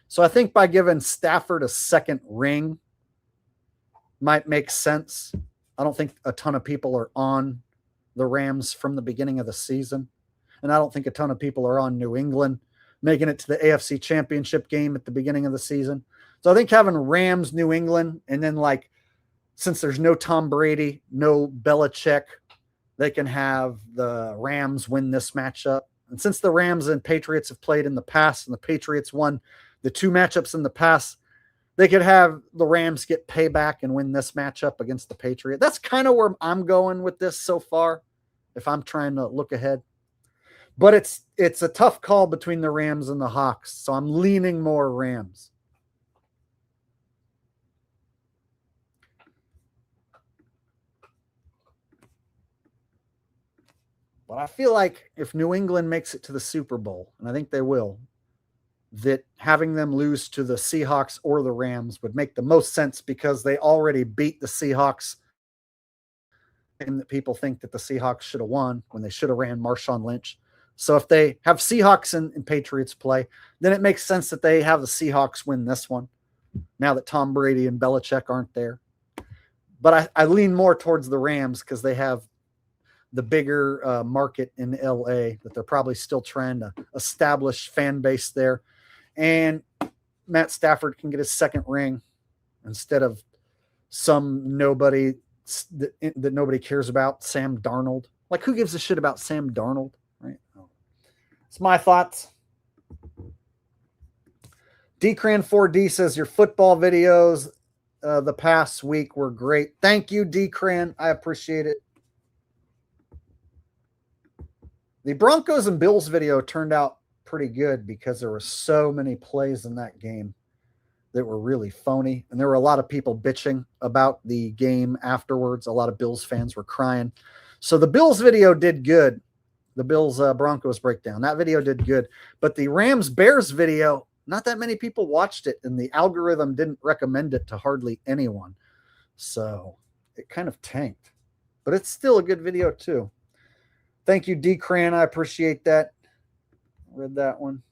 So I think by giving Stafford a second ring might make sense. I don't think a ton of people are on the Rams from the beginning of the season. And I don't think a ton of people are on New England making it to the AFC Championship game at the beginning of the season. So I think having Rams, New England, and then like, since there's no Tom Brady, no Belichick, they can have the Rams win this matchup. And since the Rams and Patriots have played in the past and the Patriots won the two matchups in the past, they could have the Rams get payback and win this matchup against the Patriots. That's kind of where I'm going with this so far, if I'm trying to look ahead. But it's a tough call between the Rams and the Hawks, so I'm leaning more Rams. But I feel like if New England makes it to the Super Bowl, and I think they will, that having them lose to the Seahawks or the Rams would make the most sense because they already beat the Seahawks, and that people think that the Seahawks should have won when they should have ran Marshawn Lynch. So if they have Seahawks and Patriots play, then it makes sense that they have the Seahawks win this one now that Tom Brady and Belichick aren't there. But I lean more towards the Rams because they have the bigger market in LA that they're probably still trying to establish fan base there. And Matt Stafford can get his second ring instead of some nobody that nobody cares about, Sam Darnold. Like, who gives a shit about Sam Darnold, right? It's my thoughts. Decran4D says your football videos the past week were great. Thank you, Decran. I appreciate it. The Broncos and Bills video turned out pretty good because there were so many plays in that game that were really phony. And there were a lot of people bitching about the game afterwards. A lot of Bills fans were crying. So the Bills video did good. The Bills Broncos breakdown. That video did good. But the Rams Bears video, not that many people watched it, and the algorithm didn't recommend it to hardly anyone. So it kind of tanked. But it's still a good video too. Thank you, D. Cran. I appreciate that. Read that one.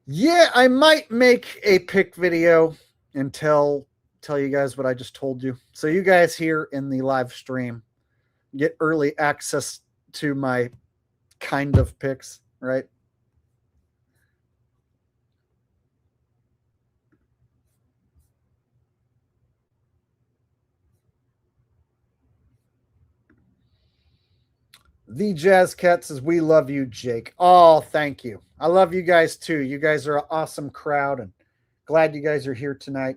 Yeah, I might make a pick video and tell you guys what I just told you. So you guys here in the live stream get early access to my kind of picks, right? The Jazz Cat says, we love you, Jake. Oh, thank you. I love you guys too. You guys are an awesome crowd, and glad you guys are here tonight.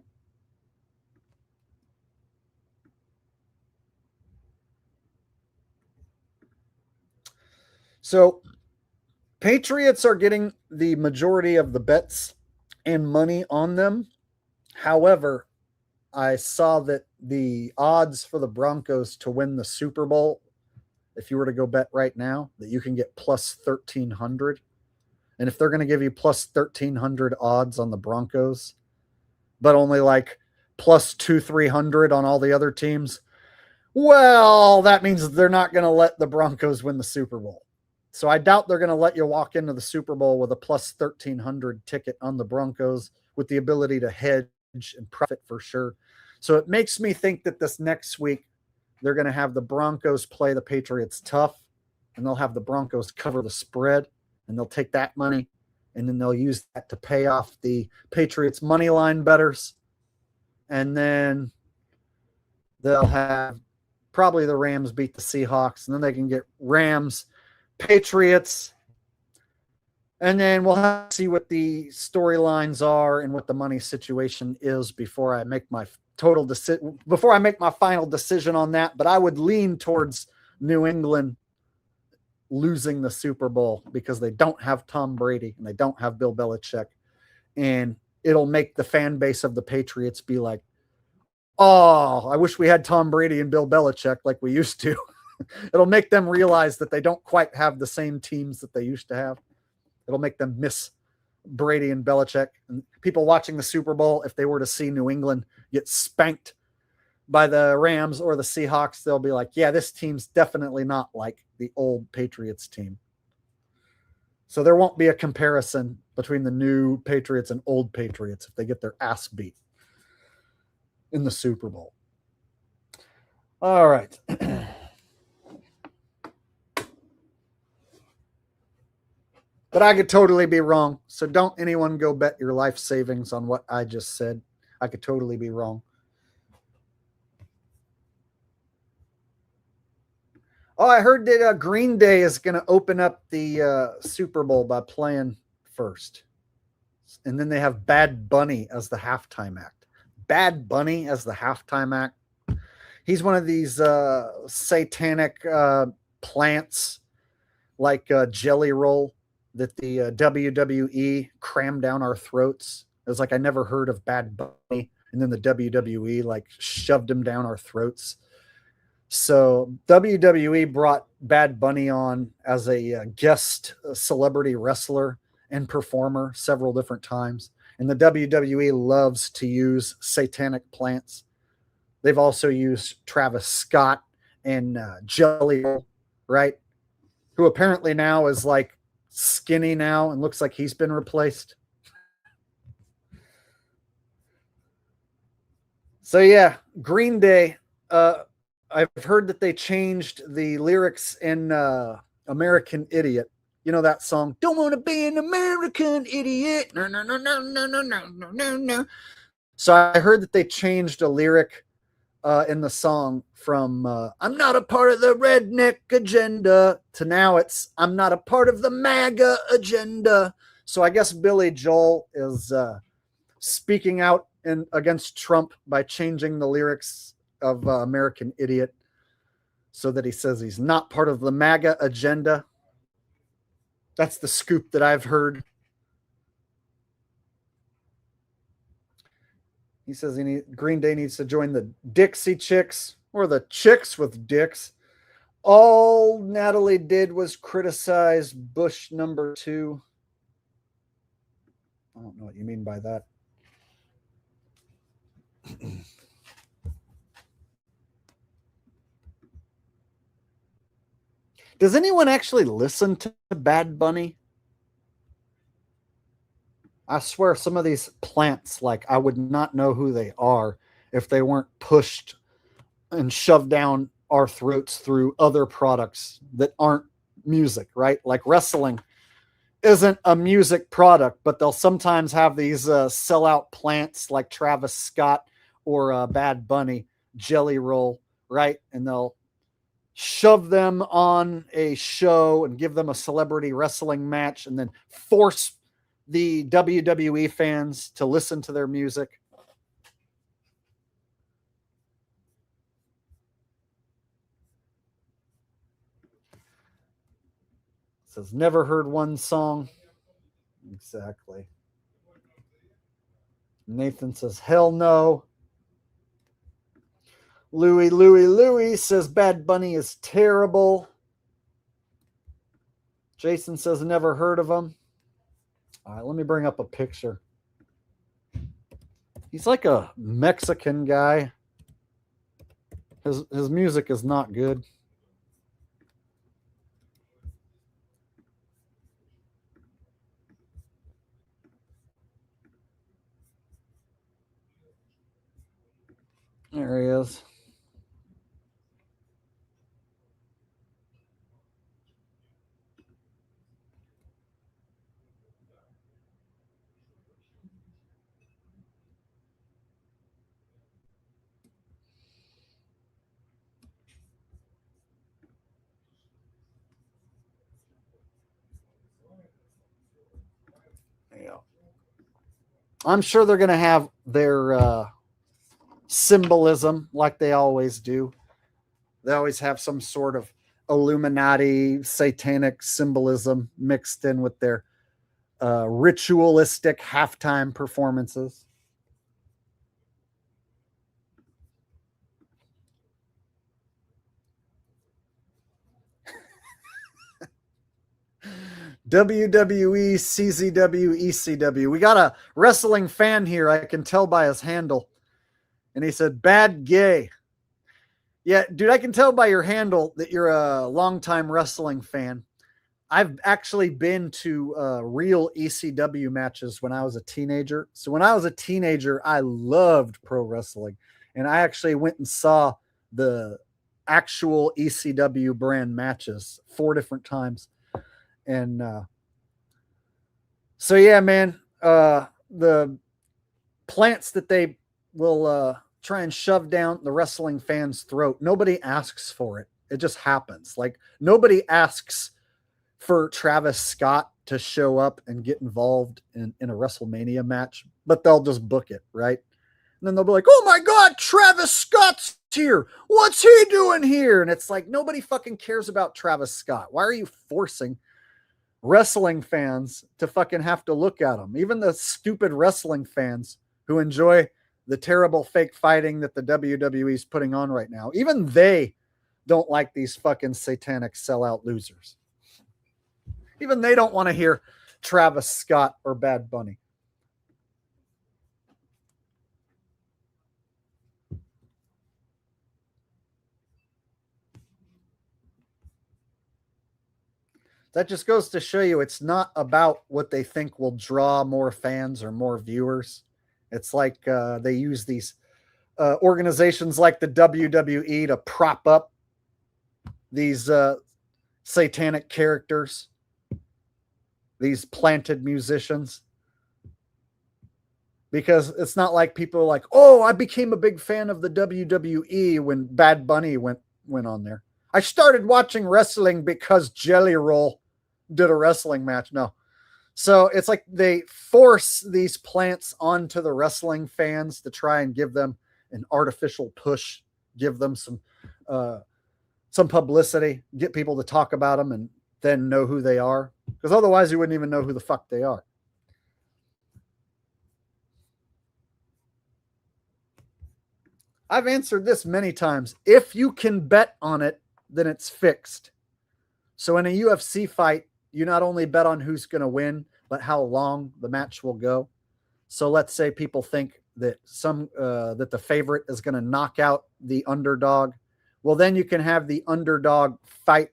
So Patriots are getting the majority of the bets and money on them. However, I saw that the odds for the Broncos to win the Super Bowl, if you were to go bet right now, that you can get plus 1,300. And if they're going to give you plus 1,300 odds on the Broncos, but only like plus 200-300 on all the other teams, well, that means they're not going to let the Broncos win the Super Bowl. So I doubt they're going to let you walk into the Super Bowl with a plus 1,300 ticket on the Broncos with the ability to hedge and profit for sure. So it makes me think that this next week they're going to have the Broncos play the Patriots tough, and they'll have the Broncos cover the spread, and they'll take that money, and then they'll use that to pay off the Patriots money line bettors. And then they'll have probably the Rams beat the Seahawks, and then they can get Rams, Patriots, and then we'll have to see what the storylines are and what the money situation is before I make my final decision on that. But I would lean towards New England losing the Super Bowl because they don't have Tom Brady and they don't have Bill Belichick, and it'll make the fan base of the Patriots be like, oh, I wish we had Tom Brady and Bill Belichick like we used to. It'll make them realize that they don't quite have the same teams that they used to have. It'll make them miss Brady and Belichick. And people watching the Super Bowl, if they were to see New England get spanked by the Rams or the Seahawks, they'll be like, yeah, this team's definitely not like the old Patriots team. So there won't be a comparison between the new Patriots and old Patriots if they get their ass beat in the Super Bowl. All right. But I could totally be wrong. So don't anyone go bet your life savings on what I just said. I could totally be wrong. Oh, I heard that Green Day is going to open up the Super Bowl by playing first. And then they have Bad Bunny as the halftime act. Bad Bunny as the halftime act. He's one of these satanic plants like Jelly Roll that the WWE crammed down our throats. It was like I never heard of Bad Bunny, and then the WWE like shoved him down our throats. So WWE brought Bad Bunny on as a guest celebrity wrestler and performer several different times. And the WWE loves to use satanic plants. They've also used Travis Scott and Jelly Roll, right? Who apparently now is like skinny now and looks like he's been replaced. So yeah, Green Day. I've heard that they changed the lyrics in American Idiot. You know that song, don't want to be an American idiot. No, no, no, no, no, no, no, no, no, no. So I heard that they changed a lyric in the song from I'm not a part of the redneck agenda to now it's I'm not a part of the MAGA agenda. So I guess Billy Joel is speaking out against Trump by changing the lyrics of American Idiot so that he says he's not part of the MAGA agenda. That's the scoop that I've heard. He says Green Day needs to join the Dixie Chicks or the Chicks with Dicks. All Natalie did was criticize Bush #2. I don't know what you mean by that. Does anyone actually listen to Bad Bunny? I swear some of these plants, like I would not know who they are if they weren't pushed and shoved down our throats through other products that aren't music, right? Like wrestling isn't a music product, but they'll sometimes have these sellout plants like Travis Scott or Bad Bunny Jelly Roll, right? And they'll shove them on a show and give them a celebrity wrestling match and then force the WWE fans to listen to their music. It says never heard one song. Exactly. Nathan says hell no. Louie says Bad Bunny is terrible. Jason says never heard of him. All right, let me bring up a picture. He's like a Mexican guy. His music is not good. There he is. Yeah. I'm sure they're going to have their symbolism like they always do. They always have some sort of Illuminati satanic symbolism mixed in with their ritualistic halftime performances. WWE, CZW, ECW. We got a wrestling fan here. I can tell by his handle. And he said, bad gay. Yeah, dude, I can tell by your handle that you're a longtime wrestling fan. I've actually been to real ECW matches when I was a teenager. So when I was a teenager, I loved pro wrestling. And I actually went and saw the actual ECW brand matches 4 different times. And so, yeah, man, the plants that they will try and shove down the wrestling fans' throat, nobody asks for it. It just happens. Like, nobody asks for Travis Scott to show up and get involved in a WrestleMania match, but they'll just book it, right? And then they'll be like, oh my God, Travis Scott's here. What's he doing here? And it's like, nobody fucking cares about Travis Scott. Why are you forcing wrestling fans to fucking have to look at him? Even the stupid wrestling fans who enjoy the terrible fake fighting that the WWE is putting on right now, even they don't like these fucking satanic sellout losers. Even they don't want to hear Travis Scott or Bad Bunny. That just goes to show you it's not about what they think will draw more fans or more viewers. It's like they use these organizations like the WWE to prop up these satanic characters, these planted musicians. because it's not like people are like, oh, I became a big fan of the WWE when Bad Bunny went on there. I started watching wrestling because Jelly Roll did a wrestling match. No. So it's like they force these plants onto the wrestling fans to try and give them an artificial push, give them some publicity, get people to talk about them and then know who they are. Because otherwise you wouldn't even know who the fuck they are. I've answered this many times. If you can bet on it, then it's fixed. So in a UFC fight, you not only bet on who's going to win, but how long the match will go. So let's say people think that that the favorite is going to knock out the underdog. Well, then you can have the underdog fight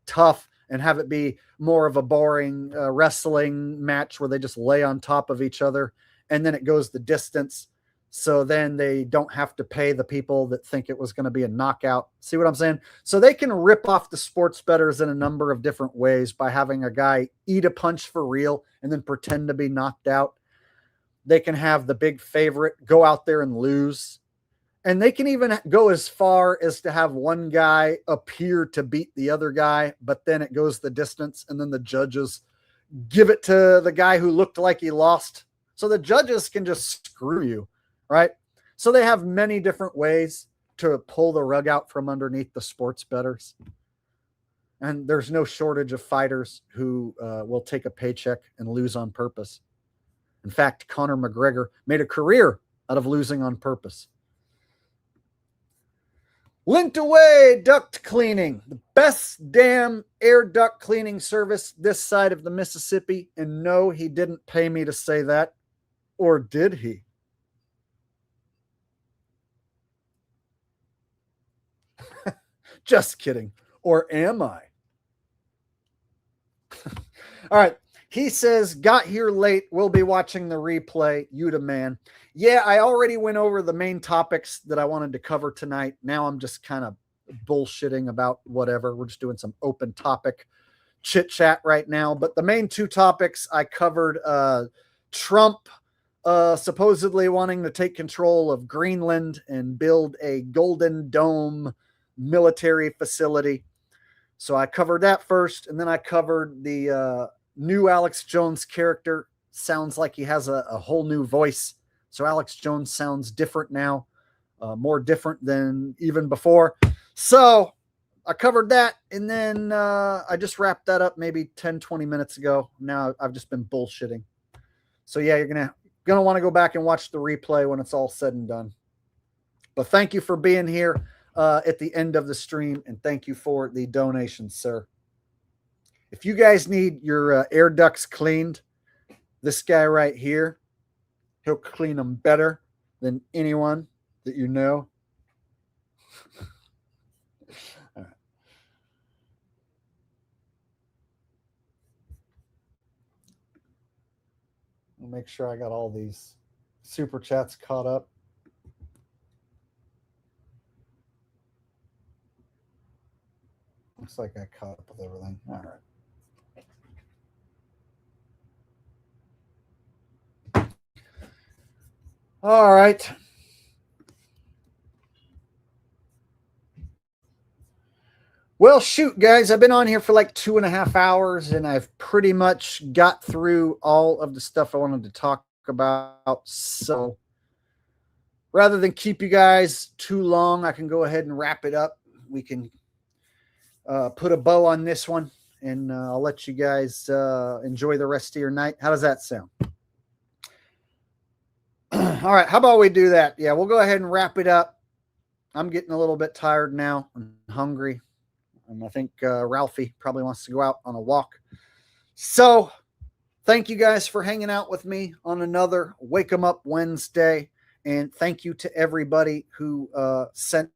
tough and have it be more of a boring wrestling match where they just lay on top of each other, and then it goes the distance. So then they don't have to pay the people that think it was going to be a knockout. See what I'm saying? So they can rip off the sports bettors in a number of different ways by having a guy eat a punch for real and then pretend to be knocked out. They can have the big favorite go out there and lose. And they can even go as far as to have one guy appear to beat the other guy, but then it goes the distance, and then the judges give it to the guy who looked like he lost. So the judges can just screw you. Right? So they have many different ways to pull the rug out from underneath the sports bettors. And there's no shortage of fighters who will take a paycheck and lose on purpose. In fact, Conor McGregor made a career out of losing on purpose. Linked away duct cleaning, the best damn air duct cleaning service this side of the Mississippi. And no, he didn't pay me to say that. Or did he? Just kidding. Or am I? All right. He says, got here late. We'll be watching the replay. You the man. Yeah, I already went over the main topics that I wanted to cover tonight. Now I'm just kind of bullshitting about whatever. We're just doing some open topic chit chat right now. But the main two topics I covered, Trump supposedly wanting to take control of Greenland and build a Golden Dome military facility. So I covered that first, and then I covered the new Alex Jones character. Sounds like he has a whole new voice. So Alex Jones sounds different now, more different than even before. So I covered that, and then I just wrapped that up maybe 10, 20 minutes ago. Now I've just been bullshitting. So yeah, you're gonna want to go back and watch the replay when it's all said and done. But thank you for being here at the end of the stream, and thank you for the donation, sir. If you guys need your air ducts cleaned, this guy right here, he'll clean them better than anyone that you know. All right. I'll make sure I got all these super chats caught up. Looks like I caught up with everything. All right. All right. Well, shoot, guys, I've been on here for like 2.5 hours, and I've pretty much got through all of the stuff I wanted to talk about. So rather than keep you guys too long, I can go ahead and wrap it up. We can put a bow on this one, and I'll let you guys enjoy the rest of your night. How does that sound? All right, how about we do that? Yeah, we'll go ahead and wrap it up. I'm getting a little bit tired now. I'm hungry, and I think Ralphie probably wants to go out on a walk. So thank you guys for hanging out with me on another Wake 'em Up Wednesday, and thank you to everybody who sent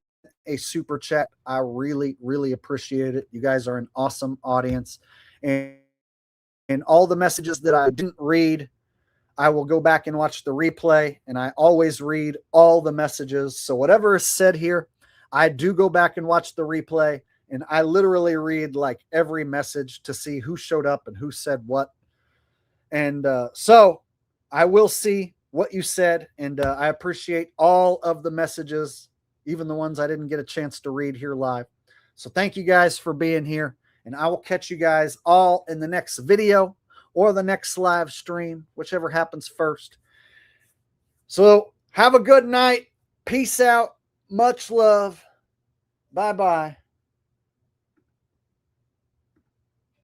a super chat. I really, really appreciate it. You guys are an awesome audience, and all the messages that I didn't read, I will go back and watch the replay, and I always read all the messages. So whatever is said here, I do go back and watch the replay, and I literally read like every message to see who showed up and who said what. And so I will see what you said, and I appreciate all of the messages, even the ones I didn't get a chance to read here live. So thank you guys for being here, and I will catch you guys all in the next video or the next live stream, whichever happens first. So have a good night. Peace out. Much love. Bye-bye.